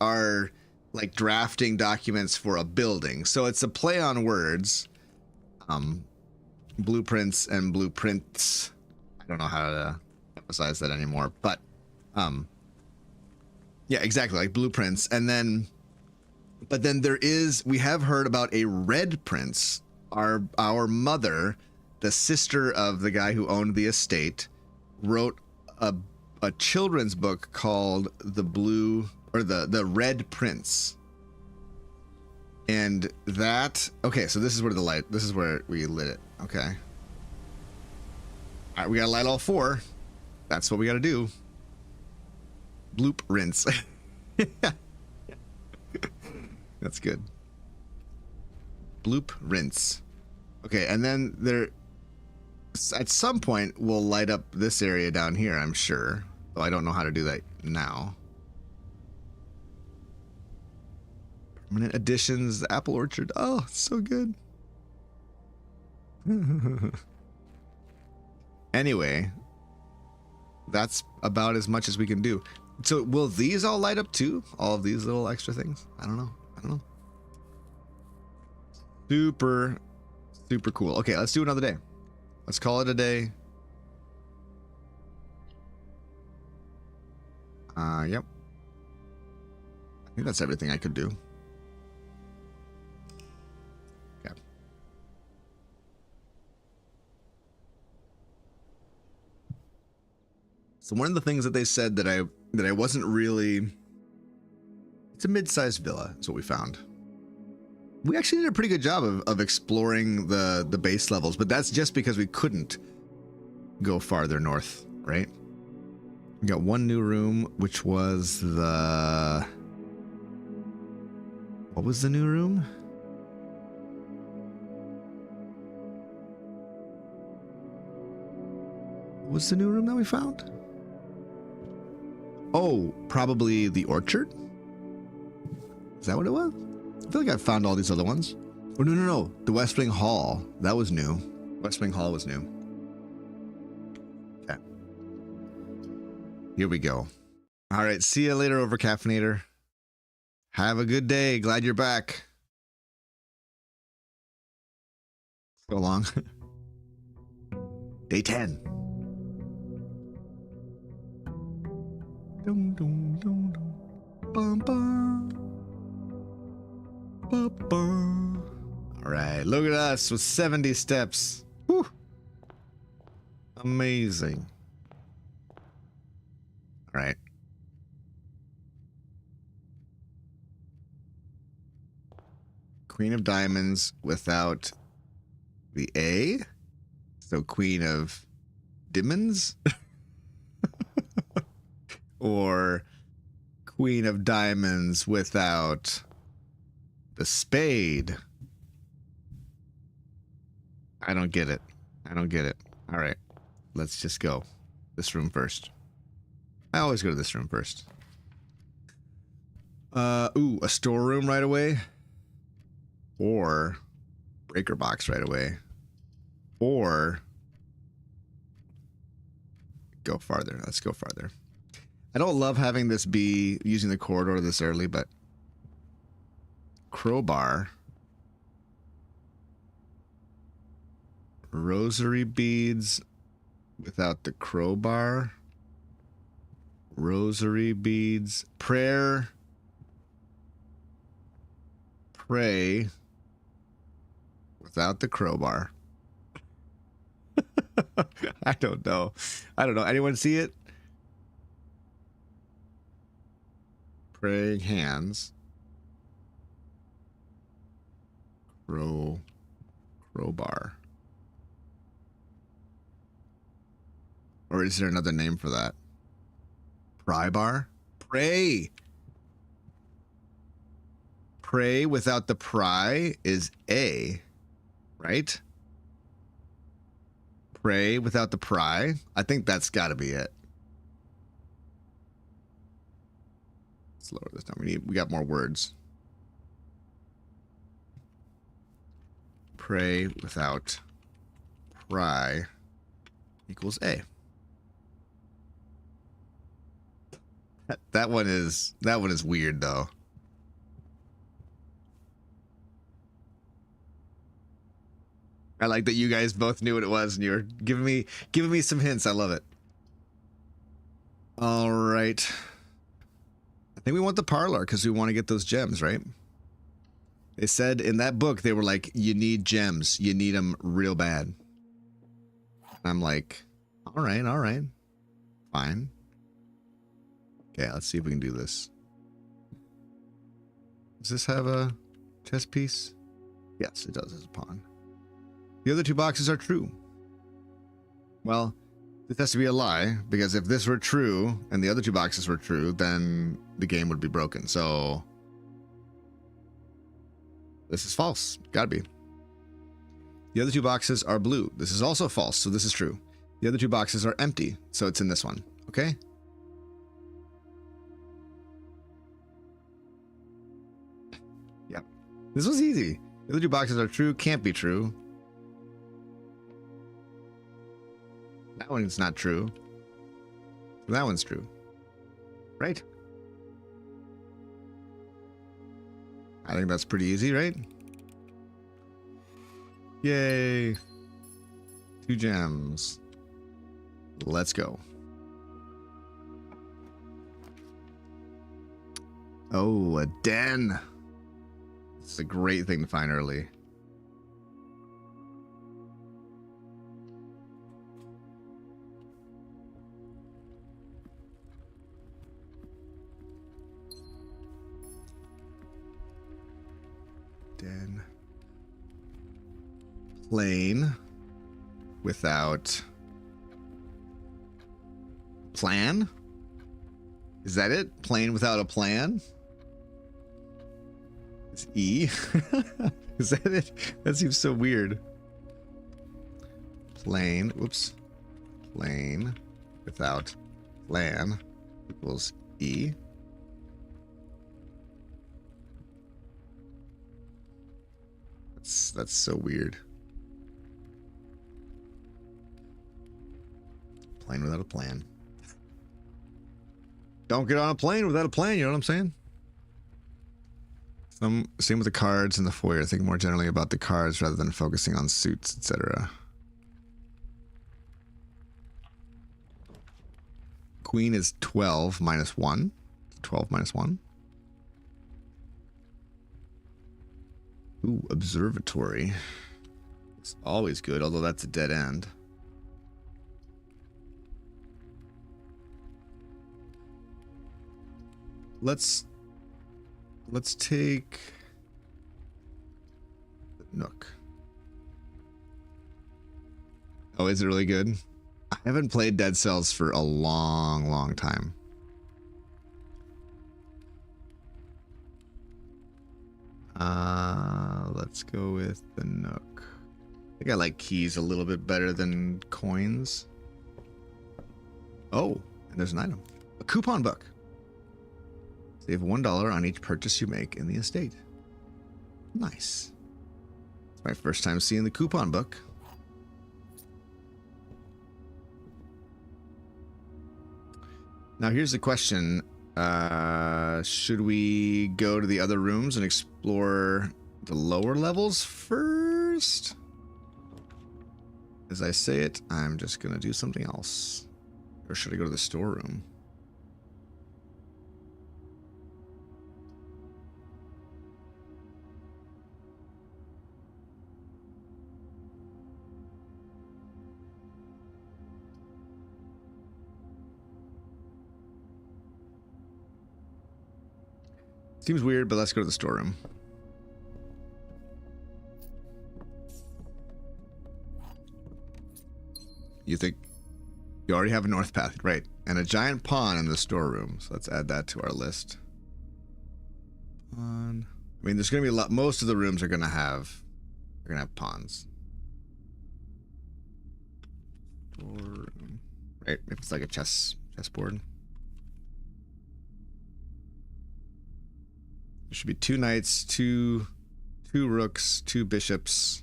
are like drafting documents for a building. So it's a play on words. Blueprints and blueprints. I don't know how to emphasize that anymore, but yeah, exactly, like blueprints. And then we have heard about a red prince. Our mother, the sister of the guy who owned the estate, wrote a children's book called The Red Prince. And And that, okay, so this is where the light, this is where we lit it. Okay. All right, we gotta light all 4. That's what we gotta do. Bloop, rinse. That's good. Bloop, rinse. Okay, and then there, at some point, we'll light up this area down here, I'm sure. Though I don't know how to do that now. Permanent additions, the apple orchard. Oh, so good. Anyway, that's about as much as we can do. So will these all light up too? All of these little extra things? I don't know. I don't know. Super, super cool. Okay, let's do another day. Let's call it a day. Yep. I think that's everything I could do. Okay. So one of the things that they said that I wasn't really, it's a mid-sized villa is what we found. We actually did a pretty good job of exploring the base levels, but that's just because we couldn't go farther north, right? We got one new room, which was the, what was the new room? What was the new room that we found? Oh, probably the orchard? Is that what it was? I feel like I found all these other ones. Oh, no. The West Wing Hall. That was new. West Wing Hall was new. Okay. Here we go. All right. See you later, over caffeinator. Have a good day. Glad you're back. So long. Day 10. Dum, dum, dum, dum. Bum, bum. Bum, bum. All right, look at us with 70 steps. Whew. Amazing. All right. Queen of Diamonds without the A. So Queen of Diamonds. Or Queen of Diamonds without the spade. I don't get it. I don't get it. All right. Let's just go. This room first. I always go to this room first. Ooh, a storeroom right away. Or breaker box right away. Or go farther. Let's go farther. I don't love having this be using the corridor this early, but crowbar, rosary beads without the crowbar, rosary beads, prayer, pray without the crowbar. I don't know. Anyone see it? Praying hands. Crowbar. Or is there another name for that? Pry bar? Pray. Pray without the pry is A, right? Pray without the pry. I think that's got to be it. Let's lower this down. We got more words. Pray without pry equals A. That one is weird though. I like that you guys both knew what it was and you're giving me some hints. I love it. All right. I think we want the parlor because we want to get those gems, right? They said in that book, they were like, you need gems. You need them real bad. I'm like, all right. Fine. Okay, let's see if we can do this. Does this have a Chess piece? Yes, it does as a pawn. The other two boxes are true. Well, this has to be a lie, because if this were true and the other two boxes were true, then the game would be broken. So this is false. Gotta be. The other two boxes are blue. This is also false, so this is true. The other two boxes are empty, so it's in this one. Okay? Yep. This was easy. The other two boxes are true, can't be true. That one's not true. That one's true. Right? I think that's pretty easy, right? Yay. 2 gems. Let's go. Oh, a den. It's a great thing to find early. Den. Plain without plan? Is that it? Plain without a plan? It's E. Is that it? That seems so weird. Plain, whoops. Plain without plan equals E. That's so weird. Plane without a plan. Don't get on a plane without a plan, you know what I'm saying? Same with the cards in the foyer. Think more generally about the cards rather than focusing on suits, etc. Queen is 12 minus 1. 12 minus 1. Ooh, observatory. It's always good, although that's a dead end. Let's take the Nook. Oh, is it really good? I haven't played Dead Cells for a long time. Let's go with the Nook. I think I like keys a little bit better than coins. Oh, and there's an item. A coupon book. Save $1 on each purchase you make in the estate. Nice. It's my first time seeing the coupon book. Now here's the question. Should we go to the other rooms and explore the lower levels first? As I say it, I'm just gonna do something else. Or should I go to the storeroom? Seems weird, but let's go to the storeroom. You think you already have a north path, right? And a giant pawn in the storeroom. So let's add that to our list. Pawn. I mean, there's going to be a lot. Most of the rooms are going to have pawns. Storeroom. Right? If it's like a chessboard. There should be 2 knights, two rooks, 2 bishops.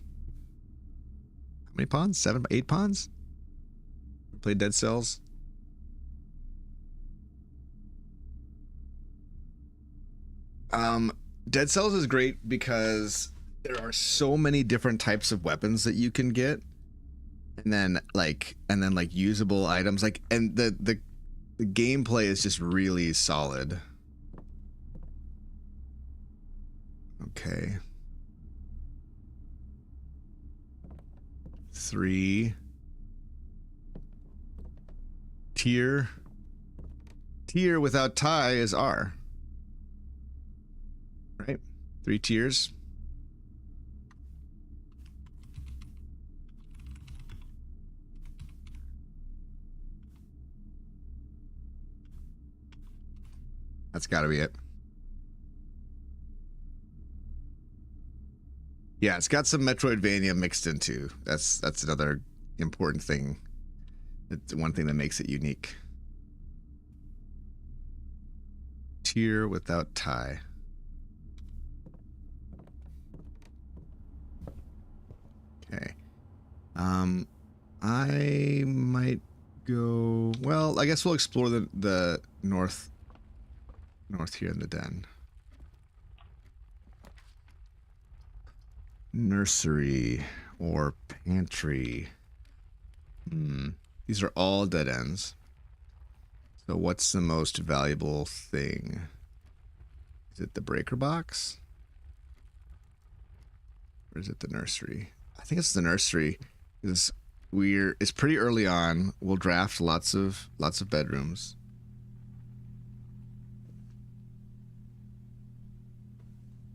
How many pawns? 7, 8 pawns? Played Dead Cells. Dead Cells is great because there are so many different types of weapons that you can get, and then like usable items, like, and the gameplay is just really solid. Okay. 3 tier without tie is R. Right? 3 tiers. That's got to be it. Yeah, it's got some Metroidvania mixed into. That's another important thing. It's one thing that makes it unique. Tier without tie. Okay. I might go. Well, I guess we'll explore the north here in the den. Nursery or pantry. These are all dead ends. So what's the most valuable thing? Is it the breaker box? Or is it the nursery? I think it's the nursery. It's pretty early on. We'll draft lots of bedrooms.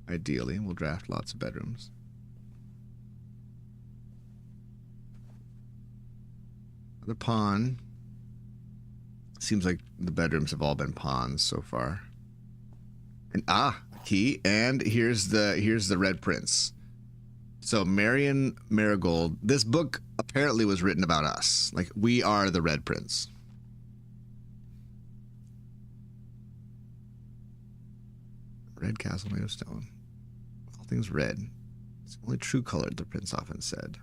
Ideally, we'll draft lots of bedrooms. The pawn. Seems like the bedrooms have all been pawns so far. And key. And here's the Red Prince. So Marion Marigold. This book apparently was written about us. Like, we are the Red Prince. Red castle made of stone. All things red. It's the only true color, the prince often said.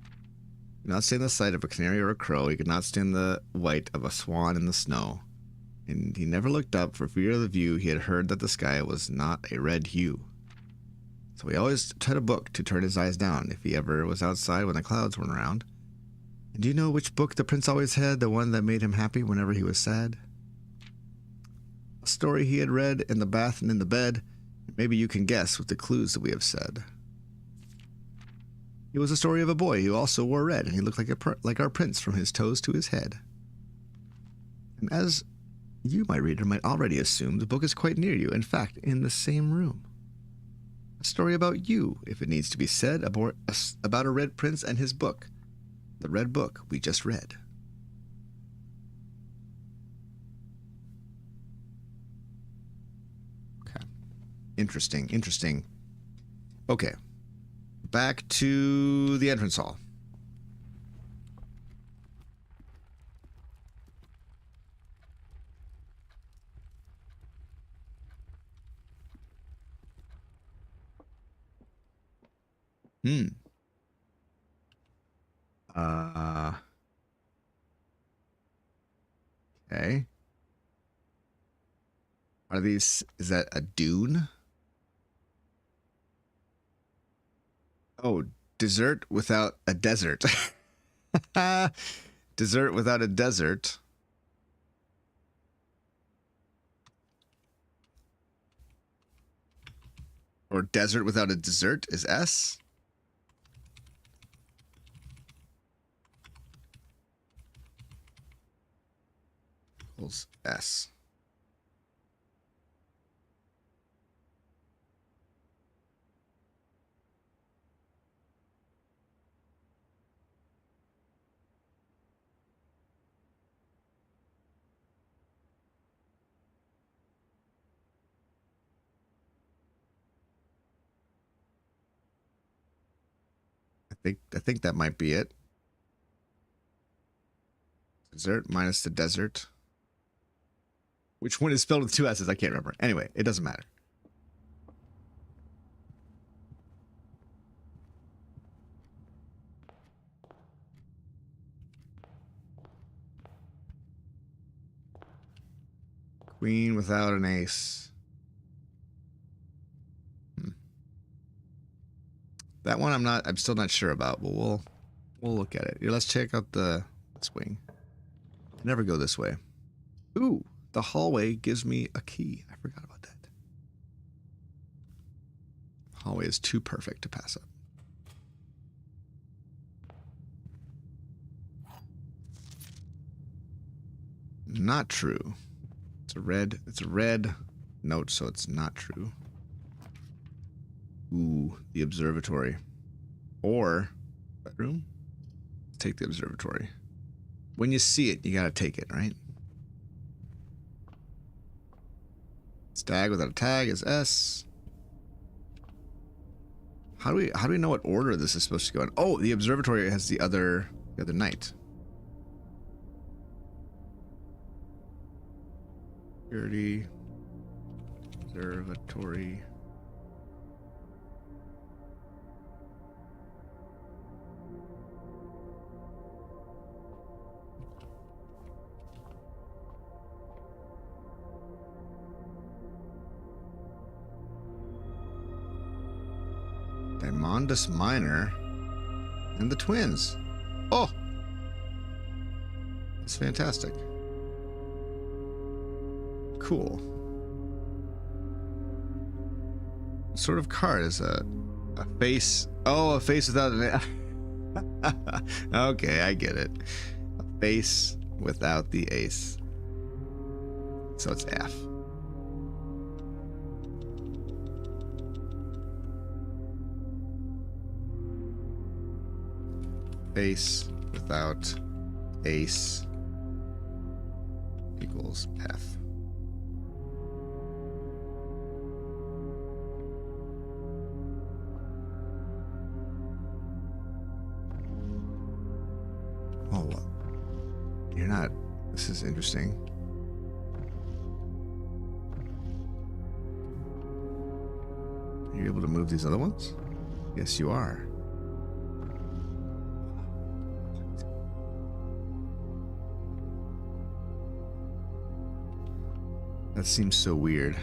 He could not stand the sight of a canary or a crow. He could not stand the white of a swan in the snow. And he never looked up for fear of the view. He had heard that the sky was not a red hue. So he always tried a book to turn his eyes down if he ever was outside when the clouds weren't around. And do you know which book the prince always had? The one that made him happy whenever he was sad? A story he had read in the bath and in the bed. Maybe you can guess with the clues that we have said. It was a story of a boy who also wore red, and he looked like our prince from his toes to his head. And as you, my reader, might already assume, the book is quite near you, in fact, in the same room. A story about you, if it needs to be said, about a red prince and his book. The red book we just read. Okay. Interesting. Okay. Back to the entrance hall. Okay. Is that a dune? Oh, dessert without a desert. Dessert without a desert. Or desert without a dessert is S. Equals S. I think that might be it. Dessert minus the desert. Which one is spelled with two S's? I can't remember. Anyway, it doesn't matter. Queen without an ace. That one I'm still not sure about, but we'll look at it. Here, let's check out this wing. I never go this way. Ooh, the hallway gives me a key. I forgot about that. Hallway is too perfect to pass up. Not true. It's a red note, so it's not true. Ooh, the observatory. Or bedroom? Let's take the observatory. When you see it, you gotta take it, right? Stag without a tag is S. How do we know what order this is supposed to go in? Oh, the observatory has the other night. Security. Observatory. Diamondus Minor and the twins. Oh, that's fantastic. Cool. What sort of card is a face? Oh, a face without an. Okay, I get it. A face without the ace. So it's F. Face without ace equals F. Oh, you're not. This is interesting. Are you able to move these other ones? Yes, you are. That seems so weird.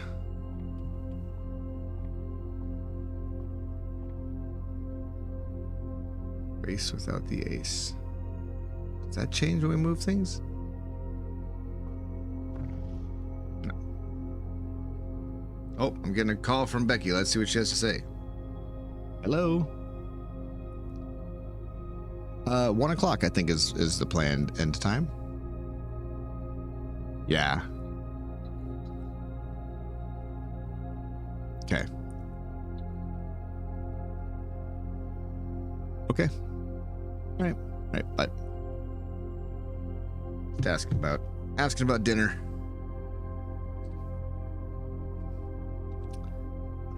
Ace without the ace. Does that change when we move things? No. Oh, I'm getting a call from Becky. Let's see what she has to say. Hello? 1 o'clock, I think, is the planned end time. Yeah. Okay. Okay. All right. Bye. Asking about dinner.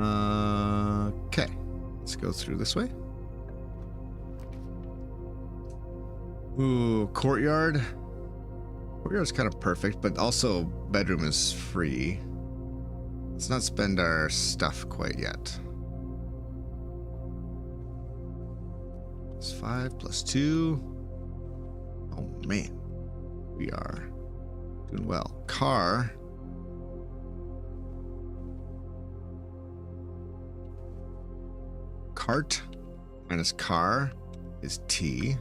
Okay. Let's go through this way. Ooh, courtyard. Courtyard's kind of perfect, but also bedroom is free. Let's not spend our stuff quite yet. +5 +2. Oh man, we are doing well. Car. Cart minus car is T.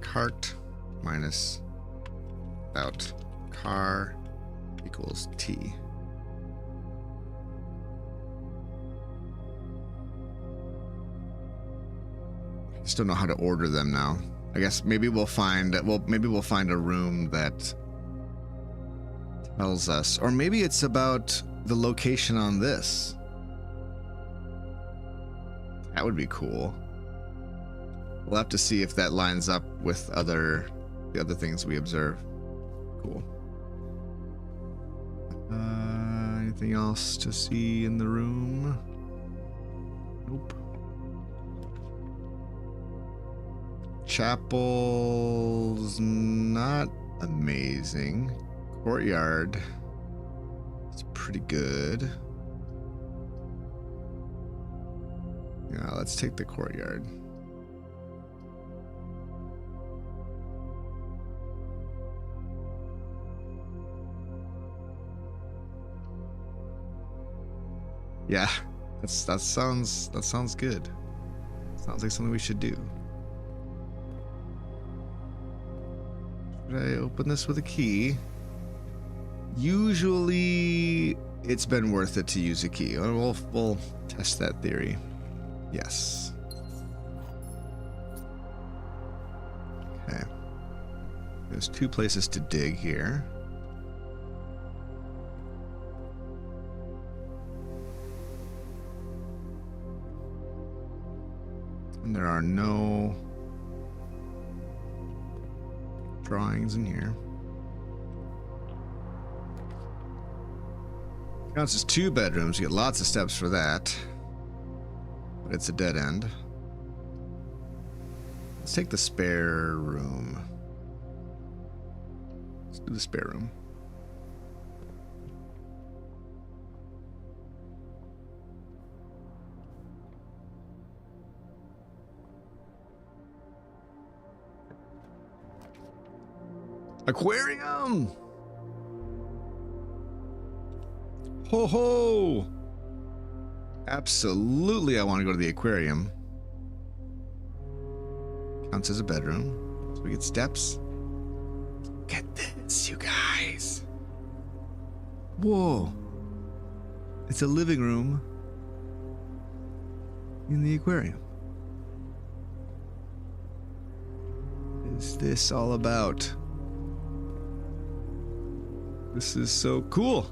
Cart minus about car equals T. I just don't know how to order them now. I guess maybe we'll find a room that tells us, or maybe it's about the location on this. That would be cool. We'll have to see if that lines up with the other things we observe. Cool. Anything else to see in the room? Nope. Chapel's not amazing. Courtyard is pretty good. Yeah, let's take the courtyard. Yeah, that sounds good. Sounds like something we should do. Should I open this with a key? Usually, it's been worth it to use a key. We'll test that theory. Yes. Okay. There's 2 places to dig here. And there are no drawings in here. Counts as 2 bedrooms. You get lots of steps for that. But it's a dead end. Let's take the spare room. Let's do the spare room. Aquarium! Ho ho! Absolutely, I want to go to the aquarium. Counts as a bedroom. So we get steps. Get this, you guys. Whoa. It's a living room in the aquarium. What is this all about? This is so cool.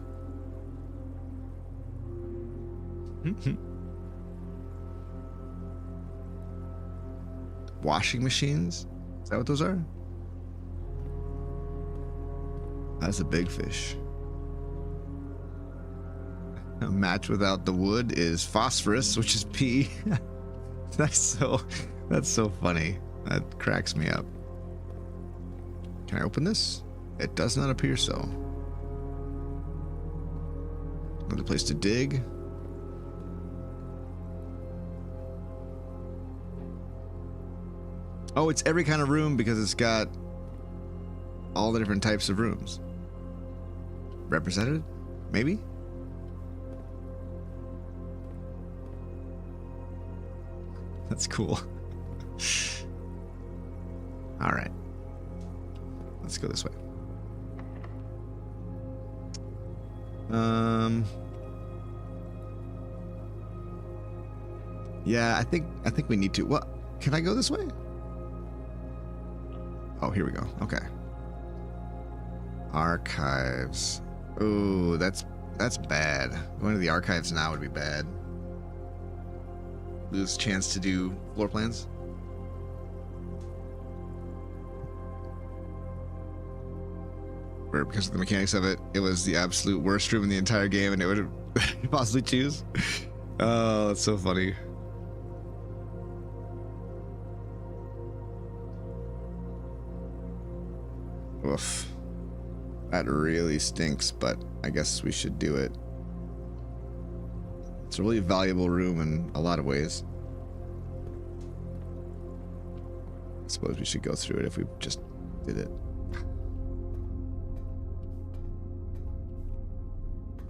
Washing machines? Is that what those are? That's a big fish. A match without the wood is phosphorus, which is pee. That's so funny. That cracks me up. Can I open this? It does not appear so. Another place to dig. Oh, it's every kind of room because it's got all the different types of rooms represented, maybe? That's cool. All right. Let's go this way. Yeah, I think we need to. What? Can I go this way? Oh, here we go. Okay. Archives. Ooh, that's bad. Going to the archives now would be bad. Lose chance to do floor plans. Where because of the mechanics of it, it was the absolute worst room in the entire game, and it would possibly choose. Oh, that's so funny. Oof. That really stinks, but I guess we should do it. It's a really valuable room in a lot of ways. I suppose we should go through it if we just did it.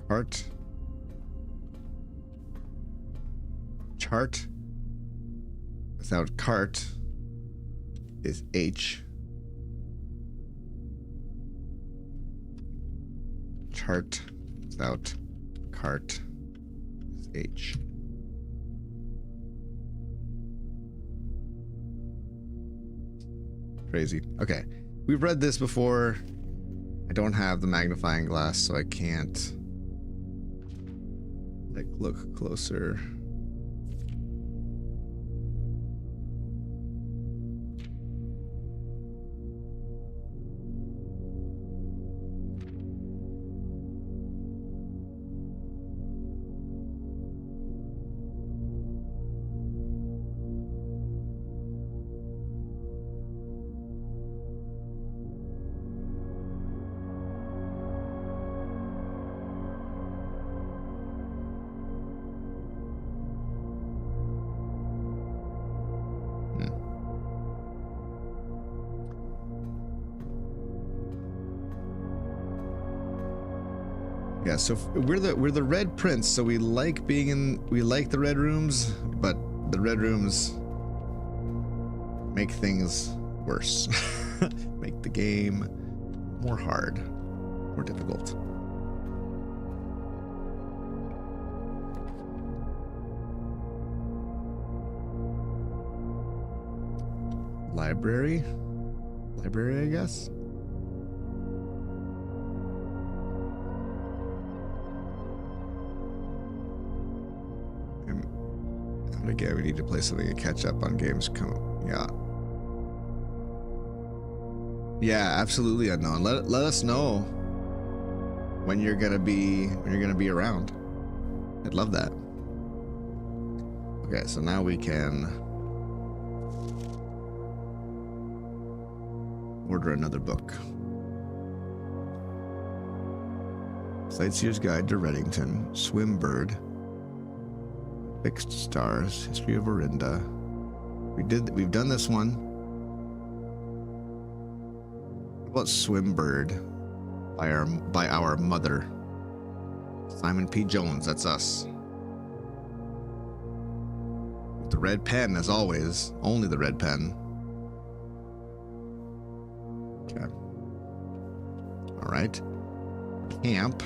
Chart. Chart without cart is H. Chart without cart is H. Crazy. Okay. We've read this before. I don't have the magnifying glass, so I can't like look closer. Yeah, so we're the red prince, so we like the red rooms, but the red rooms make things worse. Make the game more hard, more difficult. Library, I guess. And again, we need to play something to catch up on games. Yeah. Yeah, absolutely unknown. Let us know when you're gonna be around. I'd love that. Okay, so now we can order another book. Sightseer's Guide to Reddington, Swimbird, Fixed Stars, History of Orinda. We've done this one. What about Swimbird by our mother? Simon P. Jones, that's us. With the red pen, as always. Only the red pen. Okay. Alright. Camp.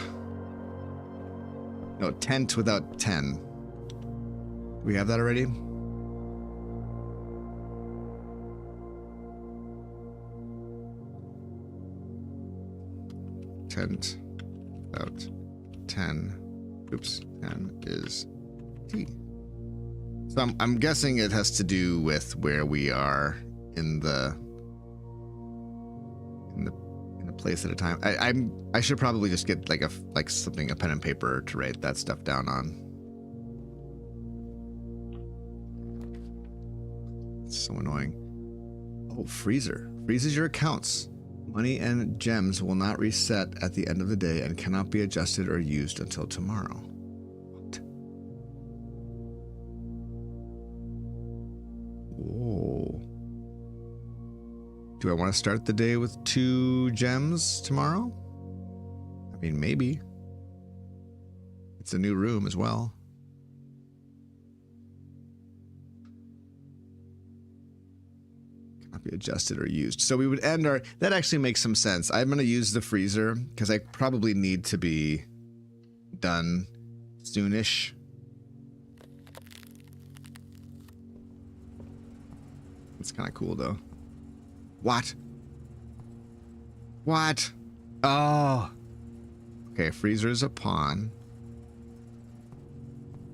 No, tent without 10. Do we have that already? Tent without 10. Oops, 10 is T. So I'm guessing it has to do with where we are in the place at a time. I should probably just get like a pen and paper to write that stuff down on. It's so annoying. Oh, freezer. Freezes your accounts. Money and gems will not reset at the end of the day and cannot be adjusted or used until tomorrow. What? Whoa. Do I want to start the day with 2 gems tomorrow? I mean, maybe. It's a new room as well. Cannot be adjusted or used. So we would end our... That actually makes some sense. I'm going to use the freezer because I probably need to be done soonish. It's kind of cool, though. What? What? Oh. Okay, freezer is a pawn.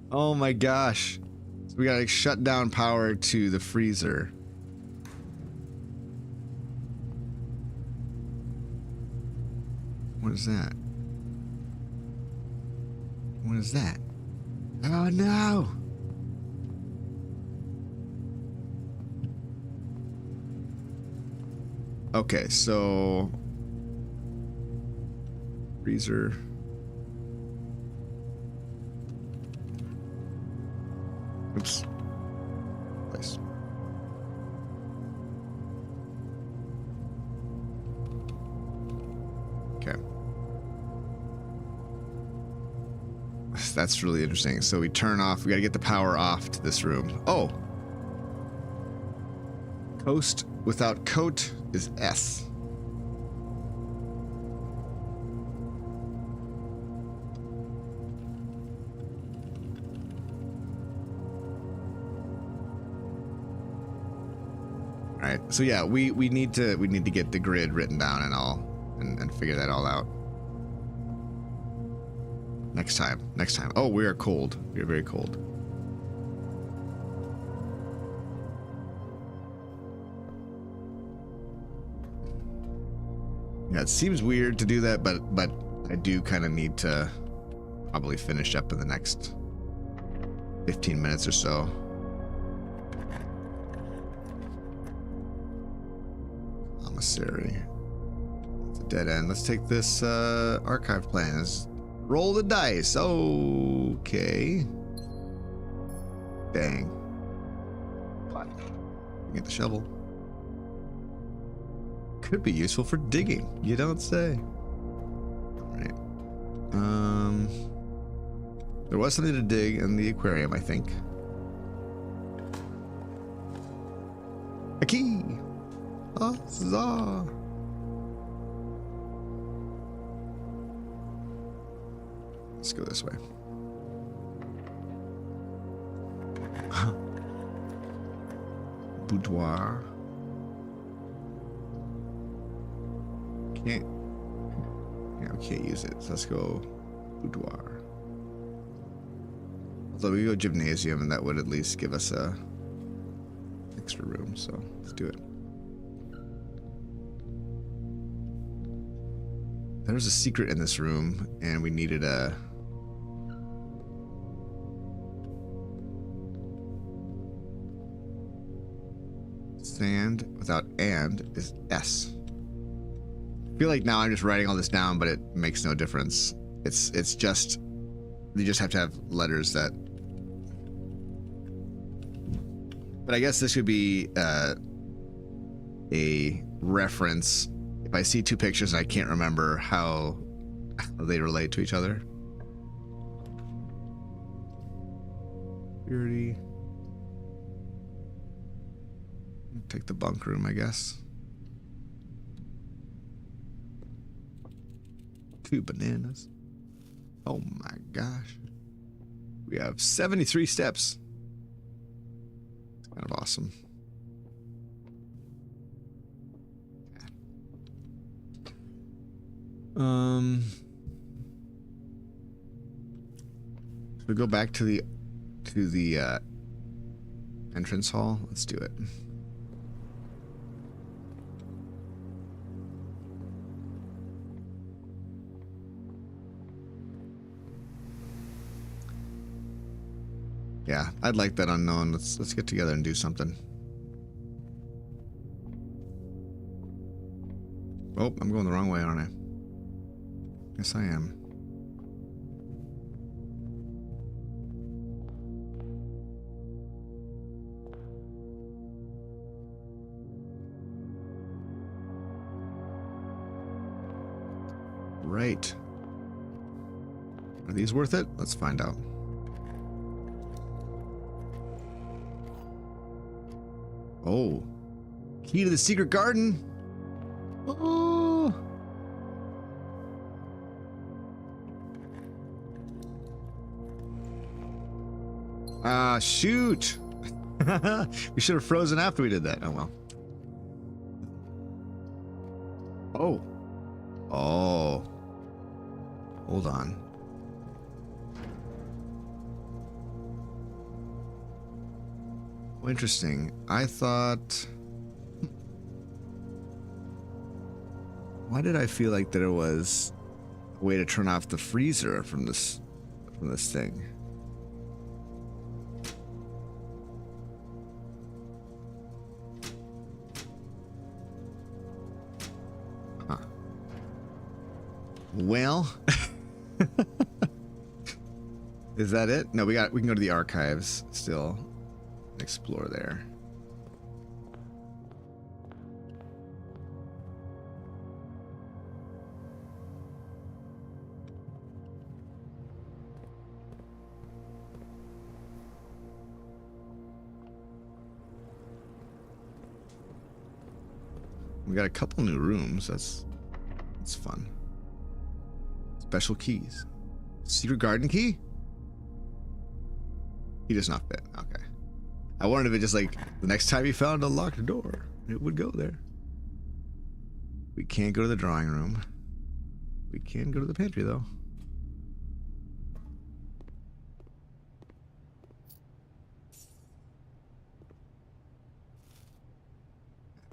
Oh my gosh. So we gotta shut down power to the freezer. What is that? What is that? Oh no! Okay, so freezer. Oops. Place. Okay. That's really interesting. So we turn off, we gotta get the power off to this room. Oh! Coast without coat is S. All right. So yeah, we need to get the grid written down and figure that all out. Next time. Oh, we are cold. We are very cold. Yeah, it seems weird to do that, but I do kind of need to probably finish up in the next 15 minutes or so. Commissary. It's a dead end. Let's take this archive plan. Let's roll the dice. Okay. Dang. What? Get the shovel. Could be useful for digging. You don't say. All right. There was something to dig in the aquarium, I think. A key. Huzzah. Let's go this way. Boudoir. Yeah, we can't use it. So let's go boudoir. Although we go gymnasium, and that would at least give us a extra room. So let's do it. there was a secret in this room, and we needed a... Sand without and is S. I feel like now I'm just writing all this down, but it makes no difference. It's just... You just have to have letters that... But I guess this should be a reference. If I see two pictures and I can't remember how they relate to each other. Security. Take the bunk room, I guess. 2 bananas. Oh my gosh. We have 73 steps. It's kind of awesome. Should we go back to the entrance hall? Let's do it. Yeah, I'd like that unknown. Let's get together and do something. Oh, I'm going the wrong way, aren't I? Yes, I am. Right. Are these worth it? Let's find out. Oh. Key to the secret garden. Oh. Ah, shoot. We should have frozen after we did that. Oh, well. Oh. Oh. Hold on. Oh, interesting. I thought... Why did I feel like there was a way to turn off the freezer from this thing? Huh. Well, is that it? No, we can go to the archives still. Explore there. We got a couple new rooms. That's fun. Special keys. Secret garden key? He does not fit. Okay. I wondered if it just like the next time you found a locked door, it would go there. We can't go to the drawing room. We can go to the pantry though.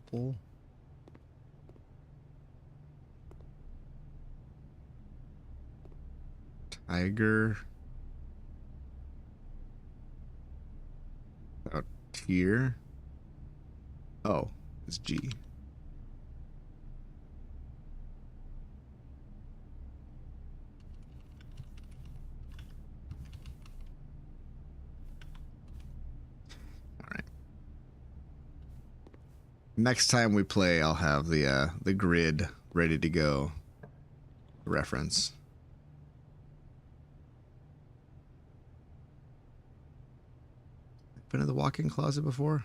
Apple. Tiger. Out here. Oh, it's G. All right. Next time we play, I'll have the grid ready to go. Reference. Been in the walk-in closet before?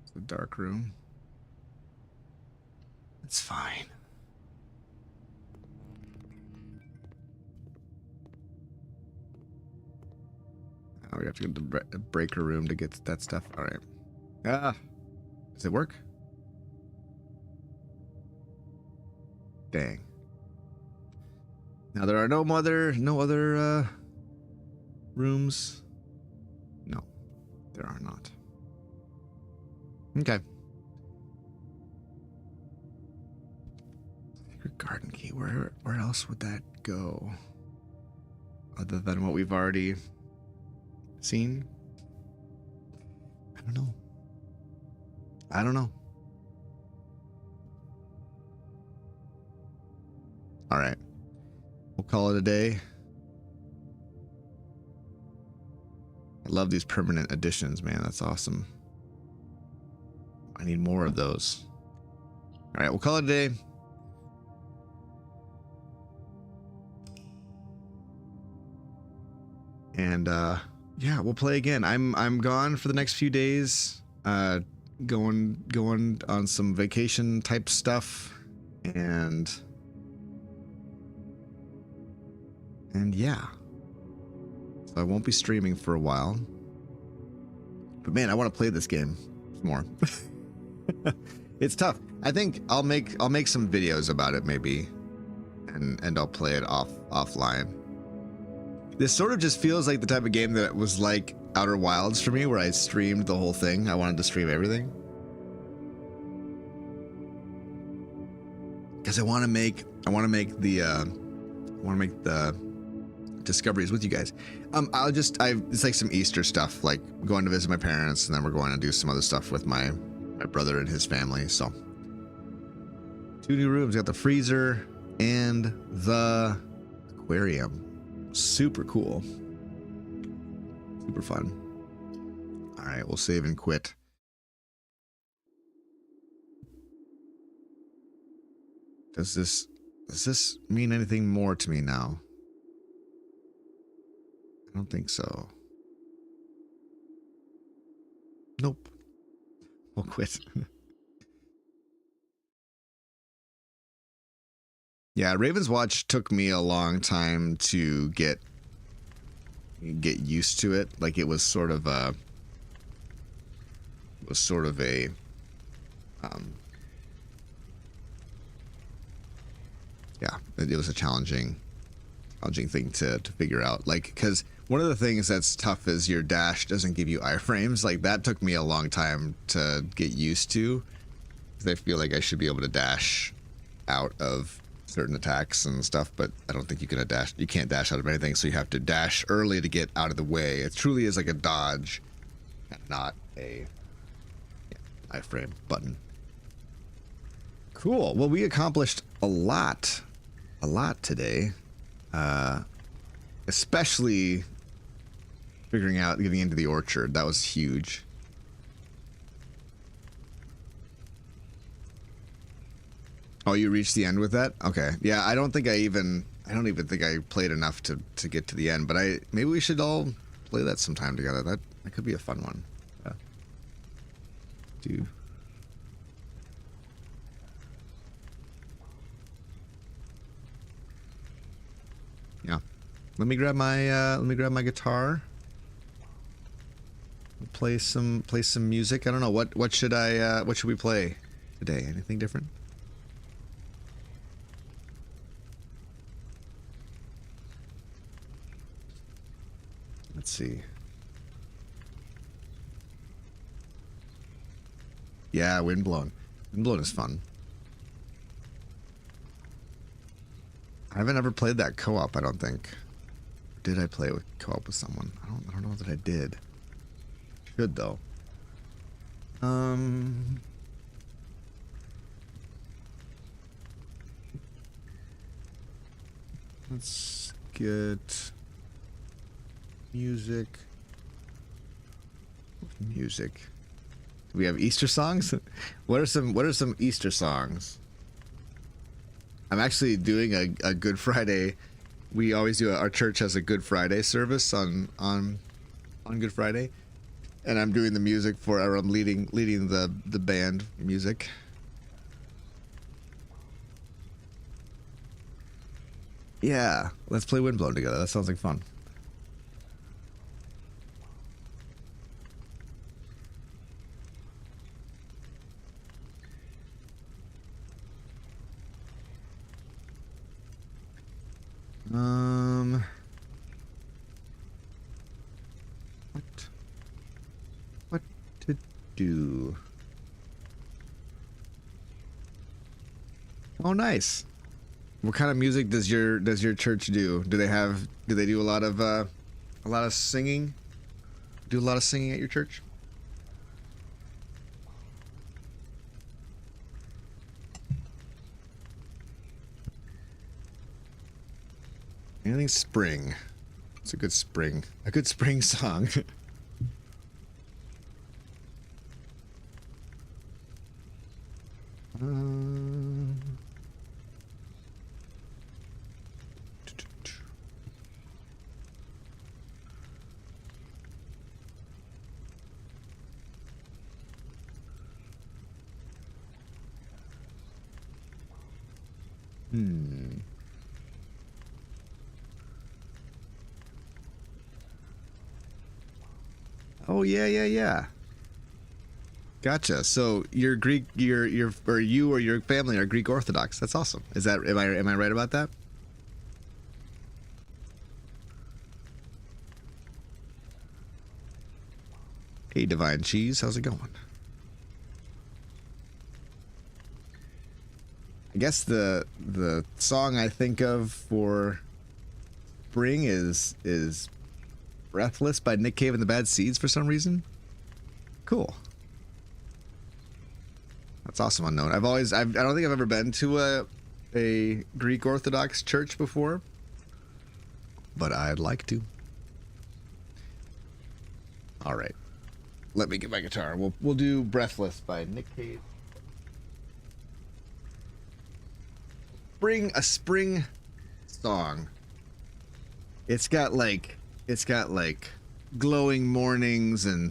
It's a dark room. It's fine. Oh, we have to go to the breaker room to get that stuff. All right. Ah, does it work? Dang. Now there are no other rooms? No, there are not. Okay. garden key. Where else would that go? Other than what we've already seen? I don't know. I don't know. All right. We'll call it a day. I love these permanent additions, man. That's awesome. I need more of those. All right, we'll call it a day. And yeah, we'll play again. I'm gone for the next few days. Going on some vacation type stuff, and yeah. So I won't be streaming for a while. But man, I want to play this game more. It's tough. I think I'll make some videos about it maybe, and I'll play it offline. This sort of just feels like the type of game that was like Outer Wilds for me, where I streamed the whole thing. I wanted to stream everything because I want to make the discoveries with you guys. It's like some Easter stuff, like going to visit my parents, and then we're going to do some other stuff with my brother and his family. So 2 new rooms. Got the freezer and the aquarium. Super cool. Super fun. All right, we'll save and quit. Does this mean anything more to me now? I don't think so. Nope. We'll quit. Yeah, Raven's Watch took me a long time to get used to it. Like it was sort of a yeah, it was a challenging thing to figure out. Like, because one of the things that's tough is your dash doesn't give you iframes. Like that took me a long time to get used to, because I feel like I should be able to dash out of certain attacks and stuff, but I don't think you can dash. You can't dash out of anything, so you have to dash early to get out of the way. It truly is like a dodge, not a iframe button. Cool. Well, we accomplished a lot today, especially figuring out getting into the orchard. That was huge. Oh, you reached the end with that? Okay. Yeah, I don't even think I played enough to get to the end, but maybe we should all play that sometime together. That could be a fun one. Do yeah. Let me grab my guitar. Play some music. I don't know what should we play today? Anything different? Let's see. Yeah, Windblown. Windblown is fun. I haven't ever played that co-op, I don't think. Did I play it with co-op with someone? I don't know that I did. Should though. Let's get music. Do we have Easter songs? What are some Easter songs? I'm actually doing a Good Friday. We always do our church has a Good Friday service on Good Friday, and I'm doing the music or I'm leading the band music. Yeah, let's play Windblown together. That sounds like fun. What to do? Oh, nice. What kind of music does your church do? Do they do a lot of singing? Do a lot of singing at your church? Anything spring? It's a good spring song. Oh yeah. Gotcha. So you're Greek. You or your family are Greek Orthodox. That's awesome. Is that am I right about that? Hey, Divine Cheese, how's it going? I guess the song I think of for spring is Breathless by Nick Cave and the Bad Seeds for some reason. Cool. That's awesome. Unknown. I don't think I've ever been to a Greek Orthodox church before, but I'd like to. All right, let me get my guitar. We'll do Breathless by Nick Cave. A spring song. It's got like glowing mornings and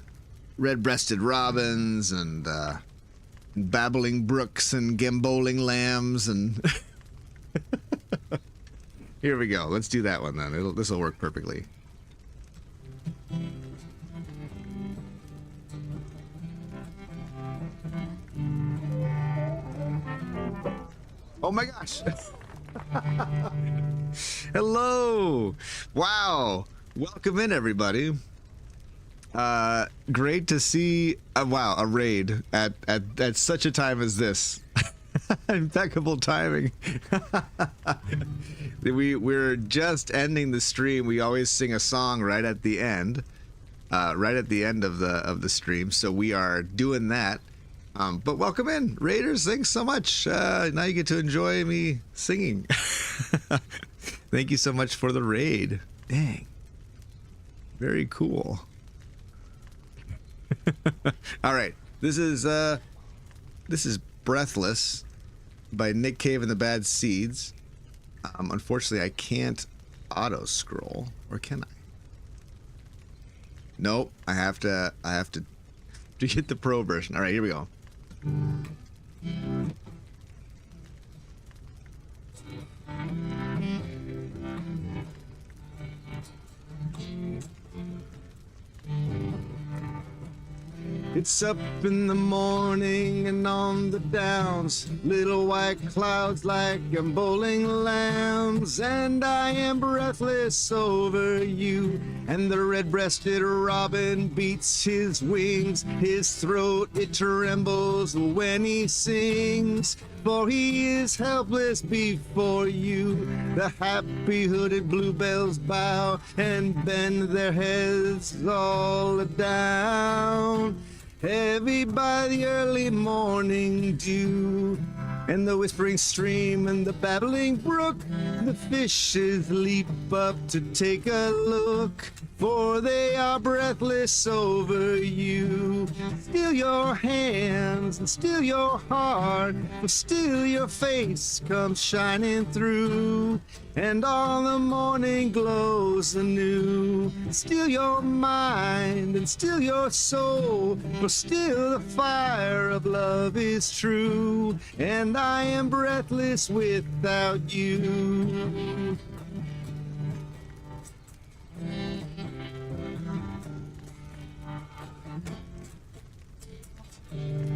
red-breasted robins and babbling brooks and gamboling lambs and here we go. Let's do that one then. This will work perfectly. Oh my gosh. Hello. Wow. Welcome in, everybody. Great to see wow, a raid at such a time as this. Impeccable timing. We're just ending the stream. We always sing a song right at the end. Right at the end of the stream. So we are doing that. But welcome in, Raiders. Thanks so much. Now you get to enjoy me singing. Thank you so much for the raid. Dang. Very cool. All right. This is Breathless by Nick Cave and the Bad Seeds. Unfortunately, I can't auto scroll, or can I? Nope. I have to get the pro version. All right, here we go. It's up in the morning and on the downs, little white clouds like gamboling lambs, and I am breathless over you. And the red-breasted robin beats his wings, his throat it trembles when he sings, for he is helpless before you. The happy hooded bluebells bow and bend their heads all down, heavy by the early morning dew, and the whispering stream and the babbling brook. The fishes leap up to take a look, for they are breathless over you. Still your hands and still your heart, for still your face comes shining through, and all the morning glows anew. Still your mind and still your soul, for still the fire of love is true, and I am breathless without you.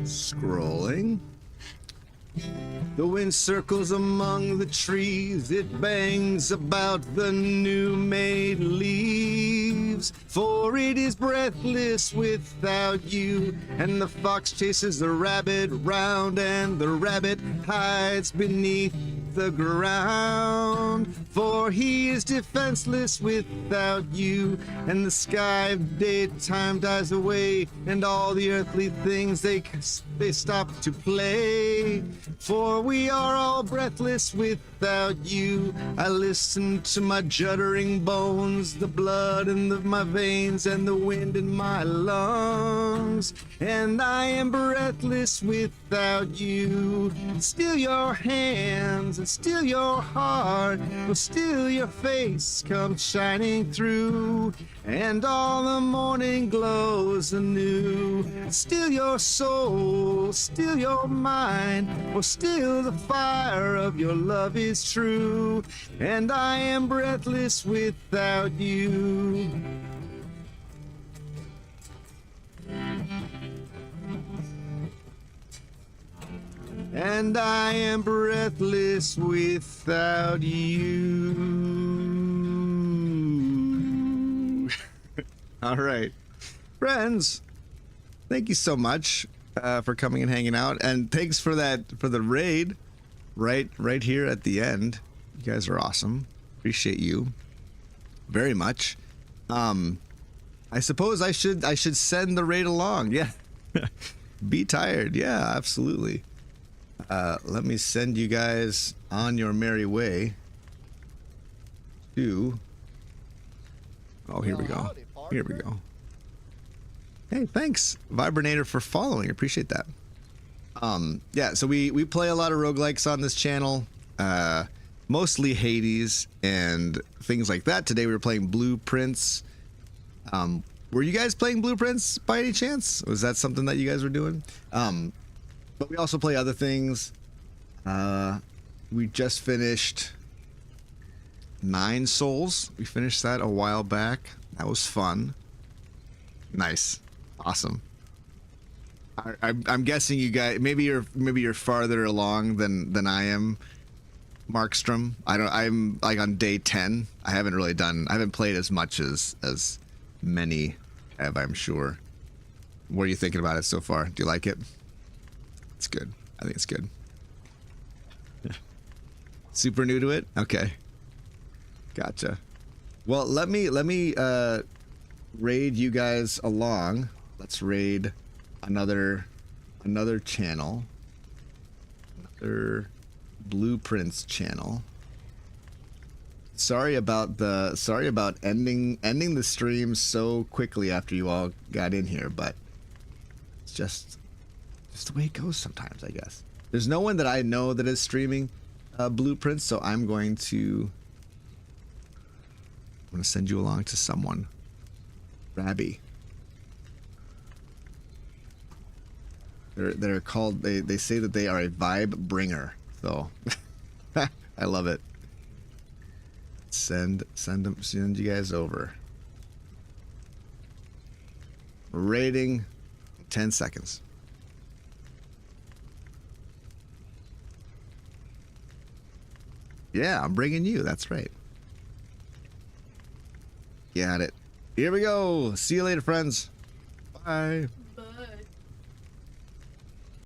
Scrolling. The wind circles among the trees, it bangs about the new made leaves, for it is breathless without you. And the fox chases the rabbit round, and the rabbit hides beneath the ground, for he is defenseless without you, and the sky of daytime dies away, and all the earthly things they stop to play, for we are all breathless without you. I listen to my juddering bones, the blood in my veins and the wind in my lungs, and I am breathless without you. Still your hands and still your heart, will still your face come shining through, and all the morning glows anew. Still your soul, still your mind, for still the fire of your love is true, and I am breathless without you. And I am breathless without you. All right, friends, thank you so much for coming and hanging out, and thanks for the raid right here at the end. You guys are awesome. Appreciate you very much. I suppose I should send the raid along. Yeah. Be tired. Yeah, absolutely. Let me send you guys on your merry way to... Oh, here we go. Here we go. Hey, thanks, Vibranator, for following. Appreciate that. Yeah, so we play a lot of roguelikes on this channel. Mostly Hades and things like that. Today we were playing Blueprints. Were you guys playing Blueprints by any chance? Was that something that you guys were doing? But we also play other things. We just finished 9 Souls. We finished that a while back. That was fun. Nice. Awesome. I'm guessing you guys, maybe you're farther along than I am, Markstrom. I'm like on day 10. I haven't played as much as many have, I'm sure. What are you thinking about it so far? Do you like it? It's good. I think it's good. Super new to it? Okay. Gotcha. Well, let me raid you guys along. Let's raid another channel. Another Blueprints channel. Sorry about ending the stream so quickly after you all got in here, but it's just the way it goes sometimes, I guess. There's no one that I know that is streaming Blueprints, so I'm going to send you along to someone. Rabby. They're called, they say that they are a vibe bringer, so I love it. Send you guys over. Rating 10 seconds. Yeah, I'm bringing you. That's right. Got it. Here we go. See you later, friends. Bye.